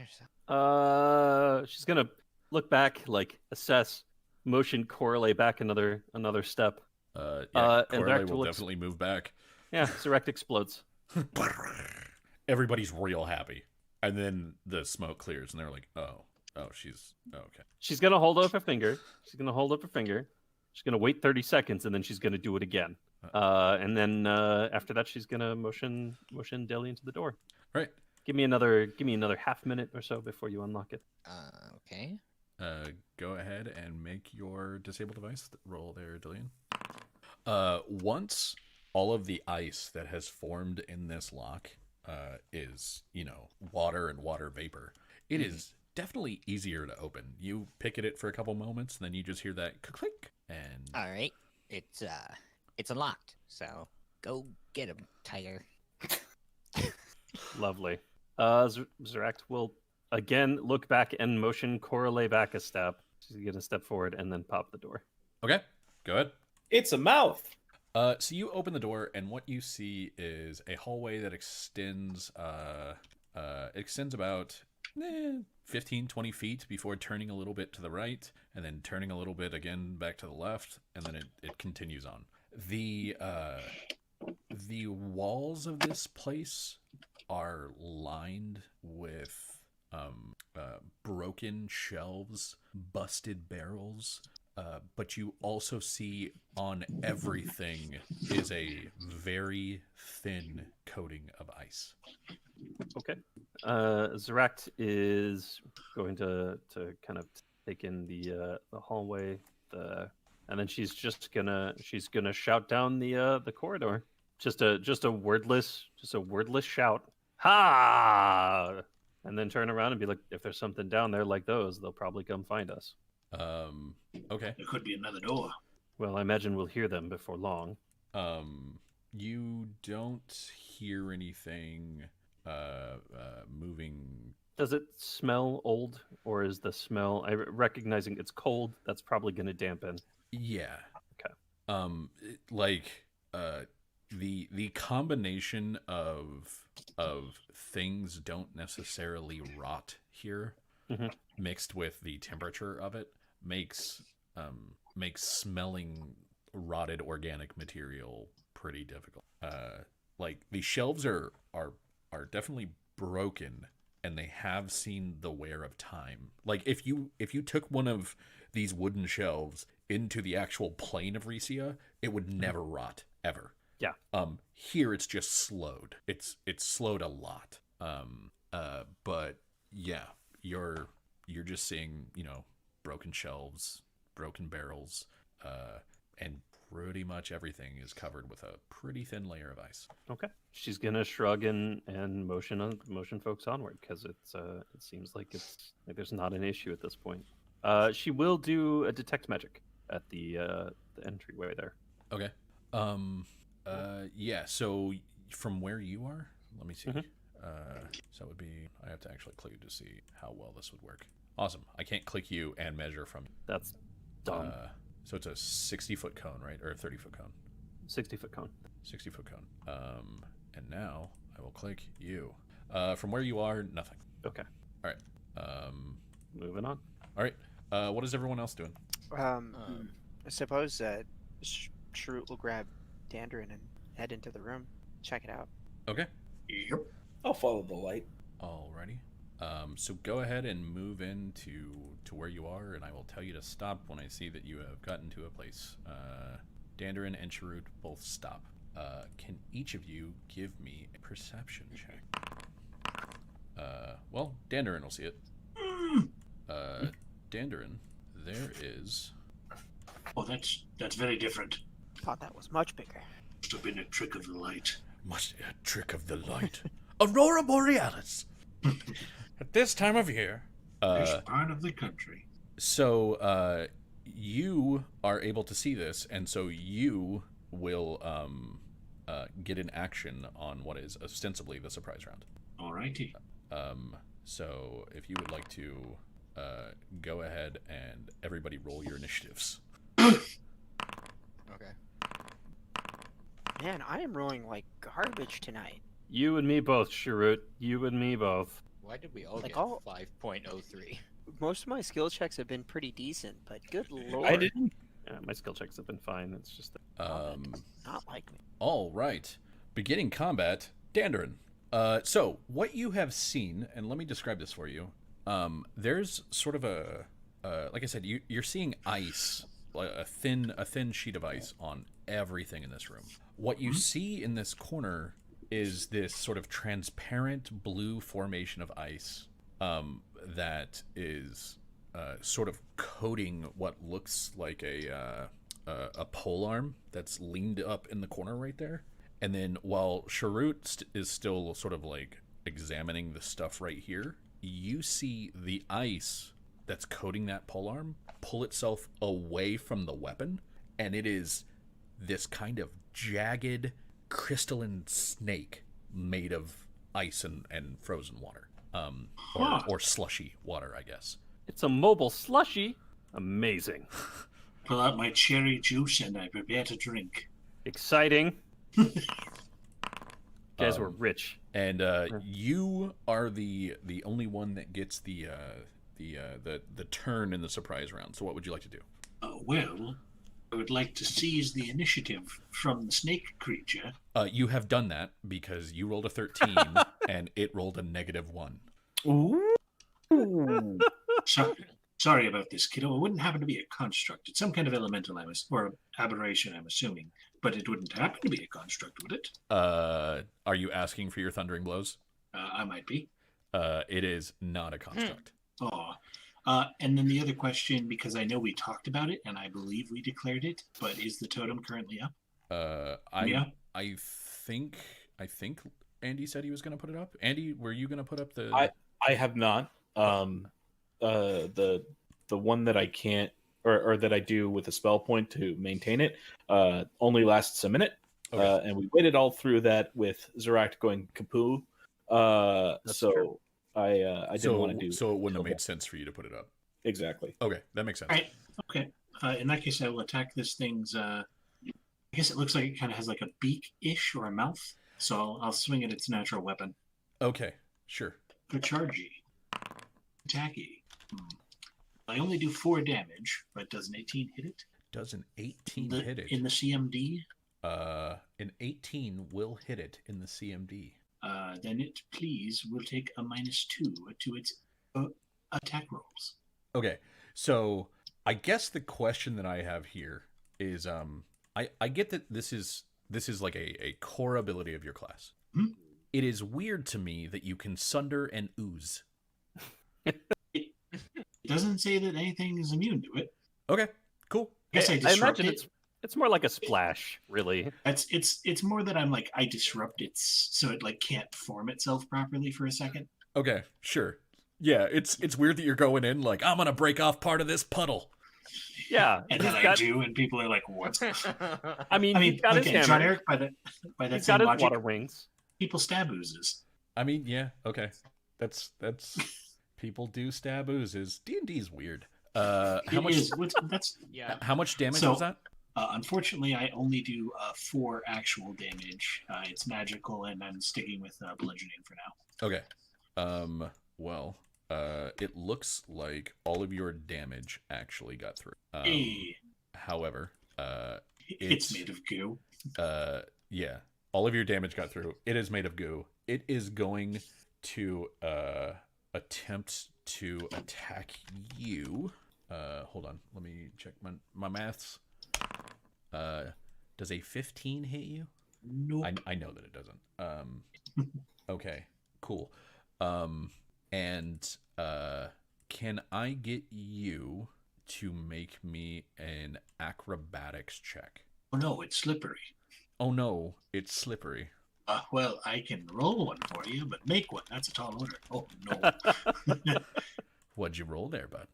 She's gonna look back, like assess, motion, correlate back another step. Yeah, and Coralie Zerect will will definitely move back. Yeah, Zerect explodes. Everybody's real happy, and then the smoke clears, and they're like, "Oh, she's okay." She's gonna hold up her finger. She's gonna wait 30 seconds, and then she's gonna do it again. And then after that, she's gonna motion Dilly into the door. Right. Give me another half minute or so before you unlock it. Okay. Go ahead and make your disable device roll there, Dillian. Once all of the ice that has formed in this lock is, water and water vapor, it is definitely easier to open. You pick at it for a couple moments, and then you just hear that click, and All right. It's unlocked. So go get him, Tiger. Lovely. Zerect will again look back and motion correlate back a step. She's gonna step forward and then pop the door. okay, go ahead. It's a mouth. So you open the door, and what you see is a hallway that extends about 15, 20 feet before turning a little bit to the right, and then turning a little bit again back to the left, and then it continues on. The walls of this place are lined with broken shelves, busted barrels, but you also see on everything is a very thin coating of ice. Okay. Zerect is going to kind of take in the hallway, and then she's gonna shout down the corridor. Just a wordless shout. Ha! And then turn around and be like, if there's something down there like those, they'll probably come find us. Okay. There could be another door. Well, I imagine we'll hear them before long. You don't hear anything moving. Does it smell old, or is the smell? Recognizing it's cold, that's probably going to dampen. Yeah. Okay. The combination of things don't necessarily rot here, mixed with the temperature of it makes smelling rotted organic material pretty difficult. Like the shelves are definitely broken, and they have seen the wear of time. Like if you took one of these wooden shelves into the actual plane of Rhesia, it would never rot ever. Yeah. Here it's just slowed. It's slowed a lot. But yeah, you're just seeing, broken shelves, broken barrels, and pretty much everything is covered with a pretty thin layer of ice. Okay. She's gonna shrug and motion folks onward, because it seems like there's not an issue at this point. She will do a detect magic at the entryway there. Okay. Yeah. So from where you are, let me see. So it would be. I have to actually click to see how well this would work. Awesome. I can't click you and measure from. That's dumb. So it's a 60-foot cone, right, or a 30-foot cone? 60-foot cone. 60-foot cone. And now I will click you. From where you are, nothing. Okay. All right. Moving on. All right. What is everyone else doing? I suppose Shrewd will grab Dandrin and head into the room, check it out. Okay. Yep. I'll follow the light. Alrighty. So go ahead and move into where you are, and I will tell you to stop when I see that you have gotten to a place. Dandarin and Chirrut both stop. Can each of you give me a perception check? Well, Dandarin will see it. Dandarin, there is... Oh, that's very different. Thought that was much bigger. Must have been a trick of the light. Must be a trick of the light. Aurora Borealis! At this time of year. This part of the country. So, you are able to see this, and so you will get an action on what is ostensibly the surprise round. Alrighty. So, if you would like to go ahead and everybody roll your initiatives. Okay. Man, I am rolling like garbage tonight. You and me both, Chirrut. You and me both. Why did we all Like get all- 5.03? Most of my skill checks have been pretty decent, but good lord, I didn't. Yeah, my skill checks have been fine. It's just that not like me. All right. Beginning combat, Dandarin. So, what you have seen, and let me describe this for you. There's sort of a, like I said, you're seeing ice, like a thin sheet of ice on everything in this room. What you see in this corner is this sort of transparent blue formation of ice that is sort of coating what looks like a pole arm that's leaned up in the corner right there. And then while Chirrut is still sort of like examining the stuff right here, you see the ice that's coating that pole arm pull itself away from the weapon, and it is this kind of jagged crystalline snake made of ice and frozen water, or slushy water, I guess. it's a mobile slushy. Amazing. Pull out my cherry juice and I prepare to drink. Exciting. Guys were rich. And you are the only one that gets the turn in the surprise round. So what would you like to do? Well, I would like to seize the initiative from the snake creature. You have done that because you rolled a 13 and it rolled a -1. Ooh. Sorry about this, kiddo. It wouldn't happen to be a construct. It's some kind of elemental, or aberration, I'm assuming. But it wouldn't happen to be a construct, would it? Are you asking for your thundering blows? I might be. It is not a construct. Oh. And then the other question, because I know we talked about it, and I believe we declared it, but is the totem currently up? I think Andy said he was going to put it up. Andy, were you going to put up the? I have not. The one that I can't or that I do with a spell point to maintain it only lasts a minute. Okay. And we waited all through that with Zorak going kapoo. So true. I didn't want to do. So it wouldn't have made sense for you to put it up. Exactly. Okay, that makes sense. All right. Okay. In that case, I will attack this thing's. I guess it looks like it kind of has like a beak-ish or a mouth. So I'll swing at its natural weapon. Okay, sure. For chargy. Attacky. I only do 4 damage, but does an 18 hit it? Does an 18 hit it? In the CMD? An 18 will hit it in the CMD. Then it, please, will take a -2 to its attack rolls. Okay, so I guess the question that I have here is, I get that this is like a core ability of your class. Hmm? It is weird to me that you can sunder and ooze. It doesn't say that anything is immune to it. Okay, cool. I guess I I disrupt imagine it. it's more like a splash, really. It's more that I'm like I disrupt it so it like can't form itself properly for a second. Okay, sure. Yeah, it's weird that you're going in like, I'm gonna break off part of this puddle. Yeah, And he's then I got, do, and people are like, "What?" I mean, I he's got his okay, John hammer. Eric, by that He's same got his logic, water wings. people stab oozes. I mean, yeah, okay. That's people do stab oozes. D&D's weird. How It much is. That's Yeah. how much damage So- was that? unfortunately, I only do 4 actual damage. It's magical, and I'm sticking with bludgeoning for now. Okay. Well, it looks like all of your damage actually got through. Hey, However, it's made of goo. yeah, all of your damage got through. It is made of goo. It is going to attempt to attack you. Hold on. Let me check my maths. Does a 15 hit you? Nope. I know that it doesn't. Okay, cool. And can I get you to make me an acrobatics check? Oh no, it's slippery. Oh no, it's slippery. Well, I can roll one for you, but make one. That's a tall order. Oh no. What'd you roll there, bud?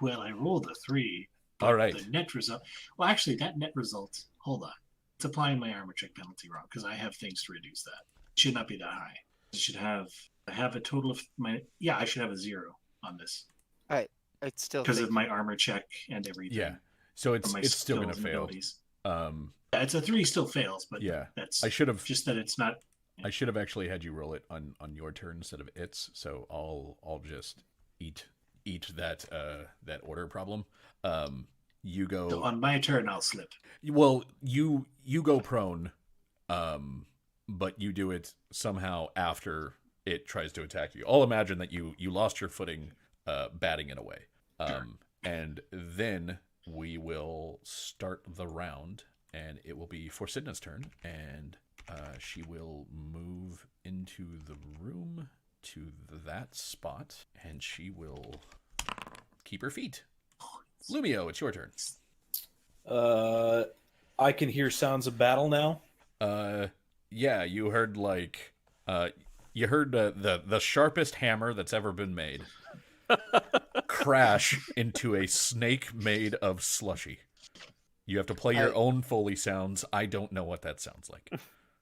Well, I rolled a 3. All right. The net result. Well, actually, that net result. Hold on. It's applying my armor check penalty wrong because I have things to reduce that. It should not be that high. I should have. I have a total of my. Yeah, I should have a 0 on this I'd still because think of my armor check and everything. Yeah. So and my it's still gonna skills and fail. abilities. Yeah, It's a 3, still fails, but yeah. that's. I should have just that it's not. I should have actually had you roll it on your turn instead of its. So I'll just eat that that order problem. You go. So on my turn, I'll slip. Well, you go prone, but you do it somehow after it tries to attack you. I'll imagine that you lost your footing, batting it away. And then we will start the round, and it will be Forsidna's turn, and she will move into the room to that spot, and she will keep her feet. Lumio, it's your turn. I can hear sounds of battle now. Yeah, you heard you heard the sharpest hammer that's ever been made crash into a snake made of slushy. You have to play your own Foley sounds. I don't know what that sounds like.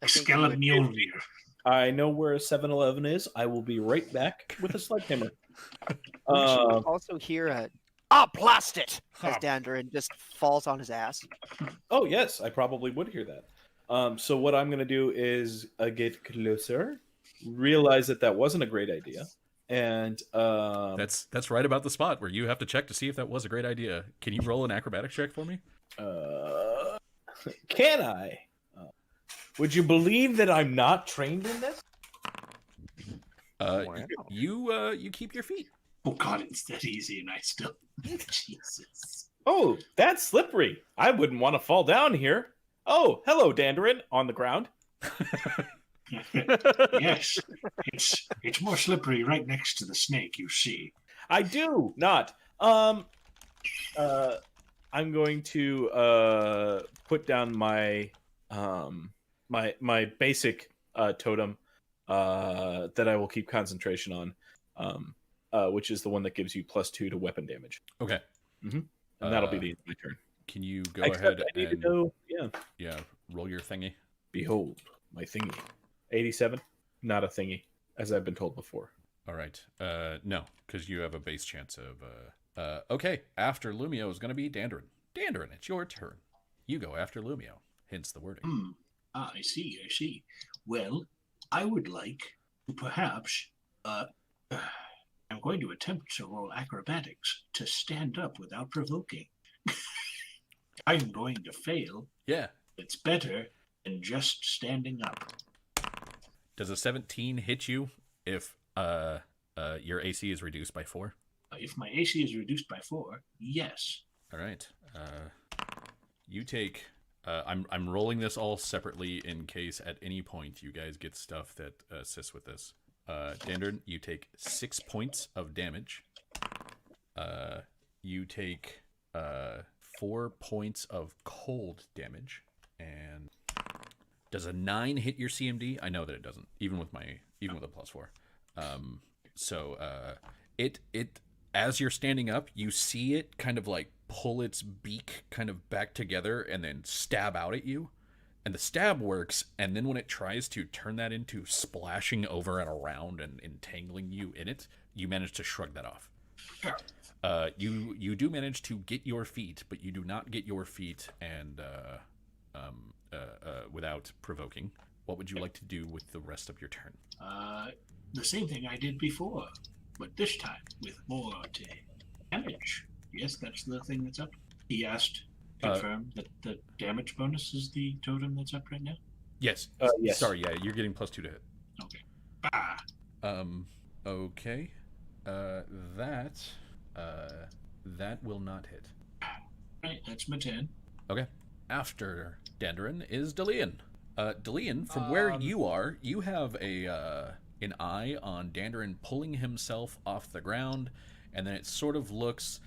Skeleton Mjolnir. I know where a 7-Eleven is. I will be right back with a sledgehammer. We should also hear a blast it as Dandarin just falls on his ass. Oh yes, I probably would hear that. So what I'm going to do is get closer, realize that wasn't a great idea, and that's right about the spot where you have to check to see if that was a great idea. Can you roll an acrobatics check for me? Can I? Would you believe that I'm not trained in this? Wow. You keep your feet. Oh God, it's that easy, and I still. Jesus. Oh, that's slippery. I wouldn't want to fall down here. Oh, hello, Dandarin, on the ground. Yes, it's more slippery right next to the snake. You see. I do not. I'm going to put down my my basic totem that I will keep concentration on, which is the one that gives you +2 to weapon damage. Okay. Mm-hmm. And that'll be the end of my turn. Can you go Except ahead I need and to go, yeah. roll your thingy? Behold, my thingy. 87, not a thingy, as I've been told before. All right. No, because you have a base chance of. Okay. After Lumio is going to be Dandarin. Dandarin, it's your turn. You go after Lumio. Hence the wording. I see. Well, I would like to perhaps. I'm going to attempt to roll acrobatics to stand up without provoking. I'm going to fail. Yeah. It's better than just standing up. Does a 17 hit you if your AC is reduced by 4? If my AC is reduced by 4, yes. All right. You take. I'm rolling this all separately in case at any point you guys get stuff that assists with this. Dandarin, you take 6 points of damage. You take 4 points of cold damage. And does a 9 hit your CMD? I know that it doesn't, even with a +4. So it as you're standing up, you see it kind of like pull its beak kind of back together and then stab out at you. And the stab works, and then when it tries to turn that into splashing over and around and entangling you in it, you manage to shrug that off. You do manage to get your feet, but you do not get your feet and without provoking. What would you like to do with the rest of your turn? The same thing I did before, but this time with more damage. Yes, that's the thing that's up. He asked. Confirm that the damage bonus is the totem that's up right now? Yes. Yes. Sorry, yeah, you're getting +2 to hit. Okay. Bah. Okay. That will not hit. Right, that's my 10. Okay. After Dandarin is Delian. Delian, from where you are, you have an eye on Dandarin pulling himself off the ground, and then it sort of looks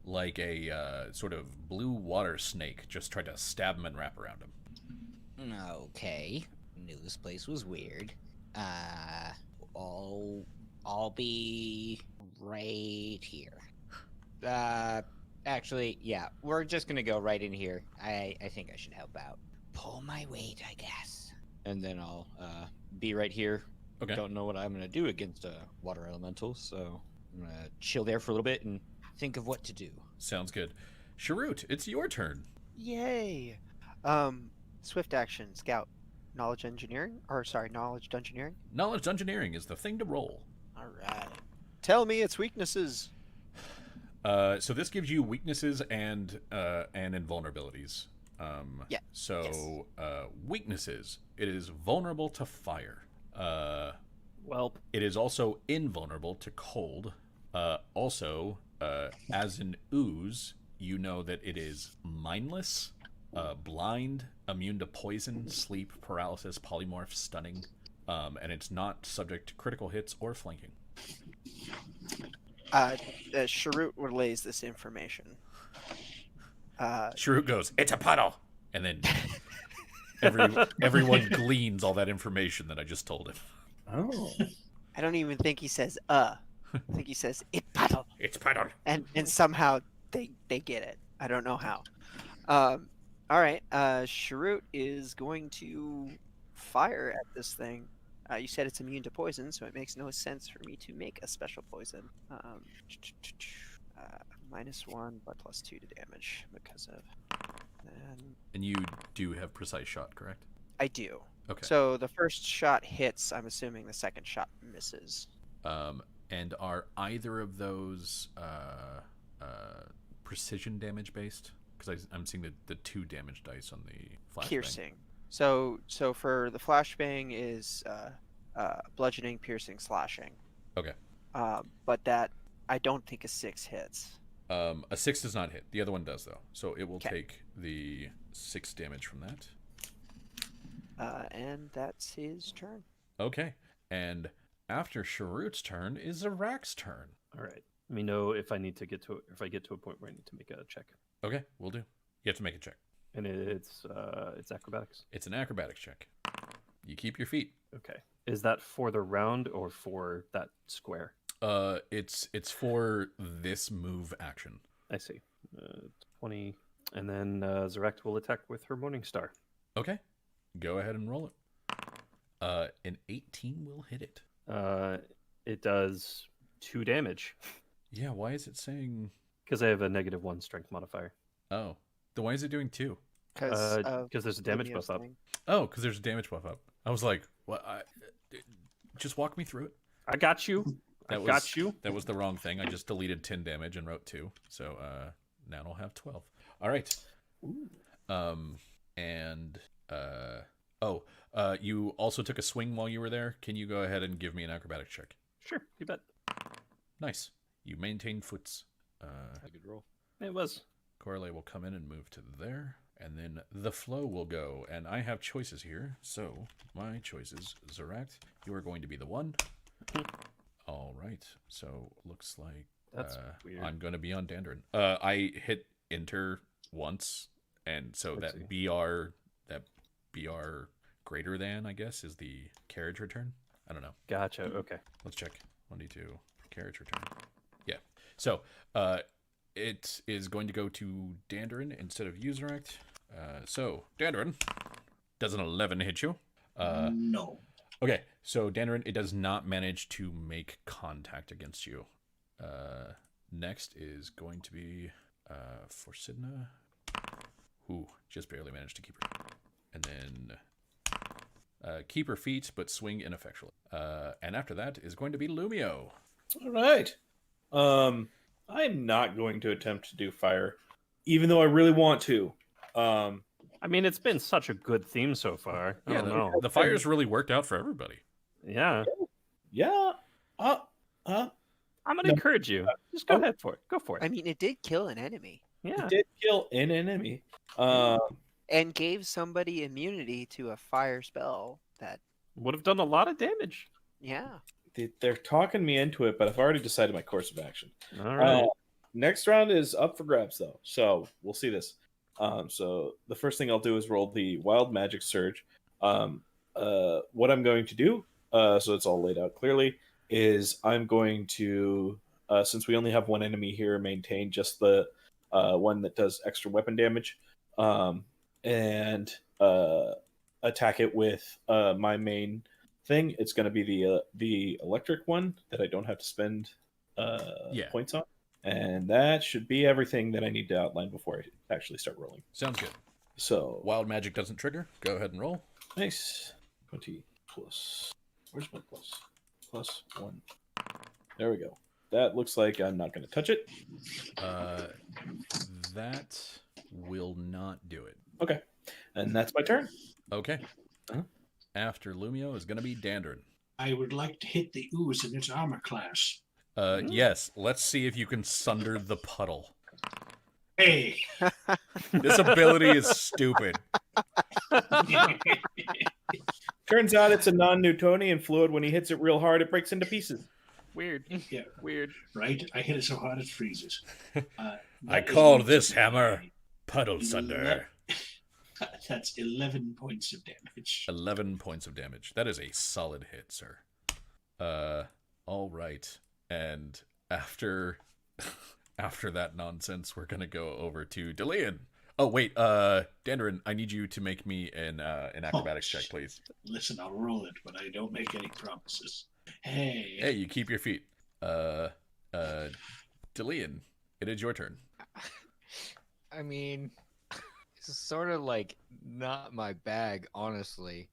like a sort of blue water snake just tried to stab him and wrap around him. Okay. Knew this place was weird. I'll be right here. Actually, yeah, we're just gonna go right in here. I think I should help out. Pull my weight, I guess. And then I'll be right here. Okay. Don't know what I'm gonna do against a water elemental, so I'm gonna chill there for a little bit and think of what to do. Sounds good. Sharut, it's your turn. Yay! Swift action, scout, knowledge engineering, knowledge engineering. Knowledge engineering is the thing to roll. All right. Tell me its weaknesses. So this gives you weaknesses and invulnerabilities. Yeah. So weaknesses. It is vulnerable to fire. Well, It is also invulnerable to cold. Also, as an ooze, you know that it is mindless, blind, immune to poison, sleep, paralysis, polymorph, stunning, and it's not subject to critical hits or flanking. Sharut relays this information. Sharut goes, "It's a puddle," and then everyone gleans all that information that I just told him. Oh. I don't even think he says I think he says it puddle. It's puddle. And somehow they get it. I don't know how. All right. Sharut is going to fire at this thing. You said it's immune to poison, so it makes no sense for me to make a special poison. -1 but +2 to damage because of. And you do have precise shot, correct? I do. Okay. So the first shot hits. I'm assuming the second shot misses. And are either of those precision damage based? Because I'm seeing the 2 damage dice on the flashbang. Piercing. So for the flashbang is bludgeoning, piercing, slashing. Okay. But that I don't think a 6 hits. A 6 does not hit. The other one does though. So it will 'Kay. take the 6 damage from that. And that's his turn. Okay. And after Sharut's turn is Zarak's turn. all right. Let me know if I need to get to if I get to a point where I need to make a check, Okay, we'll do. You have to make a check. and it's acrobatics. It's an acrobatics check. You keep your feet. Okay. Is that for the round or for that square? It's for this move action. I see. 20, and then Zarek will attack with her Morning Star. Okay. Go ahead and roll it. An 18 will hit it. It does 2 damage Yeah, why is it saying... because I have a -1 strength modifier. Oh. Then why is it doing 2? Because there's a damage Romeo buff up. thing. Oh, because there's a damage buff up. I was like, what? Just walk me through it. I got you. Got you. That was the wrong thing. I just deleted 10 damage and wrote 2. So now I'll have 12. All right. You also took a swing while you were there. Can you go ahead and give me an acrobatics check? Sure, you bet. Nice. You maintain foots. A good roll. It was. Corley will come in and move to there, and then the flow will go. And I have choices here, so my choices. Zarak, you are going to be the one. All right. So looks like That's weird. I'm going to be on Dandarin. I hit enter once, and so Let's that see. BR greater than, I guess, is the carriage return. I don't know. Gotcha. Okay. Let's check. 1d2 carriage return. Yeah. So it is going to go to Dandarin instead of Uzeract. So Dandarin, does an 11 hit you? No. Okay. So Dandarin, it does not manage to make contact against you. Next is going to be for Sidna, who just barely managed to keep her. And then keep her feet, but swing ineffectually. And after that is going to be Lumio. All right. I'm not going to attempt to do fire, even though I really want to. I mean, it's been such a good theme so far. I don't know. The fire's really worked out for everybody. Yeah. Yeah. Huh? I'm gonna No. encourage you. Just go ahead for it. Go for it. I mean, it did kill an enemy Yeah. It did kill an enemy. and gave somebody immunity to a fire spell that, Would have done a lot of damage. yeah. They're talking me into it, but I've already decided my course of action. All right. Next round is up for grabs, though, so we'll see this. So the first thing I'll do is roll the Wild Magic Surge. What I'm going to do, so it's all laid out clearly, is I'm going to, since we only have one enemy here, maintain just the one that does extra weapon damage, and attack it with my main thing. It's going to be the electric one that I don't have to spend points on. And that should be everything that I need to outline before I actually start rolling. Sounds good. So Wild magic doesn't trigger. Go ahead and roll. nice. 20 plus. Where's my plus? Plus 1. There we go. That looks like I'm not going to touch it. That will not do it. Okay. And that's my turn. Okay. Uh-huh. After Lumio is going to be Dandrin. I would like to hit the ooze in its armor class. Yes, let's see if you can sunder the puddle. Hey! This ability is stupid. Turns out it's a non-Newtonian fluid. When he hits it real hard, it breaks into pieces. Weird. Yeah, Weird. right? I hit it so hard it freezes. I call this hammer Puddle Sunder. That's 11 points of damage. 11 points of damage. That is a solid hit, sir. All right. And after that nonsense, we're gonna go over to Delian. Oh wait, Dandrin, I need you to make me an acrobatics check, please. Listen, I'll roll it, but I don't make any promises. Hey. Hey, you keep your feet. Delian, it is your turn. I mean, it's sort of like not my bag, honestly.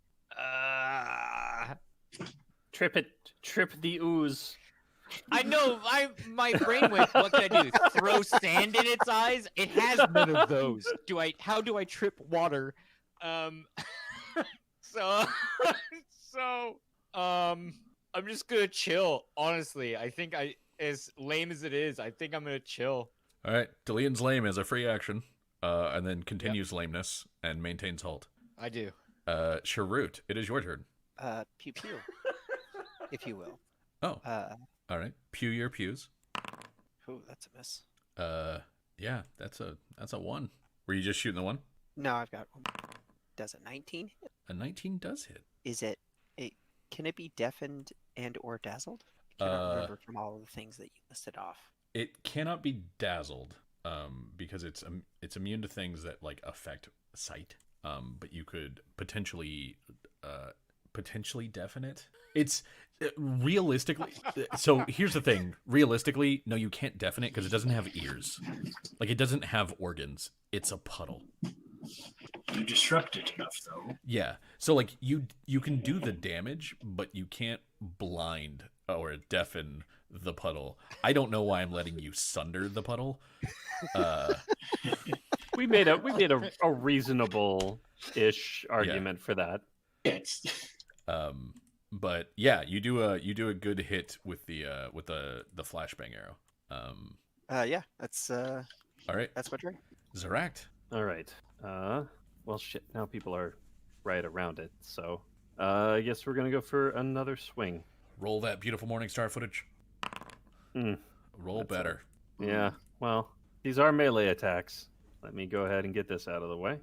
Trip the ooze. I know. My brain went. What can I do? Throw sand in its eyes? It has none of those. How do I trip water? So I'm just gonna chill. Honestly, I think as lame as it is, I think I'm gonna chill. All right, Delian's lame as a free action, and then continues lameness and maintains halt. I do. Sharut, it is your turn. Pew pew, if you will. Oh, all right. Pew your pews. Ooh, that's a miss. Yeah, that's a 1. Were you just shooting the 1? No, I've got one. Does a 19 hit? A 19 does hit. Is it? Can it be deafened and or dazzled? I cannot remember from all of the things that you listed off. It cannot be dazzled, because it's immune to things that like affect sight. But you could potentially deafen it. It's realistically. So here's the thing. Realistically, no, you can't deafen it because it doesn't have ears. Like it doesn't have organs. It's a puddle. You disrupt it enough, though. Yeah. So like you can do the damage, but you can't blind or deafen the puddle. I don't know why I'm letting you sunder the puddle. We made a reasonable-ish argument for that. Yes. But yeah, you do a good hit with the flashbang arrow. Yeah, that's All right. that's my turn. Zaract. All right. Well, shit. Now people are right around it, so I guess we're gonna go for another swing. Roll that beautiful morning star footage. Roll That's better. Yeah. Well, these are melee attacks. Let me go ahead and get this out of the way.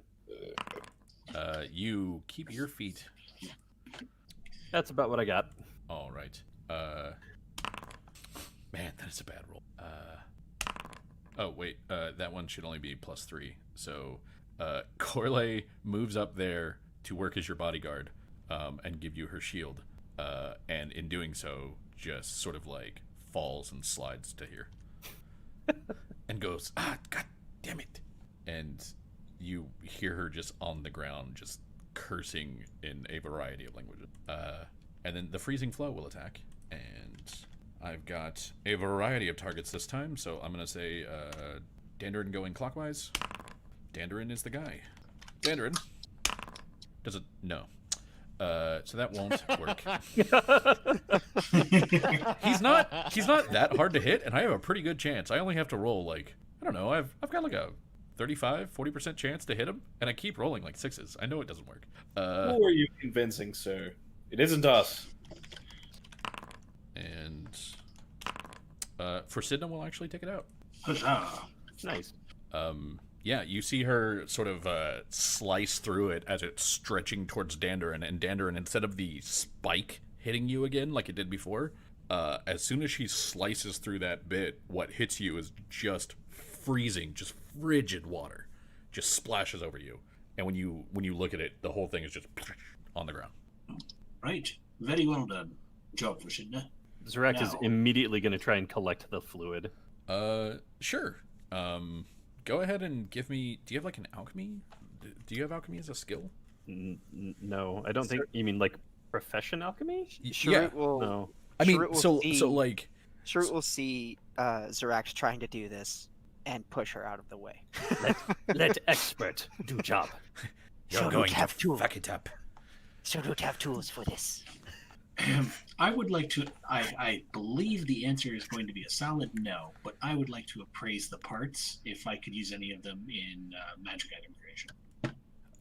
You keep your feet. That's about what I got. All right. Man, that is a bad roll. Oh wait, that one should only be +3. So, Corley moves up there to work as your bodyguard, and give you her shield. And in doing so, just sort of like falls and slides to here, and goes, God damn it! And you hear her just on the ground, just cursing in a variety of languages. And then the freezing flow will attack, and I've got a variety of targets this time, so I'm gonna say Dandrin going clockwise. Dandrin is the guy. Dandrin does it? No. So that won't work. He's not that hard to hit, and I have a pretty good chance. I only have to roll like, I don't know, I've got like a 35-40% chance to hit him, and I keep rolling like 6s. I know it doesn't work. Who are you convincing, sir? It isn't us. And for Sidna, we'll actually take it out. Huzzah. Nice. Yeah, you see her sort of slice through it as it's stretching towards Dandarin, and Dandarin, instead of the spike hitting you again like it did before, as soon as she slices through that bit, what hits you is just freezing, just frigid water, just splashes over you. And when you look at it, the whole thing is just on the ground. Right. Very well done. Job for Sidna. Zorak is Now- immediately going to try and collect the fluid. Sure. Go ahead and give me. Do you have like an alchemy? Do you have alchemy as a skill? No, I don't think. You mean like profession alchemy? Sharut will. No. I mean, Sharut will so see- like. Sharut will see Zorak trying to do this and push her out of the way. Let expert do job. Sharut have tools. fuck it up. Sharut have tools for this. I would like to. I believe the answer is going to be a solid no, but I would like to appraise the parts if I could use any of them in magic item creation.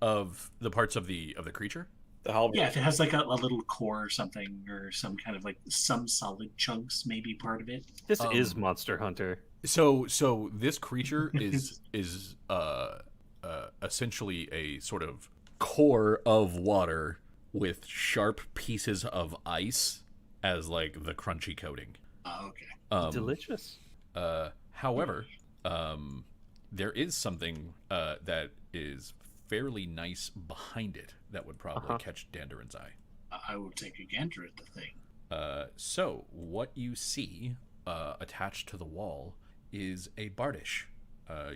Of the parts of the creature. The halberd. Yeah, if it has like a little core or something, or some kind of like some solid chunks, maybe part of it. This is Monster Hunter. So this creature is essentially a sort of core of water with sharp pieces of ice as like the crunchy coating. Okay. Delicious. However, there is something that is fairly nice behind it that would probably catch Dandarin's eye. I will take a gander at the thing. So what you see attached to the wall is a bardish.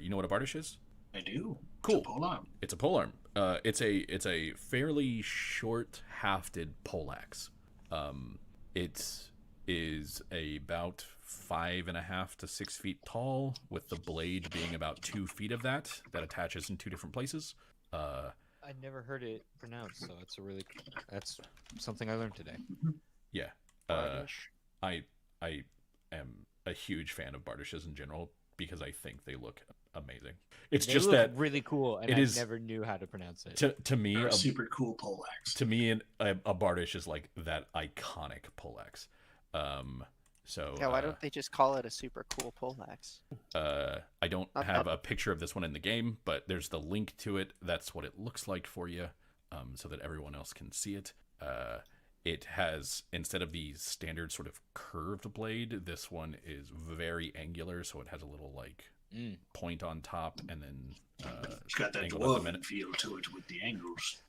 You know what a bardish is? I do. Cool. It's a polearm. It's a polearm. It's a fairly short hafted poleaxe. It is about 5.5 to 6 feet tall, with the blade being about 2 feet of that attaches in 2 different places. I never heard it pronounced, so that's something I learned today. Yeah. I am a huge fan of bardishes in general because I think they look amazing. It's They just look that really cool, and it I is- never knew how to pronounce it. to me They're a, a super cool poleaxe. to me a bardish is like that iconic poleaxe. So Yeah, why don't they just call it a super cool poleaxe? I don't Not have that- a picture of this one in the game, but there's the link to it. That's what it looks like for you, so that everyone else can see it. It has, instead of the standard sort of curved blade, this one is very angular, so it has a little like point on top, and then It's got that angled at the dwarven feel to it with the angles.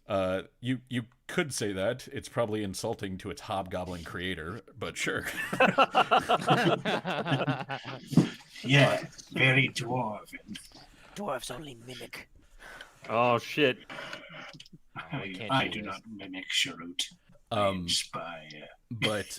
You could say that. It's probably insulting to its hobgoblin creator, but sure. Yeah, very dwarven. Dwarves only mimic. Oh shit! we can't I do do this. not mimic Sharut. I inspire. But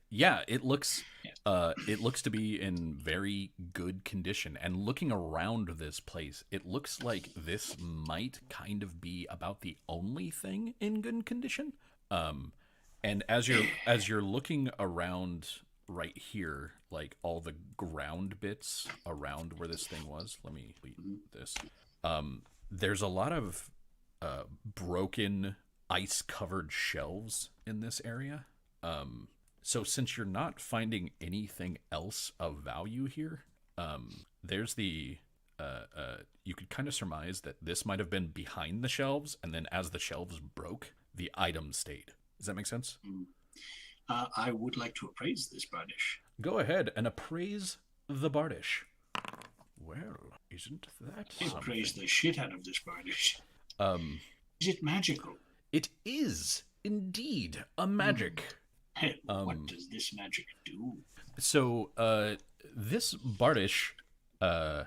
yeah, it looks to be in very good condition. And looking around this place, it looks like this might kind of be about the only thing in good condition. And as you're looking around right here, like all the ground bits around where this thing was, let me leave this. There's a lot of broken ice-covered shelves in this area. So since you're not finding anything else of value here, there's the you could kind of surmise that this might have been behind the shelves, and then as the shelves broke, the items stayed. Does that make sense? I would like to appraise this bardish. Go ahead and appraise the bardish. Well, isn't that I something? appraise the shit out of this bardish. Is it magical? It is indeed a magic. Hey, what does this magic do? So, this bardish, I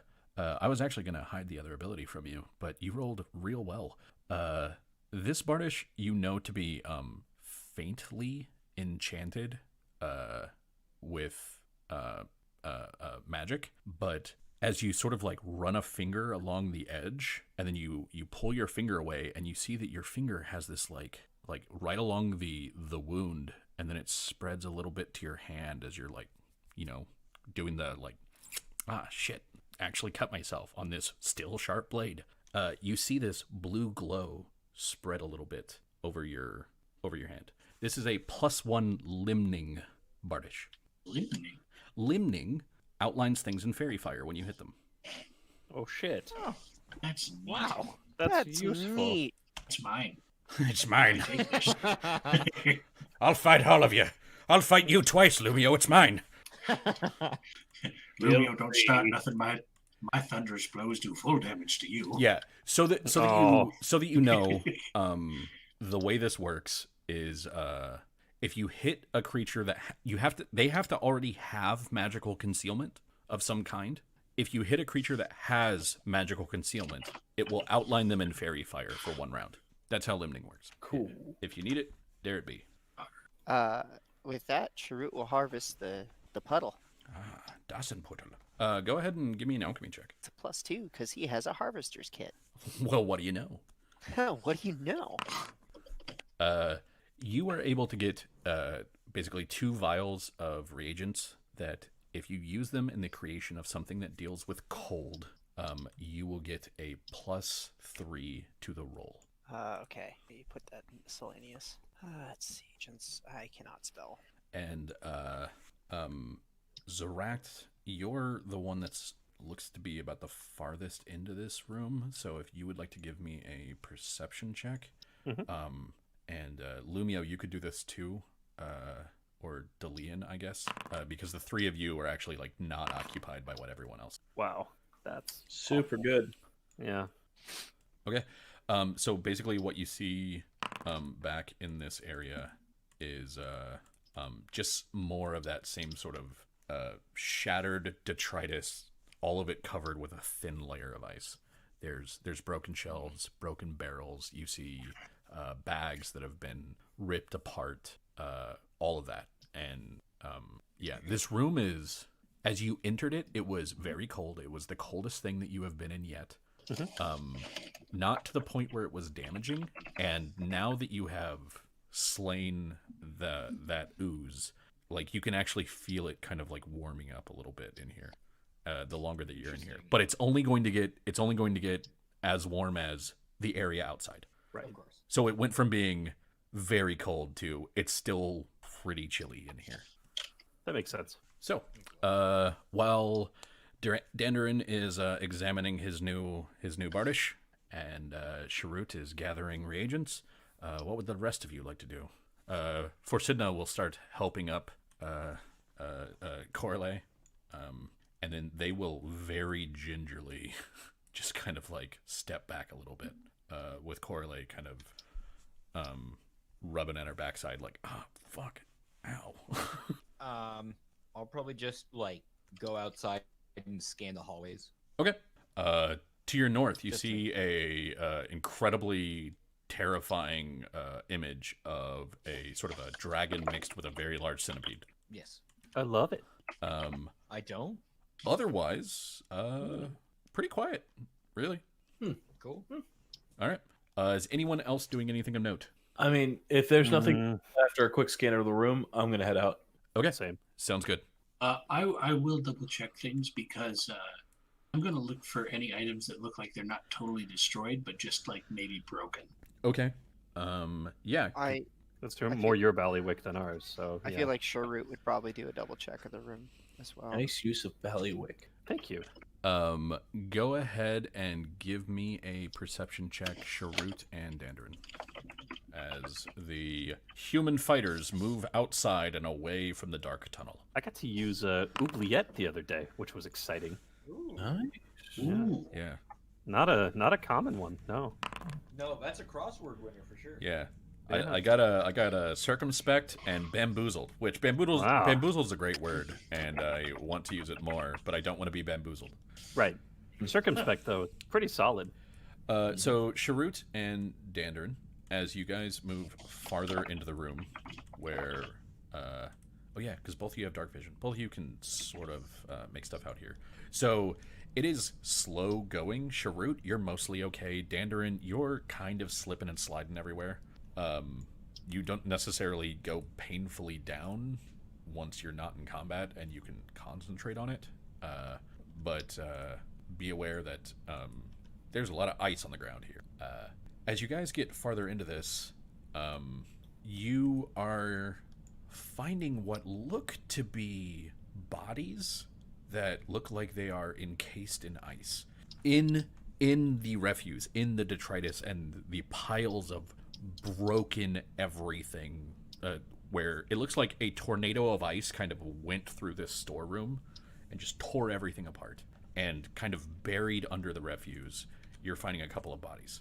was actually going to hide the other ability from you, but you rolled real well. This bardish, you know to be faintly enchanted with magic, but as you sort of like run a finger along the edge, and then you pull your finger away, and you see that your finger has this like like right along the wound, and then it spreads a little bit to your hand as you're like, doing the like, shit, actually cut myself on this still sharp blade. You see this blue glow spread a little bit over your hand. This is a +1 limning bardish. Limning? Limning outlines things in fairy fire when you hit them. Oh shit! That's neat. Wow, that's useful. neat. That's mine. It's mine. Take this. I'll fight all of you. I'll fight you twice, Lumio. It's mine. Romeo, don't start nothing. My thunderous blows do full damage to you. Yeah. So that you know, the way this works is if you hit a creature that they have to already have magical concealment of some kind. If you hit a creature that has magical concealment, it will outline them in fairy fire for 1 round. That's how limning works. Cool. If you need it, there it be. With that, Sharut will harvest the puddle. Dasen puddle. Go ahead and give me an alchemy check. It's a +2 because he has a harvester's kit. Well, what do you know? What do you know? You are able to get basically 2 vials of reagents that, if you use them in the creation of something that deals with cold, you will get a +3 to the roll. Okay. You put that in miscellaneous. Let's see. Agents, I cannot spell. And Zoract, you're the one that's looks to be about the farthest into this room. So if you would like to give me a perception check, and Lumio, you could do this too, or Delian, I guess, because the 3 of you are actually like not occupied by what everyone else. Wow, that's Super good. yeah. Okay. So basically what you see back in this area is just more of that same sort of shattered detritus, all of it covered with a thin layer of ice. There's broken shelves, broken barrels. You see bags that have been ripped apart, all of that. And this room is, as you entered it, it was very cold. It was the coldest thing that you have been in yet. Not to the point where it was damaging, and now that you have slain that ooze, like you can actually feel it kind of like warming up a little bit in here. The longer that you're in here, but it's only going to get as warm as the area outside. Right. Of course. So it went from being very cold to it's still pretty chilly in here. That makes sense. So, while Dandarin is examining his new bardish, and Sharut is gathering reagents, what would the rest of you like to do? Forsidna will start helping up Corley, and then they will very gingerly just kind of like step back a little bit, with Corley kind of rubbing at her backside like, fuck, ow. I'll probably just like go outside and scan the hallways. Okay. To your north, you see a incredibly terrifying image of a sort of a dragon mixed with a very large centipede. Yes. I love it. I don't. Otherwise, pretty quiet, really. Cool. All right. Is anyone else doing anything of note? I mean, if there's nothing after a quick scan of the room, I'm gonna head out. Okay. Same. Sounds good. I will double check things because I'm going to look for any items that look like they're not totally destroyed, but just like maybe broken. Okay. Yeah. That's more your ballywick than ours. So I feel like Sharut would probably do a double check of the room as well. Nice use of Ballywick. Thank you. Go ahead and give me a perception check, Sharut and Dandarin, as the human fighters move outside and away from the dark tunnel. I got to use oubliette the other day, which was exciting. Nice. Ooh. Yeah. Not a common one. No. No, that's a crossword winner for sure. Yeah. Yeah. I got a circumspect and bamboozled, which bamboozled is a great word, and I want to use it more, but I don't want to be bamboozled. Right. Circumspect though, pretty solid. So Sharut and Dandarin, as you guys move farther into the room, where because both of you have dark vision, both of you can sort of make stuff out here. So it is slow going. Sharut, you're mostly okay. Dandarin, you're kind of slipping and sliding everywhere. you don't necessarily go painfully down once you're not in combat, and you can concentrate on it. But be aware that there's a lot of ice on the ground here. As you guys get farther into this, you are finding what look to be bodies that look like they are encased in ice. In the refuse, in the detritus, and the piles of broken everything, where it looks like a tornado of ice kind of went through this storeroom and just tore everything apart. And kind of buried under the refuse, you're finding a couple of bodies.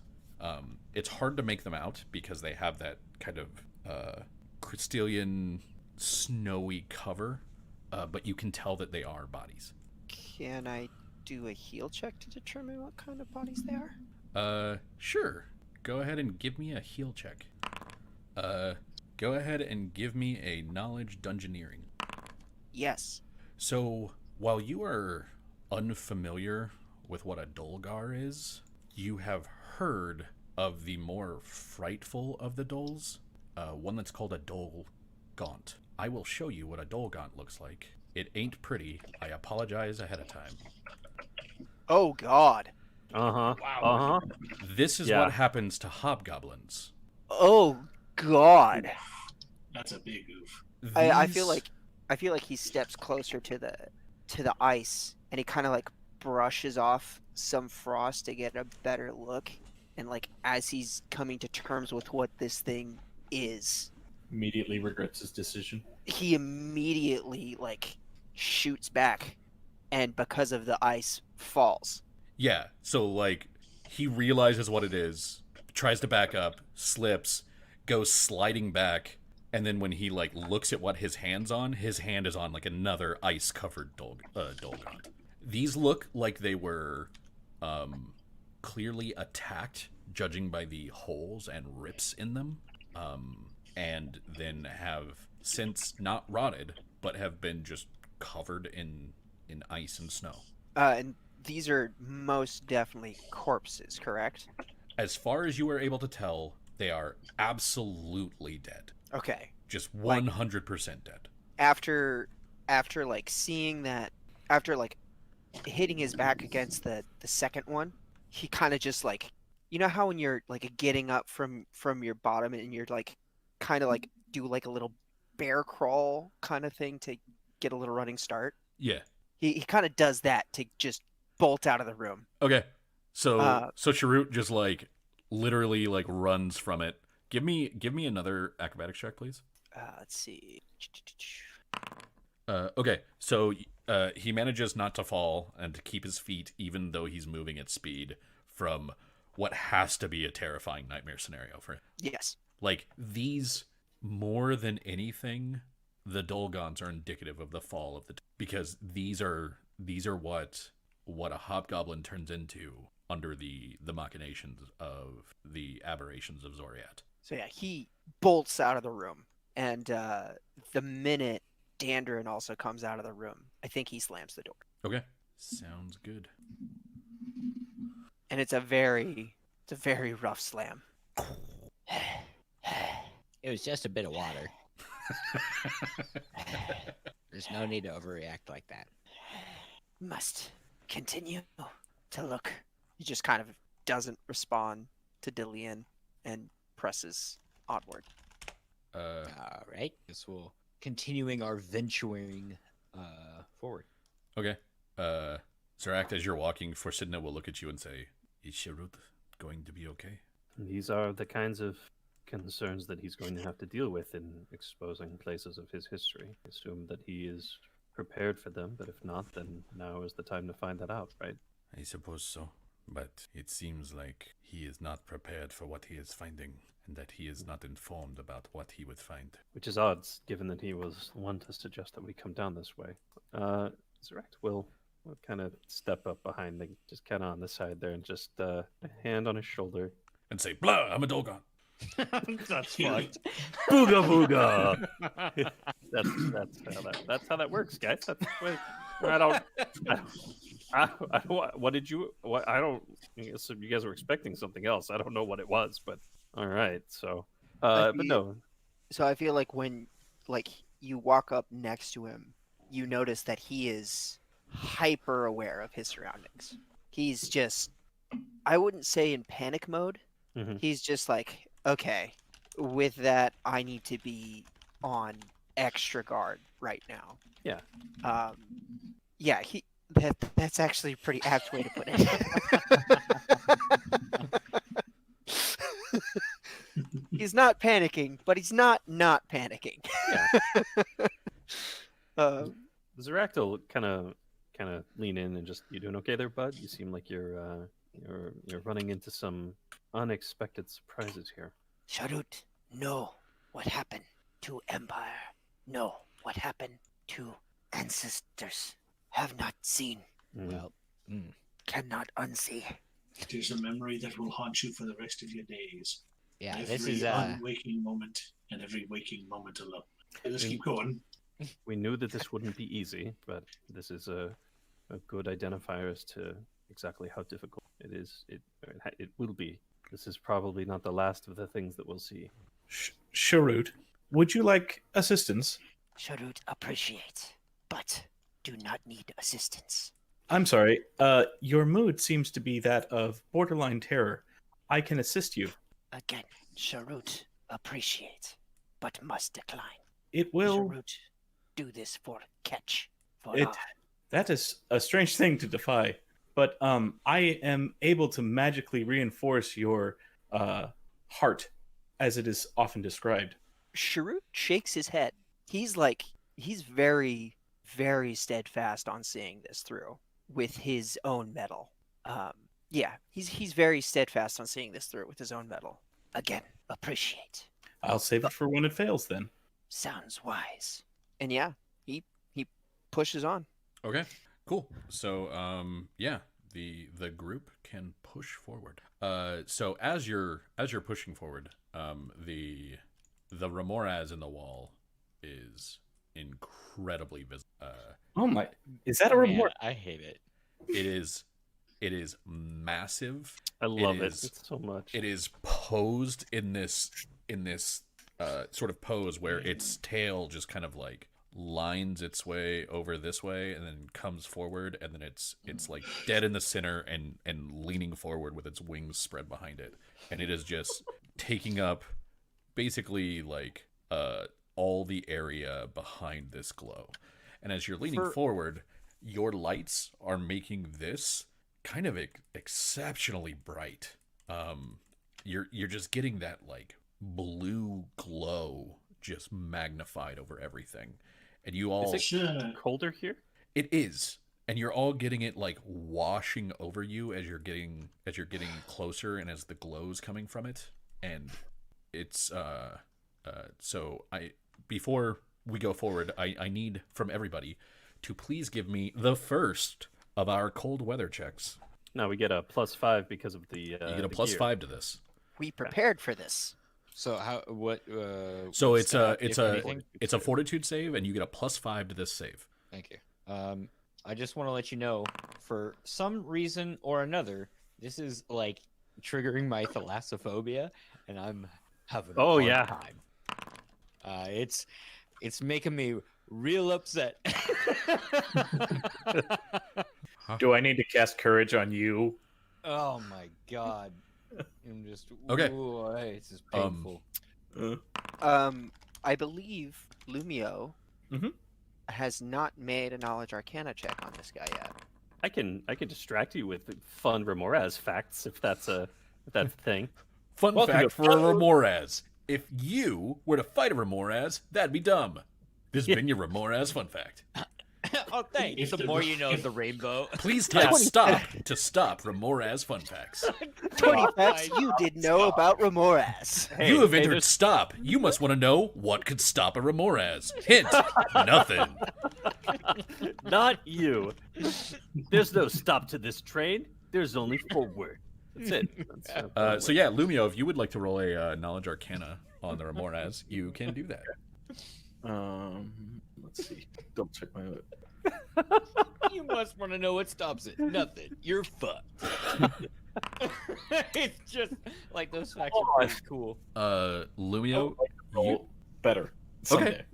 It's hard to make them out because they have that kind of crystalline, snowy cover, but you can tell that they are bodies. Can I do a heal check to determine what kind of bodies they are? Sure. Go ahead and give me a heal check. Go ahead and give me a knowledge dungeoneering. Yes. So, while you are unfamiliar with what a Dolgar is, you have heard of the more frightful of the Dols, one that's called a Dolgaunt. I will show you what a Dolgaunt looks like. It ain't pretty. I apologize ahead of time. Oh, God. Uh-huh. Wow. Uh-huh. This is Yeah. what happens to hobgoblins. Oh, God. That's a big oof. I feel These- like he steps closer to the ice, and he kind of like brushes off some frost to get a better look. And like as he's coming to terms with what this thing is, Immediately regrets his decision. he immediately like shoots back, and because of the ice, falls. Yeah, so like he realizes what it is, tries to back up, slips, goes sliding back, and then when he like looks at what his hand is on like another ice-covered Dolgaunt. These look like they were clearly attacked, judging by the holes and rips in them, and then have since not rotted, but have been just covered in ice and snow. And these are most definitely corpses, correct? As far as you are able to tell, they are absolutely dead. Okay. Just 100% dead. After like seeing that, after like hitting his back against the second one, he kind of just like, you know how when you're like getting up from your bottom and you're like kind of like do like a little bear crawl kind of thing to get a little running start? Yeah. He kind of does that to just bolt out of the room. Okay. So So Sharut just like literally like runs from it. Give me another acrobatics check, please. Let's see. Okay. So he manages not to fall and to keep his feet even though he's moving at speed from what has to be a terrifying nightmare scenario for him. Yes. Like these, more than anything, the Dolgons are indicative of the fall of the because these are what a hobgoblin turns into under the machinations of the aberrations of Zoriat. So yeah, he bolts out of the room, and the minute Dandrin also comes out of the room, I think he slams the door. Okay, sounds good. And it's a very rough slam. It was just a bit of water. There's no need to overreact like that. Must continue to look. He just kind of doesn't respond to Dillian and presses onward. All right. Guess we'll continuing our venturing forward. Okay. Zarak, as you're walking, Forsidna will look at you and say, "Is Sharut going to be okay?" These are the kinds of concerns that he's going to have to deal with in exposing places of his history. I assume that he is prepared for them, but if not, then now is the time to find that out, right? I suppose so. But it seems like he is not prepared for what he is finding, and that he is not informed about what he would find. Which is odd, given that he was one to suggest that we come down this way. Zarak will kind of step up behind, just kind of on the side there, and just a hand on his shoulder. And say, "Blah, I'm a Dolgon." That's fucked. Booga booga. that's how that works, guys. That's the way. I don't. What did you? What I don't. I guess you guys were expecting something else. I don't know what it was, but all right. So, but no. So I feel like when you walk up next to him, you notice that he is hyper aware of his surroundings. He's just, I wouldn't say in panic mode. Mhm. He's just like, okay, with that, I need to be on extra guard right now. Yeah. Yeah, that's actually a pretty apt way to put it. He's not panicking, but he's not panicking. Yeah. Uh, Zaractyl kind of lean in and just, you doing okay there, bud? You seem like you're running into some unexpected surprises here. Sharut, know what happened to Empire. Know what happened to ancestors. Have not seen. Well, Cannot unsee. It is a memory that will haunt you for the rest of your days. yeah, Every this is unwaking moment and every waking moment alone. Let's keep going. We knew that this wouldn't be easy, but this is a good identifier as to exactly how difficult it is. It will be. This is probably not the last of the things that we'll see. Sharut, would you like assistance? Sharut appreciate, but do not need assistance. I'm sorry. Your mood seems to be that of borderline terror. I can assist you. Again, Sharut appreciate, but must decline. It will. Sharut, do this for catch. That is a strange thing to defy, but I am able to magically reinforce your heart, as it is often described. Sharut shakes his head. He's very, very steadfast on seeing this through with his own metal. Yeah, he's very steadfast on seeing this through with his own metal. Again, appreciate. I'll save it for when it fails, then. Sounds wise. And yeah, he pushes on. Okay, cool. So, yeah, the group can push forward. So as you're pushing forward, the Remoraz in the wall is incredibly visible. Oh my! Is that a man, reward? I hate it. It is massive. I love it so much. It is posed in this sort of pose where its tail just kind of like lines its way over this way and then comes forward, and then it's like dead in the center and leaning forward with its wings spread behind it, and it is just taking up basically like all the area behind this glow. And as you're leaning forward, your lights are making this kind of exceptionally bright. You're just getting that like blue glow just magnified over everything. And you all... Is it colder here? It is. And you're all getting it like washing over you as you're getting closer and as the glow's coming from it. And it's so before we go forward, I need from everybody to please give me the first of our cold weather checks. No, we get a +5 because of the you get a +5 to this. We prepared for this. So how what? So what it's stat, a if anything? fortitude save, and you get a +5 to this save. Thank you. I just want to let you know, for some reason or another, this is like triggering my thalassophobia, and I'm having a hard time. It's making me real upset. Do I need to cast courage on you? Oh my god! I'm just okay. Ooh, it's just painful. I believe Lumio has not made a knowledge arcana check on this guy yet. I can distract you with fun Remoraz facts if that's a thing. Fun fact for a Remoraz: if you were to fight a Remoraz, that'd be dumb. This has been your Remoraz fun fact. Oh, thanks. The more you know, the rainbow. Please type stop to stop Remoraz fun facts. 20 facts you did know about Remoraz. You have entered stop. You must want to know what could stop a Remoraz. Hint, nothing. Not you. There's no stop to this train. There's only forward. That's it. So yeah, Lumio, if you would like to roll a knowledge arcana on the Remoraz, you can do that. Let's see. Double check my note. You must want to know what stops it. Nothing. You're fucked. It's just like those facts are pretty cool. Lumio, better. Okay. Someday.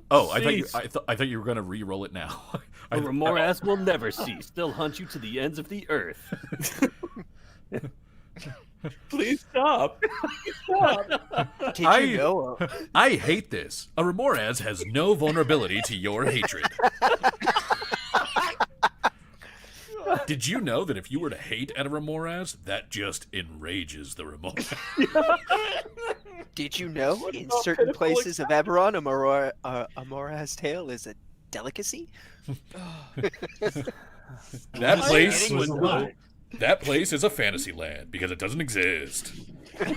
Oh, Jeez. I thought you were gonna re-roll it now. A Remoras will never cease. They'll hunt you to the ends of the earth. Please stop. Did you know? I hate this. A Remoras has no vulnerability to your hatred. Did you know that if you were to hate at a Remoras, that just enrages the Remoras? Did you know in certain places of Eberron, a Mora's tail is a delicacy? That place was a lie. That place is a fantasy land because it doesn't exist. Okay,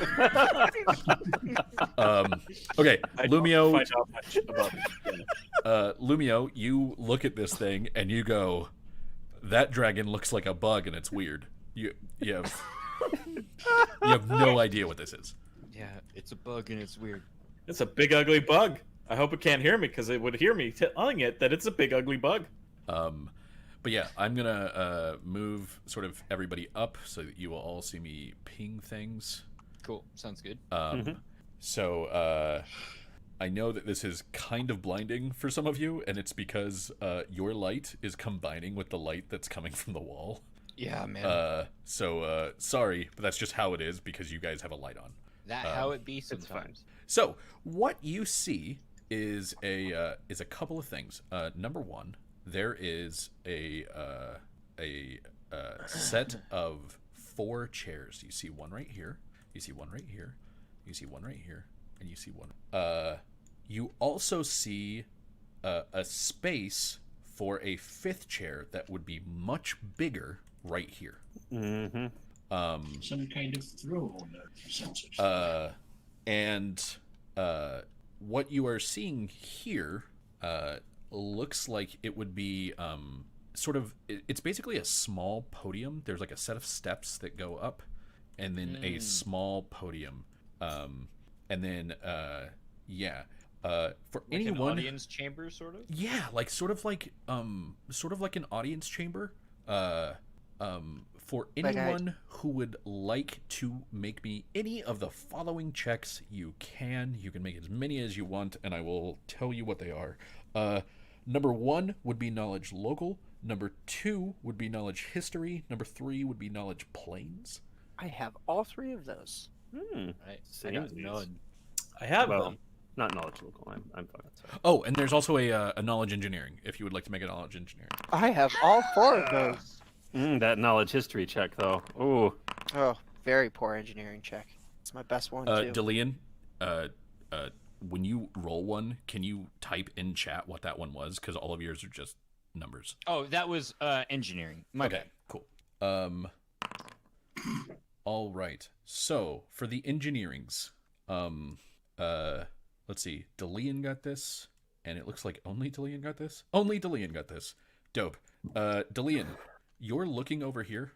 I don't Lumio. find out much about it. Lumio, you look at this thing and you go, "That dragon looks like a bug and it's weird." You have no idea what this is. Yeah, it's a bug and it's weird. It's a big ugly bug. I hope it can't hear me because it would hear me telling it that it's a big ugly bug. But yeah, I'm gonna move sort of everybody up so that you will all see me ping things. Cool. Sounds good. So I know that this is kind of blinding for some of you, and it's because your light is combining with the light that's coming from the wall. Yeah, man. So sorry, but that's just how it is because you guys have a light on. That how it be It's fine. sometimes. So what you see is a couple of things. Number one, there is a set of 4 chairs. You see one right here. You see one right here. You see one right here, and you see one. You also see a space for a 5th chair that would be much bigger right here. Mm-hmm. Some kind of throne of some such. And what you are seeing here looks like it would be sort of, it's basically a small podium. There's like a set of steps that go up, and then a small podium, and then for Like anyone, an audience chamber, sort of. yeah, like sort of like an audience chamber. For anyone who would like to make me any of the following checks, you can. You can make as many as you want, and I will tell you what they are. Number 1 would be knowledge local. Number 2 would be knowledge history. Number 3 would be knowledge planes. I have all 3 of those. I Same got as these. none. I have Well, them. not knowledge local. I'm fucking sorry. Oh, and there's also a knowledge engineering, if you would like to make a knowledge engineering. I have all 4 of those. That knowledge history check, though. Ooh. Oh, very poor engineering check. It's my best one too. Delian, when you roll one, can you type in chat what that one was? Because all of yours are just numbers. Oh, that was engineering. My bad. Cool. All right. So for the engineerings, let's see. Delian got this, and it looks like only Delian got this. Only Delian got this. Dope. Delian, you're looking over here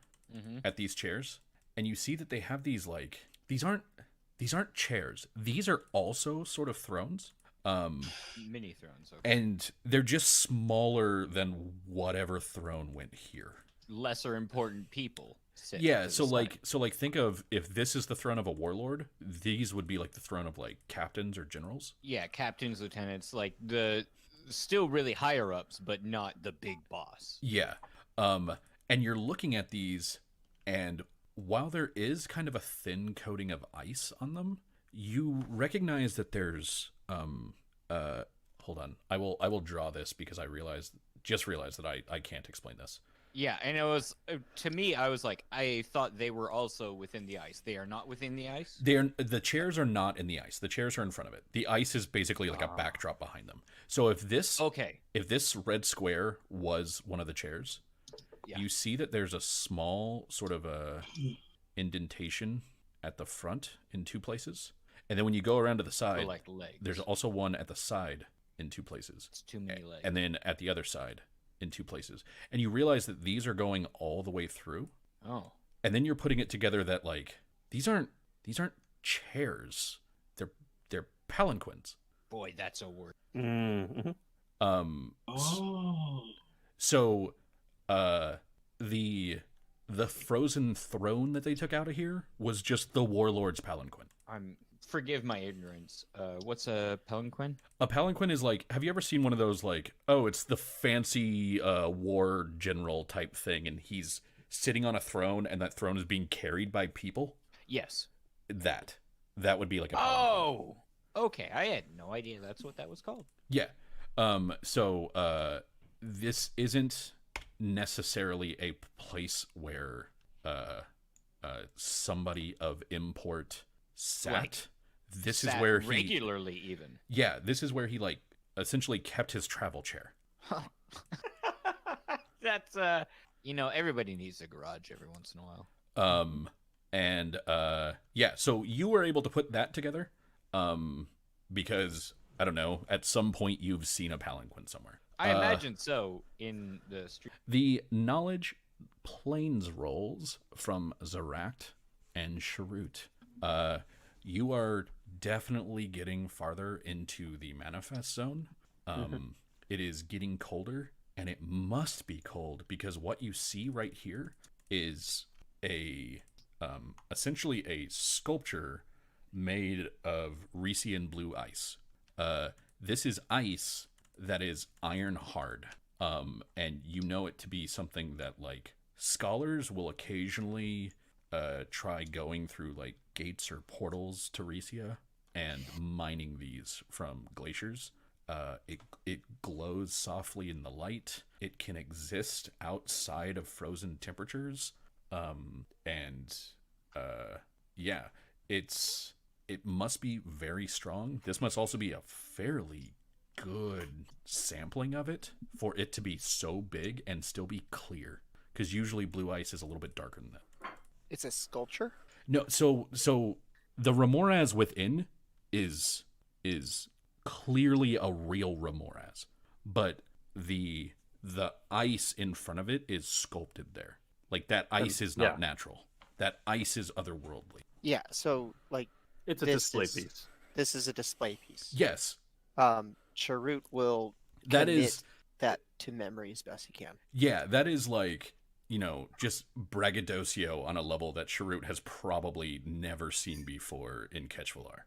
at these chairs, and you see that they have these like these aren't chairs. These are also sort of thrones. Mini thrones. Okay. And they're just smaller than whatever throne went here. Lesser important people. sit Yeah, to the so side. like think of if this is the throne of a warlord, these would be like the throne of like captains or generals. Yeah, captains, lieutenants, like the still really higher ups, but not the big boss. Yeah. And you're looking at these, and while there is kind of a thin coating of ice on them, you recognize that there's hold on. I will draw this because I just realized that I can't explain this. Yeah, and it was to me, I was like, I thought they were also within the ice. They are not within the ice. The chairs are not in the ice. The chairs are in front of it. The ice is basically like a backdrop behind them. So if this red square was one of the chairs, you see that there's a small sort of a indentation at the front in 2 places. And then when you go around to the side, like legs. there's also one at the side in 2 places. It's too many legs. And then at the other side in 2 places. And you realize that these are going all the way through. Oh. And then you're putting it together that like these aren't chairs. They're palanquins. Boy, that's a word. Mm-hmm. So the frozen throne that they took out of here was just the warlord's palanquin. I'm forgive my ignorance. What's a palanquin? A palanquin is like, have you ever seen one of those, like, oh, it's the fancy war general type thing, and he's sitting on a throne, and that throne is being carried by people? Yes. That would be like a palanquin. Oh, okay. I had no idea that's what that was called. Yeah. So this isn't necessarily a place where somebody of import sat. Like, this is Sat where he regularly even. Yeah, this is where he like essentially kept his travel chair. That's everybody needs a garage every once in a while. Yeah, so you were able to put that together because I don't know, at some point you've seen a palanquin somewhere. I imagine so in the street. The knowledge planes rolls from Zarakt and Sharut. You are definitely getting farther into the manifest zone. It is getting colder, and it must be cold because what you see right here is a essentially a sculpture made of Resian blue ice. This is ice that is iron hard, and you know it to be something that like scholars will occasionally try going through like gates or portals to Resia and mining these from glaciers. It glows softly in the light. It can exist outside of frozen temperatures. Yeah, it must be very strong. This must also be a fairly good sampling of it for it to be so big and still be clear. Because usually blue ice is a little bit darker than that. It's a sculpture? No, so the Remoraz within is clearly a real Remoraz, but the ice in front of it is sculpted there. Like that ice is not natural. That ice is otherworldly. Yeah, so like It's a this display is- piece. this is a display piece. Yes, Charut will that commit is. that to memory as best he can. Yeah, that is like, just braggadocio on a level that Sharut has probably never seen before in Ketchvalar.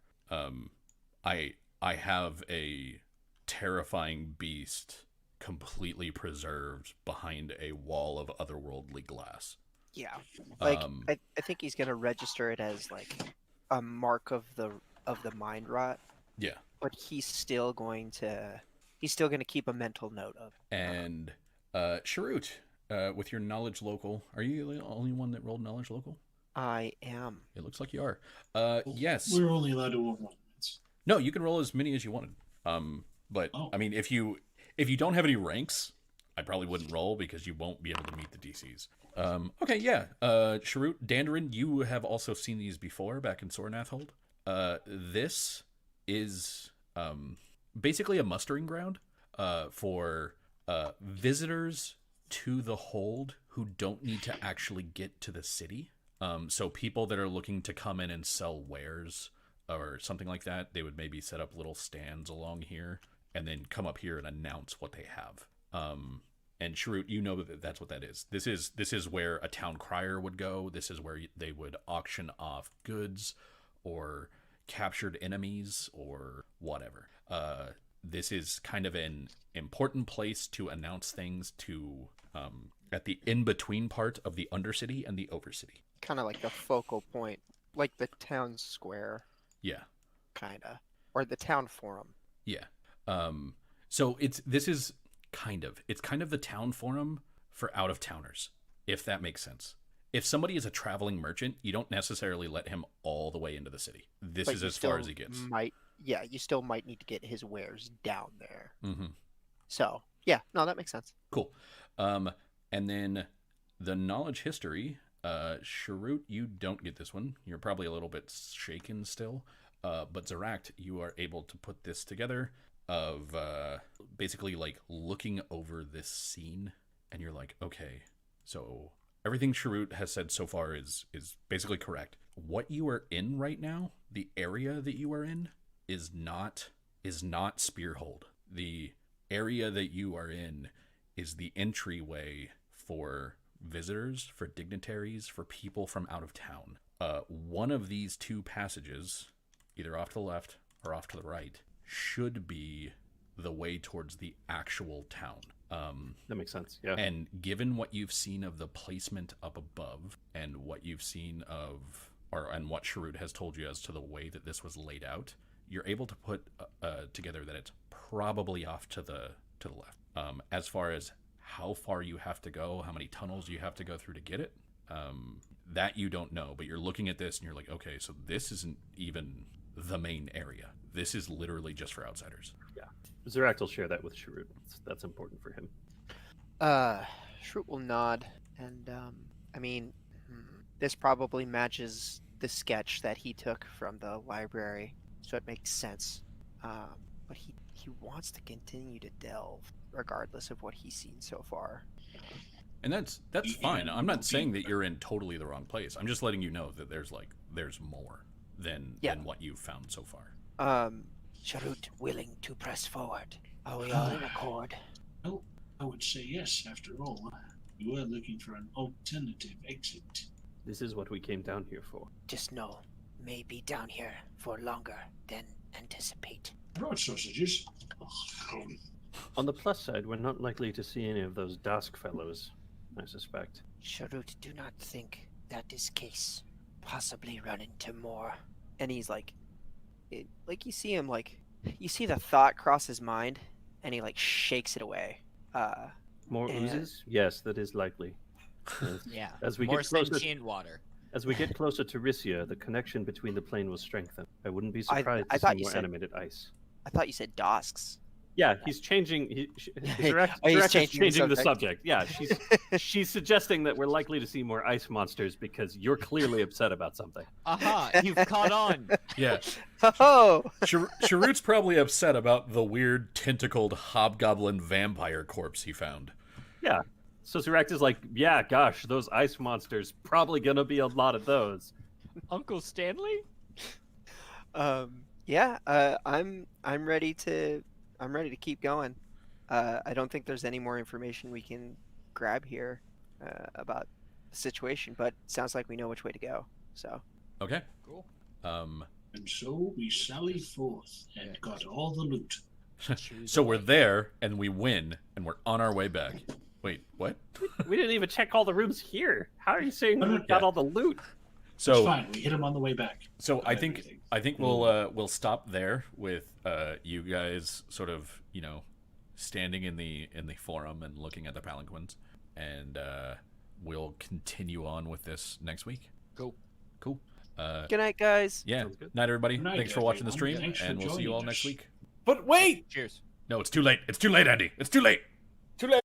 I have a terrifying beast completely preserved behind a wall of otherworldly glass. Yeah, like Um, I think he's gonna register it as like a mark of the mind rot, Yeah. but he's still going to keep a mental note of it. And Sharut, with your knowledge local, are you the only one that rolled knowledge local? I am. It looks like you are. Yes. We're only allowed to roll once. No, you can roll as many as you wanted. But I mean, if you don't have any ranks, I probably wouldn't roll because you won't be able to meet the DCs. Okay, yeah. Sharut, Dandarin, you have also seen these before back in Sornath Hold. This is basically a mustering ground for visitors to the hold who don't need to actually get to the city. So people that are looking to come in and sell wares or something like that, they would maybe set up little stands along here and then come up here and announce what they have. And Sharut, you know that that's what that is. This is where a town crier would go. This is where they would auction off goods or captured enemies or whatever. This is kind of an important place to announce things to at the in-between part of the Undercity and the Overcity. Kind of like the focal point, like the town square, Yeah. kinda, or the town forum. Yeah. So it's kind of the town forum for out of towners, if that makes sense. If somebody is a traveling merchant, you don't necessarily let him all the way into the city. This But is you as far still as he gets. You still might need to get his wares down there. Mm-hmm. So yeah, no, that makes sense. Cool. And then the knowledge history, Sharut, you don't get this one. You're probably a little bit shaken still. But Zarakt, you are able to put this together of basically like looking over this scene, and you're like, okay, so everything Sharut has said so far is basically correct. What you are in right now, the area that you are in, is not Spearhold. The area that you are in is the entryway for visitors, for dignitaries, for people from out of town. One of these two passages either off to the left or off to the right, should be the way towards the actual town. That makes sense. Yeah. And given what you've seen of the placement up above, and what you've seen of, and what Sharut has told you as to the way that this was laid out, you're able to put together that it's probably off to the left. As far as how far you have to go, how many tunnels you have to go through to get it, that you don't know. But you're looking at this and you're like, okay, so this isn't even the main area. This is literally just for outsiders. Yeah. Zorak will share that with Sharut. That's important for him. Shrewd will nod, and I mean, this probably matches the sketch that he took from the library, so it makes sense. But he wants to continue to delve, regardless of what he's seen so far. And that's fine. I'm not saying that you're in totally the wrong place. I'm just letting you know that there's more than what you've found so far. Sharut willing to press forward. Are we all in accord? Well, I would say yes, after all. You were looking for an alternative exit. This is what we came down here for. Just know, may be down here for longer than anticipate. Broad sausages. On the plus side, we're not likely to see any of those Dask fellows, I suspect. Sharut do not think that is case. Possibly run into more. And he's like you see him, you see the thought cross his mind, and he shakes it away. More and- oozes? Yes, that is likely. Yeah. As we More get closer, sentient water. as we get closer to Risia, the connection between the plane will strengthen. I wouldn't be I surprised to thought see you more said- animated ice. I thought you said Dosks. Yeah, he's changing. Zorak Oh, he's is changing the the subject. Yeah, she's suggesting that we're likely to see more ice monsters because you're clearly upset about something. Aha! You've caught on. Yeah. Oh, Sharut's probably upset about the weird tentacled hobgoblin vampire corpse he found. Yeah. So Zorak is like, yeah, gosh, those ice monsters, probably gonna be a lot of those. Uncle Stanley? yeah. I'm ready to keep going. I don't think there's any more information we can grab here about the situation, but it sounds like we know which way to go. So Okay. Cool. And so we sallied forth and got all the loot. So we're there and we win and we're on our way back. Wait, what? We didn't even check all the rooms here. How are you saying we got Yeah. all the loot? It's So fine. We hit him on the way back. So I Everything. think we'll stop there with you guys sort of standing in the forum and looking at the palanquins, and we'll continue on with this next week. Cool. good night, guys. Yeah. Sounds good. Night, everybody. Good night, Thanks for watching the everyone. stream, Thanks for and we'll see you all joining next us. week. But wait! Cheers. No, it's too late. It's too late, Andy. It's too late. Too late.